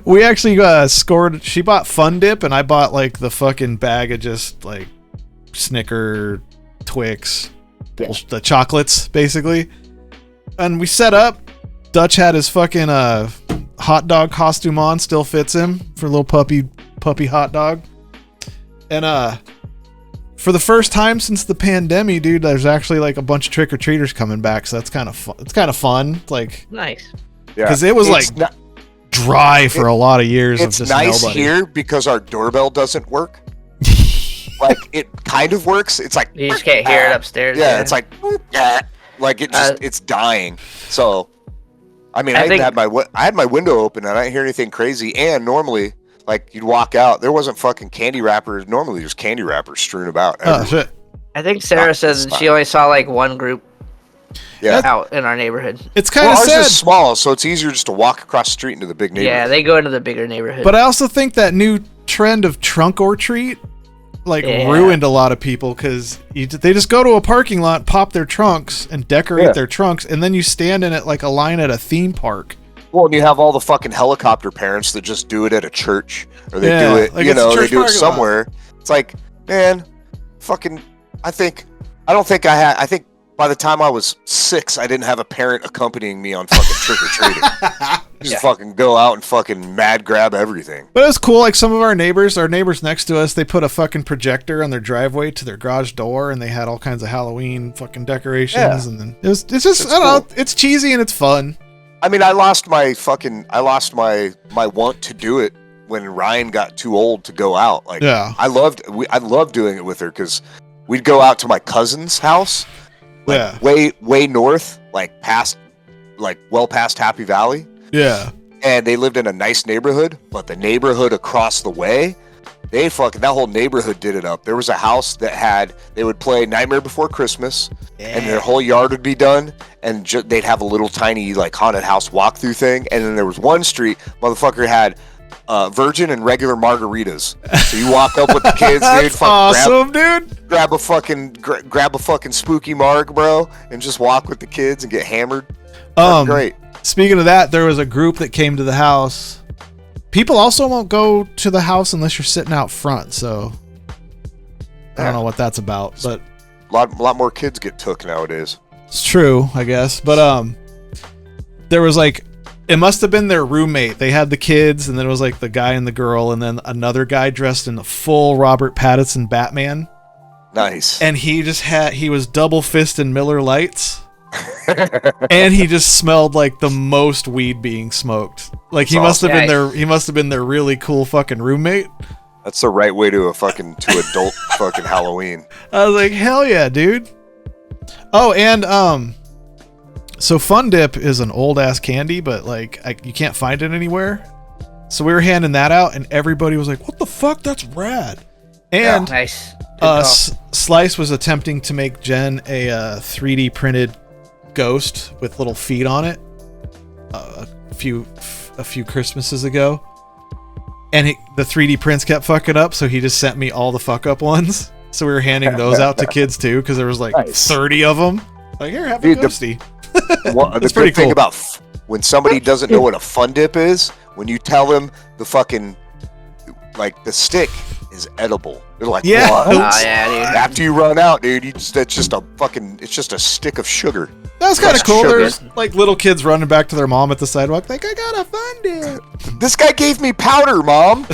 [SPEAKER 1] We actually scored. She bought Fun Dip, and I bought like the fucking bag of just like Snicker, Twix, the chocolates, basically. And we set up. Dutch had his fucking hot dog costume on, still fits him for a little puppy hot dog. And for the first time since the pandemic, dude, there's actually like a bunch of trick-or-treaters coming back, so that's kind of fun. It's kind of fun, like
[SPEAKER 3] nice.
[SPEAKER 2] Yeah,
[SPEAKER 1] because it was dry for a lot of years.
[SPEAKER 2] It's
[SPEAKER 1] of just
[SPEAKER 2] nice
[SPEAKER 1] nobody.
[SPEAKER 2] Here because our doorbell doesn't work. Like it kind of works. It's like
[SPEAKER 3] you just can't hear it upstairs.
[SPEAKER 2] Yeah, it's like it just it's dying. So, I mean, I had my window open and I didn't hear anything crazy. And normally, like you'd walk out, there wasn't fucking candy wrappers. Normally, there's candy wrappers strewn about.
[SPEAKER 1] Oh shit!
[SPEAKER 3] I think Sarah says she only saw like one group. Out in our neighborhood.
[SPEAKER 1] It's kind of sad.
[SPEAKER 2] Ours is small, so it's easier just to walk across the street into the big neighborhood.
[SPEAKER 3] Yeah, they go into the bigger neighborhood.
[SPEAKER 1] But I also think that new trend of trunk or treat ruined a lot of people because they just go to a parking lot, pop their trunks, and decorate their trunks, and then you stand in it like a line at a theme park.
[SPEAKER 2] Well, and you have all the fucking helicopter parents that just do it at a church, or they do it,
[SPEAKER 1] like
[SPEAKER 2] they do it somewhere.
[SPEAKER 1] Lot.
[SPEAKER 2] It's like, man, fucking. I think by the time I was 6, I didn't have a parent accompanying me on fucking trick or treating. Just fucking go out and fucking mad grab everything.
[SPEAKER 1] But it was cool. Like some of our neighbors next to us, they put a fucking projector on their driveway to their garage door, and they had all kinds of Halloween fucking decorations. And then it's just I don't know, it's cheesy and it's fun.
[SPEAKER 2] I mean, I lost my want to do it when Ryan got too old to go out. Like, I loved doing it with her because we'd go out to my cousin's house. Way north, well past Happy Valley.
[SPEAKER 1] Yeah.
[SPEAKER 2] And they lived in a nice neighborhood, but the neighborhood across the way that whole neighborhood did it up. There was a house that they would play Nightmare Before Christmas, and their whole yard would be done, and they'd have a little tiny like haunted house walkthrough thing, and then there was one street, motherfucker had virgin and regular margaritas. So you walk up with the kids,
[SPEAKER 1] That's awesome, dude.
[SPEAKER 2] Grab a fucking spooky marg, bro, and just walk with the kids and get hammered. Great.
[SPEAKER 1] Speaking of that, there was a group that came to the house. People also won't go to the house unless you're sitting out front, so I don't know what that's about, but
[SPEAKER 2] a lot more kids get took nowadays.
[SPEAKER 1] It's true, I guess. But there was like, it must have been their roommate. They had the kids, and then it was like the guy and the girl, and then another guy dressed in the full Robert Pattinson Batman.
[SPEAKER 2] Nice.
[SPEAKER 1] And he was double fisting Miller Lights. And he just smelled like the most weed being smoked. Like he must have been their really cool fucking roommate.
[SPEAKER 2] That's the right way to adult fucking Halloween.
[SPEAKER 1] I was like, hell yeah, dude. Oh, and so Fun Dip is an old ass candy, but like you can't find it anywhere. So we were handing that out, and everybody was like, "What the fuck? That's rad!" And
[SPEAKER 3] nice.
[SPEAKER 1] Slice was attempting to make Jen a 3D printed ghost with little feet on it a few Christmases ago, and the 3D prints kept fucking up, so he just sent me all the fuck up ones. So we were handing those out to kids too, because there was like 30 of them. Like, here, have a ghosty.
[SPEAKER 2] The good thing about when somebody doesn't know what a Fun Dip is, when you tell them the fucking the stick is edible. They're like,
[SPEAKER 1] yeah,
[SPEAKER 2] what?
[SPEAKER 3] Yeah, dude.
[SPEAKER 2] After you run out, dude, it's just a stick of sugar.
[SPEAKER 1] That's kind of cool. There's like little kids running back to their mom at the sidewalk, like, I got a Fun Dip.
[SPEAKER 2] This guy gave me powder, Mom.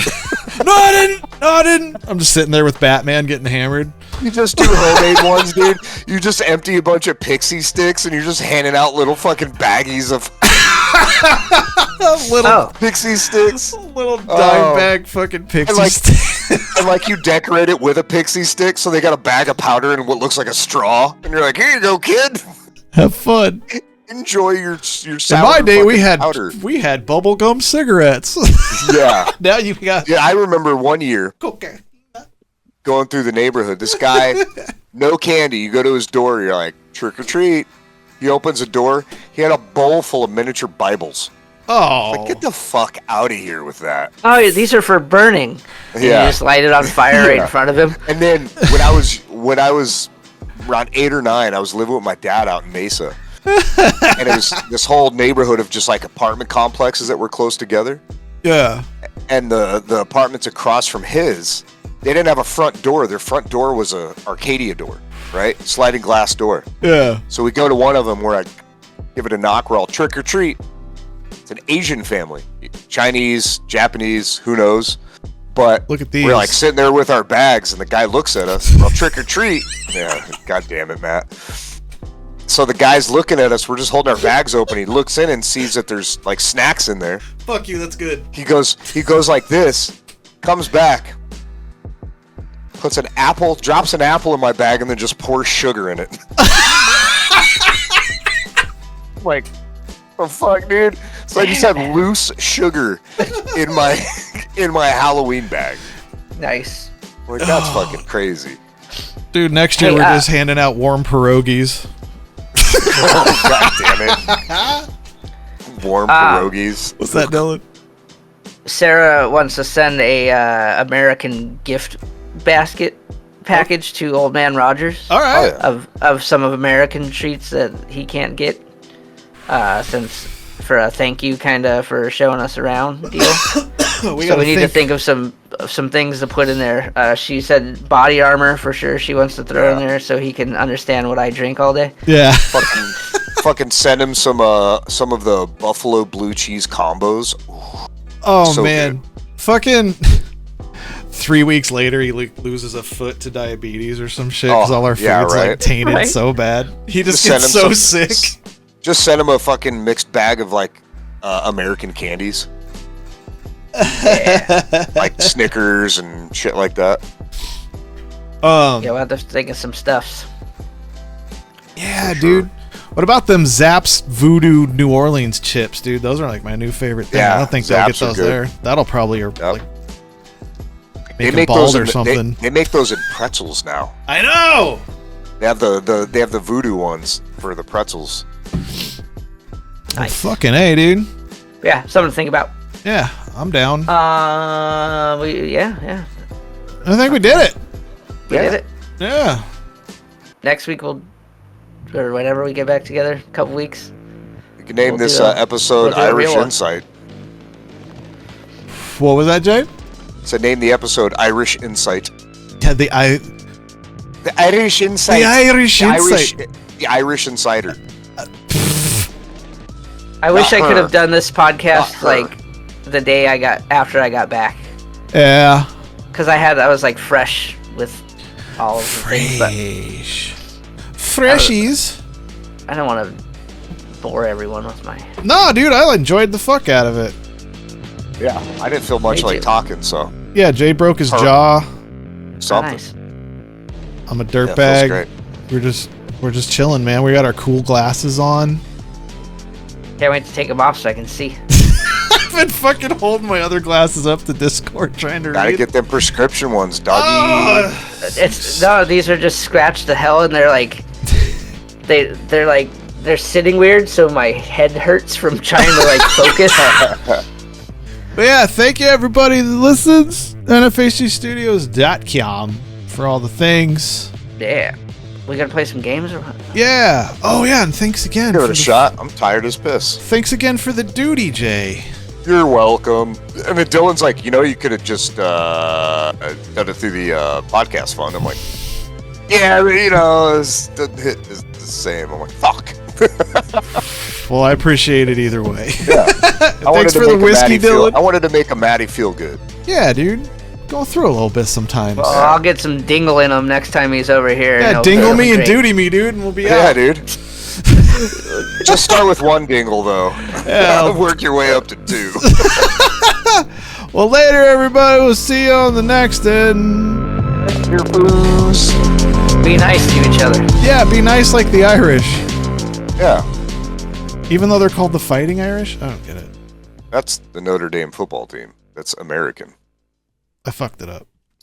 [SPEAKER 1] No, I didn't. I'm just sitting there with Batman getting hammered.
[SPEAKER 2] You just do homemade ones, dude. You just empty a bunch of pixie sticks, and you're just handing out little fucking baggies of little pixie sticks.
[SPEAKER 1] Little dime bag fucking pixie sticks.
[SPEAKER 2] And like you decorate it with a pixie stick, so they got a bag of powder and what looks like a straw, and you're like, here you go, kid.
[SPEAKER 1] Have fun.
[SPEAKER 2] Enjoy your sour.
[SPEAKER 1] In my day, we had bubblegum cigarettes.
[SPEAKER 2] Yeah.
[SPEAKER 1] Now you got.
[SPEAKER 2] Yeah, I remember one year.
[SPEAKER 1] Okay.
[SPEAKER 2] Going through the neighborhood, this guy, no candy. You go to his door, you're like, trick or treat. He opens the door. He had a bowl full of miniature Bibles.
[SPEAKER 1] Oh.
[SPEAKER 2] Like, get the fuck out of here with that.
[SPEAKER 3] Oh, yeah, these are for burning. And you just light it on fire right in front of him.
[SPEAKER 2] And then when I was around 8 or 9, I was living with my dad out in Mesa. And it was this whole neighborhood of just like apartment complexes that were close together.
[SPEAKER 1] Yeah.
[SPEAKER 2] And the apartments across from his, they didn't have a front door. Their front door was a Arcadia door, right? Sliding glass door.
[SPEAKER 1] Yeah.
[SPEAKER 2] So we go to one of them where I give it a knock. We're all trick or treat. It's an Asian family, Chinese, Japanese, who knows? But
[SPEAKER 1] look at these.
[SPEAKER 2] We're like sitting there with our bags, and the guy looks at us. Well, trick or treat. Yeah, god damn it, Matt. So the guy's looking at us. We're just holding our bags open. He looks in and sees that there's like snacks in there.
[SPEAKER 1] Fuck you, that's good.
[SPEAKER 2] He goes like this, comes back, puts an apple, drops an apple in my bag, and then just pours sugar in it. Like, oh fuck, dude. So I just had loose sugar in my Halloween bag.
[SPEAKER 3] Nice.
[SPEAKER 2] Like, that's fucking crazy.
[SPEAKER 1] Dude, next year we're just handing out warm pierogies.
[SPEAKER 2] Oh, god damn it. Warm pierogies.
[SPEAKER 1] What's that, Dylan?
[SPEAKER 3] Sarah wants to send a American gift basket package to Old Man Rogers.
[SPEAKER 1] All right.
[SPEAKER 3] Of some of American treats that he can't get. Since for a thank you kind of for showing us around deal. we need to think of some things to put in there. She said body armor for sure she wants to throw in there so he can understand what I drink all day.
[SPEAKER 1] Yeah.
[SPEAKER 2] Fucking send him some of the buffalo blue cheese combos. Ooh,
[SPEAKER 1] oh so man. Good. Fucking 3 weeks later he loses a foot to diabetes or some shit because all our food's like tainted so bad. He just gets so sick.
[SPEAKER 2] Just send him a fucking mixed bag of like American candies. Like Snickers and shit like that.
[SPEAKER 3] Yeah, we'll have to think of some stuffs.
[SPEAKER 1] Yeah, dude. What about them Zapp's Voodoo New Orleans chips, dude? Those are like my new favorite thing. I don't think they'll get those there. That'll probably like Make
[SPEAKER 2] They
[SPEAKER 1] him
[SPEAKER 2] make
[SPEAKER 1] bald
[SPEAKER 2] those
[SPEAKER 1] or
[SPEAKER 2] in,
[SPEAKER 1] something.
[SPEAKER 2] They make those in pretzels now.
[SPEAKER 1] I know.
[SPEAKER 2] They have the voodoo ones for the pretzels.
[SPEAKER 3] Nice.
[SPEAKER 1] Fucking A, dude.
[SPEAKER 3] Yeah, something to think about.
[SPEAKER 1] Yeah, I'm down.
[SPEAKER 3] Yeah.
[SPEAKER 1] I think we did it.
[SPEAKER 3] We did it.
[SPEAKER 1] Yeah.
[SPEAKER 3] Next week or whenever we get back together, a couple weeks.
[SPEAKER 2] You can name
[SPEAKER 3] We'll
[SPEAKER 2] this
[SPEAKER 3] do
[SPEAKER 2] episode
[SPEAKER 3] we'll do a
[SPEAKER 2] Irish
[SPEAKER 3] real one.
[SPEAKER 2] Insight.
[SPEAKER 1] What was that, Jay?
[SPEAKER 2] So name the episode Irish Insight.
[SPEAKER 1] Yeah,
[SPEAKER 2] The Irish Insight.
[SPEAKER 1] The Irish Insight.
[SPEAKER 2] The Irish Insider.
[SPEAKER 3] I wish I
[SPEAKER 2] Not
[SPEAKER 3] could
[SPEAKER 2] her.
[SPEAKER 3] have done this podcast
[SPEAKER 2] Not her.
[SPEAKER 3] like the day after I got back,
[SPEAKER 1] Yeah.
[SPEAKER 3] because I was like fresh with all of the things, but
[SPEAKER 1] Fresh. Freshies.
[SPEAKER 3] I don't want to bore everyone with my.
[SPEAKER 1] No, dude, I enjoyed the fuck out of it.
[SPEAKER 2] Yeah, I didn't feel much
[SPEAKER 3] Me
[SPEAKER 2] like
[SPEAKER 3] too.
[SPEAKER 2] talking, so
[SPEAKER 1] Yeah, Jay broke his
[SPEAKER 2] Her.
[SPEAKER 1] jaw.
[SPEAKER 2] something.
[SPEAKER 3] Nice.
[SPEAKER 1] I'm a
[SPEAKER 2] Yeah, feels
[SPEAKER 1] dirtbag.
[SPEAKER 2] great.
[SPEAKER 1] We're just chilling, man. We got our cool glasses on.
[SPEAKER 3] Can't wait to take them off so I can see.
[SPEAKER 1] I've been fucking holding my other glasses up to Discord trying to
[SPEAKER 2] Gotta
[SPEAKER 1] read.
[SPEAKER 2] get them prescription ones, doggy.
[SPEAKER 3] These are just scratched to hell, and they're like, they're sitting weird, so my head hurts from trying to like focus.
[SPEAKER 1] But yeah, thank you everybody that listens. NFHCstudios.com for all the things.
[SPEAKER 3] Yeah, we gotta play some games or what?
[SPEAKER 1] Yeah. Oh yeah, and thanks again.
[SPEAKER 2] Give
[SPEAKER 1] for
[SPEAKER 2] it a
[SPEAKER 1] the-
[SPEAKER 2] shot. I'm tired as piss.
[SPEAKER 1] Thanks again for the duty, Jay.
[SPEAKER 2] You're welcome. And then Dylan's like, you could have just done it through the podcast fund. I'm like, yeah, it's the same. I'm like, fuck.
[SPEAKER 1] Well, I appreciate it either way.
[SPEAKER 2] Yeah.
[SPEAKER 1] Thanks for the whiskey, Dylan.
[SPEAKER 2] I wanted to make a Maddie feel good.
[SPEAKER 1] Yeah, dude. Go through a little bit sometimes.
[SPEAKER 3] Well, I'll get some dingle in him next time he's over here.
[SPEAKER 1] Yeah,
[SPEAKER 3] and
[SPEAKER 1] dingle
[SPEAKER 3] it'll be
[SPEAKER 1] me and
[SPEAKER 3] great.
[SPEAKER 1] duty me, dude, and we'll be
[SPEAKER 2] Yeah,
[SPEAKER 1] out.
[SPEAKER 2] dude. Just start with one dingle, though.
[SPEAKER 1] Yeah.
[SPEAKER 2] Work your way up to 2.
[SPEAKER 1] Well, later, everybody. We'll see you on the next one.
[SPEAKER 2] Your booze.
[SPEAKER 3] Be nice to each other.
[SPEAKER 1] Yeah, be nice like the Irish.
[SPEAKER 2] Yeah,
[SPEAKER 1] Even though they're called the Fighting Irish? I don't get it.
[SPEAKER 2] that's the Notre Dame football team. That's American.
[SPEAKER 1] I fucked it up.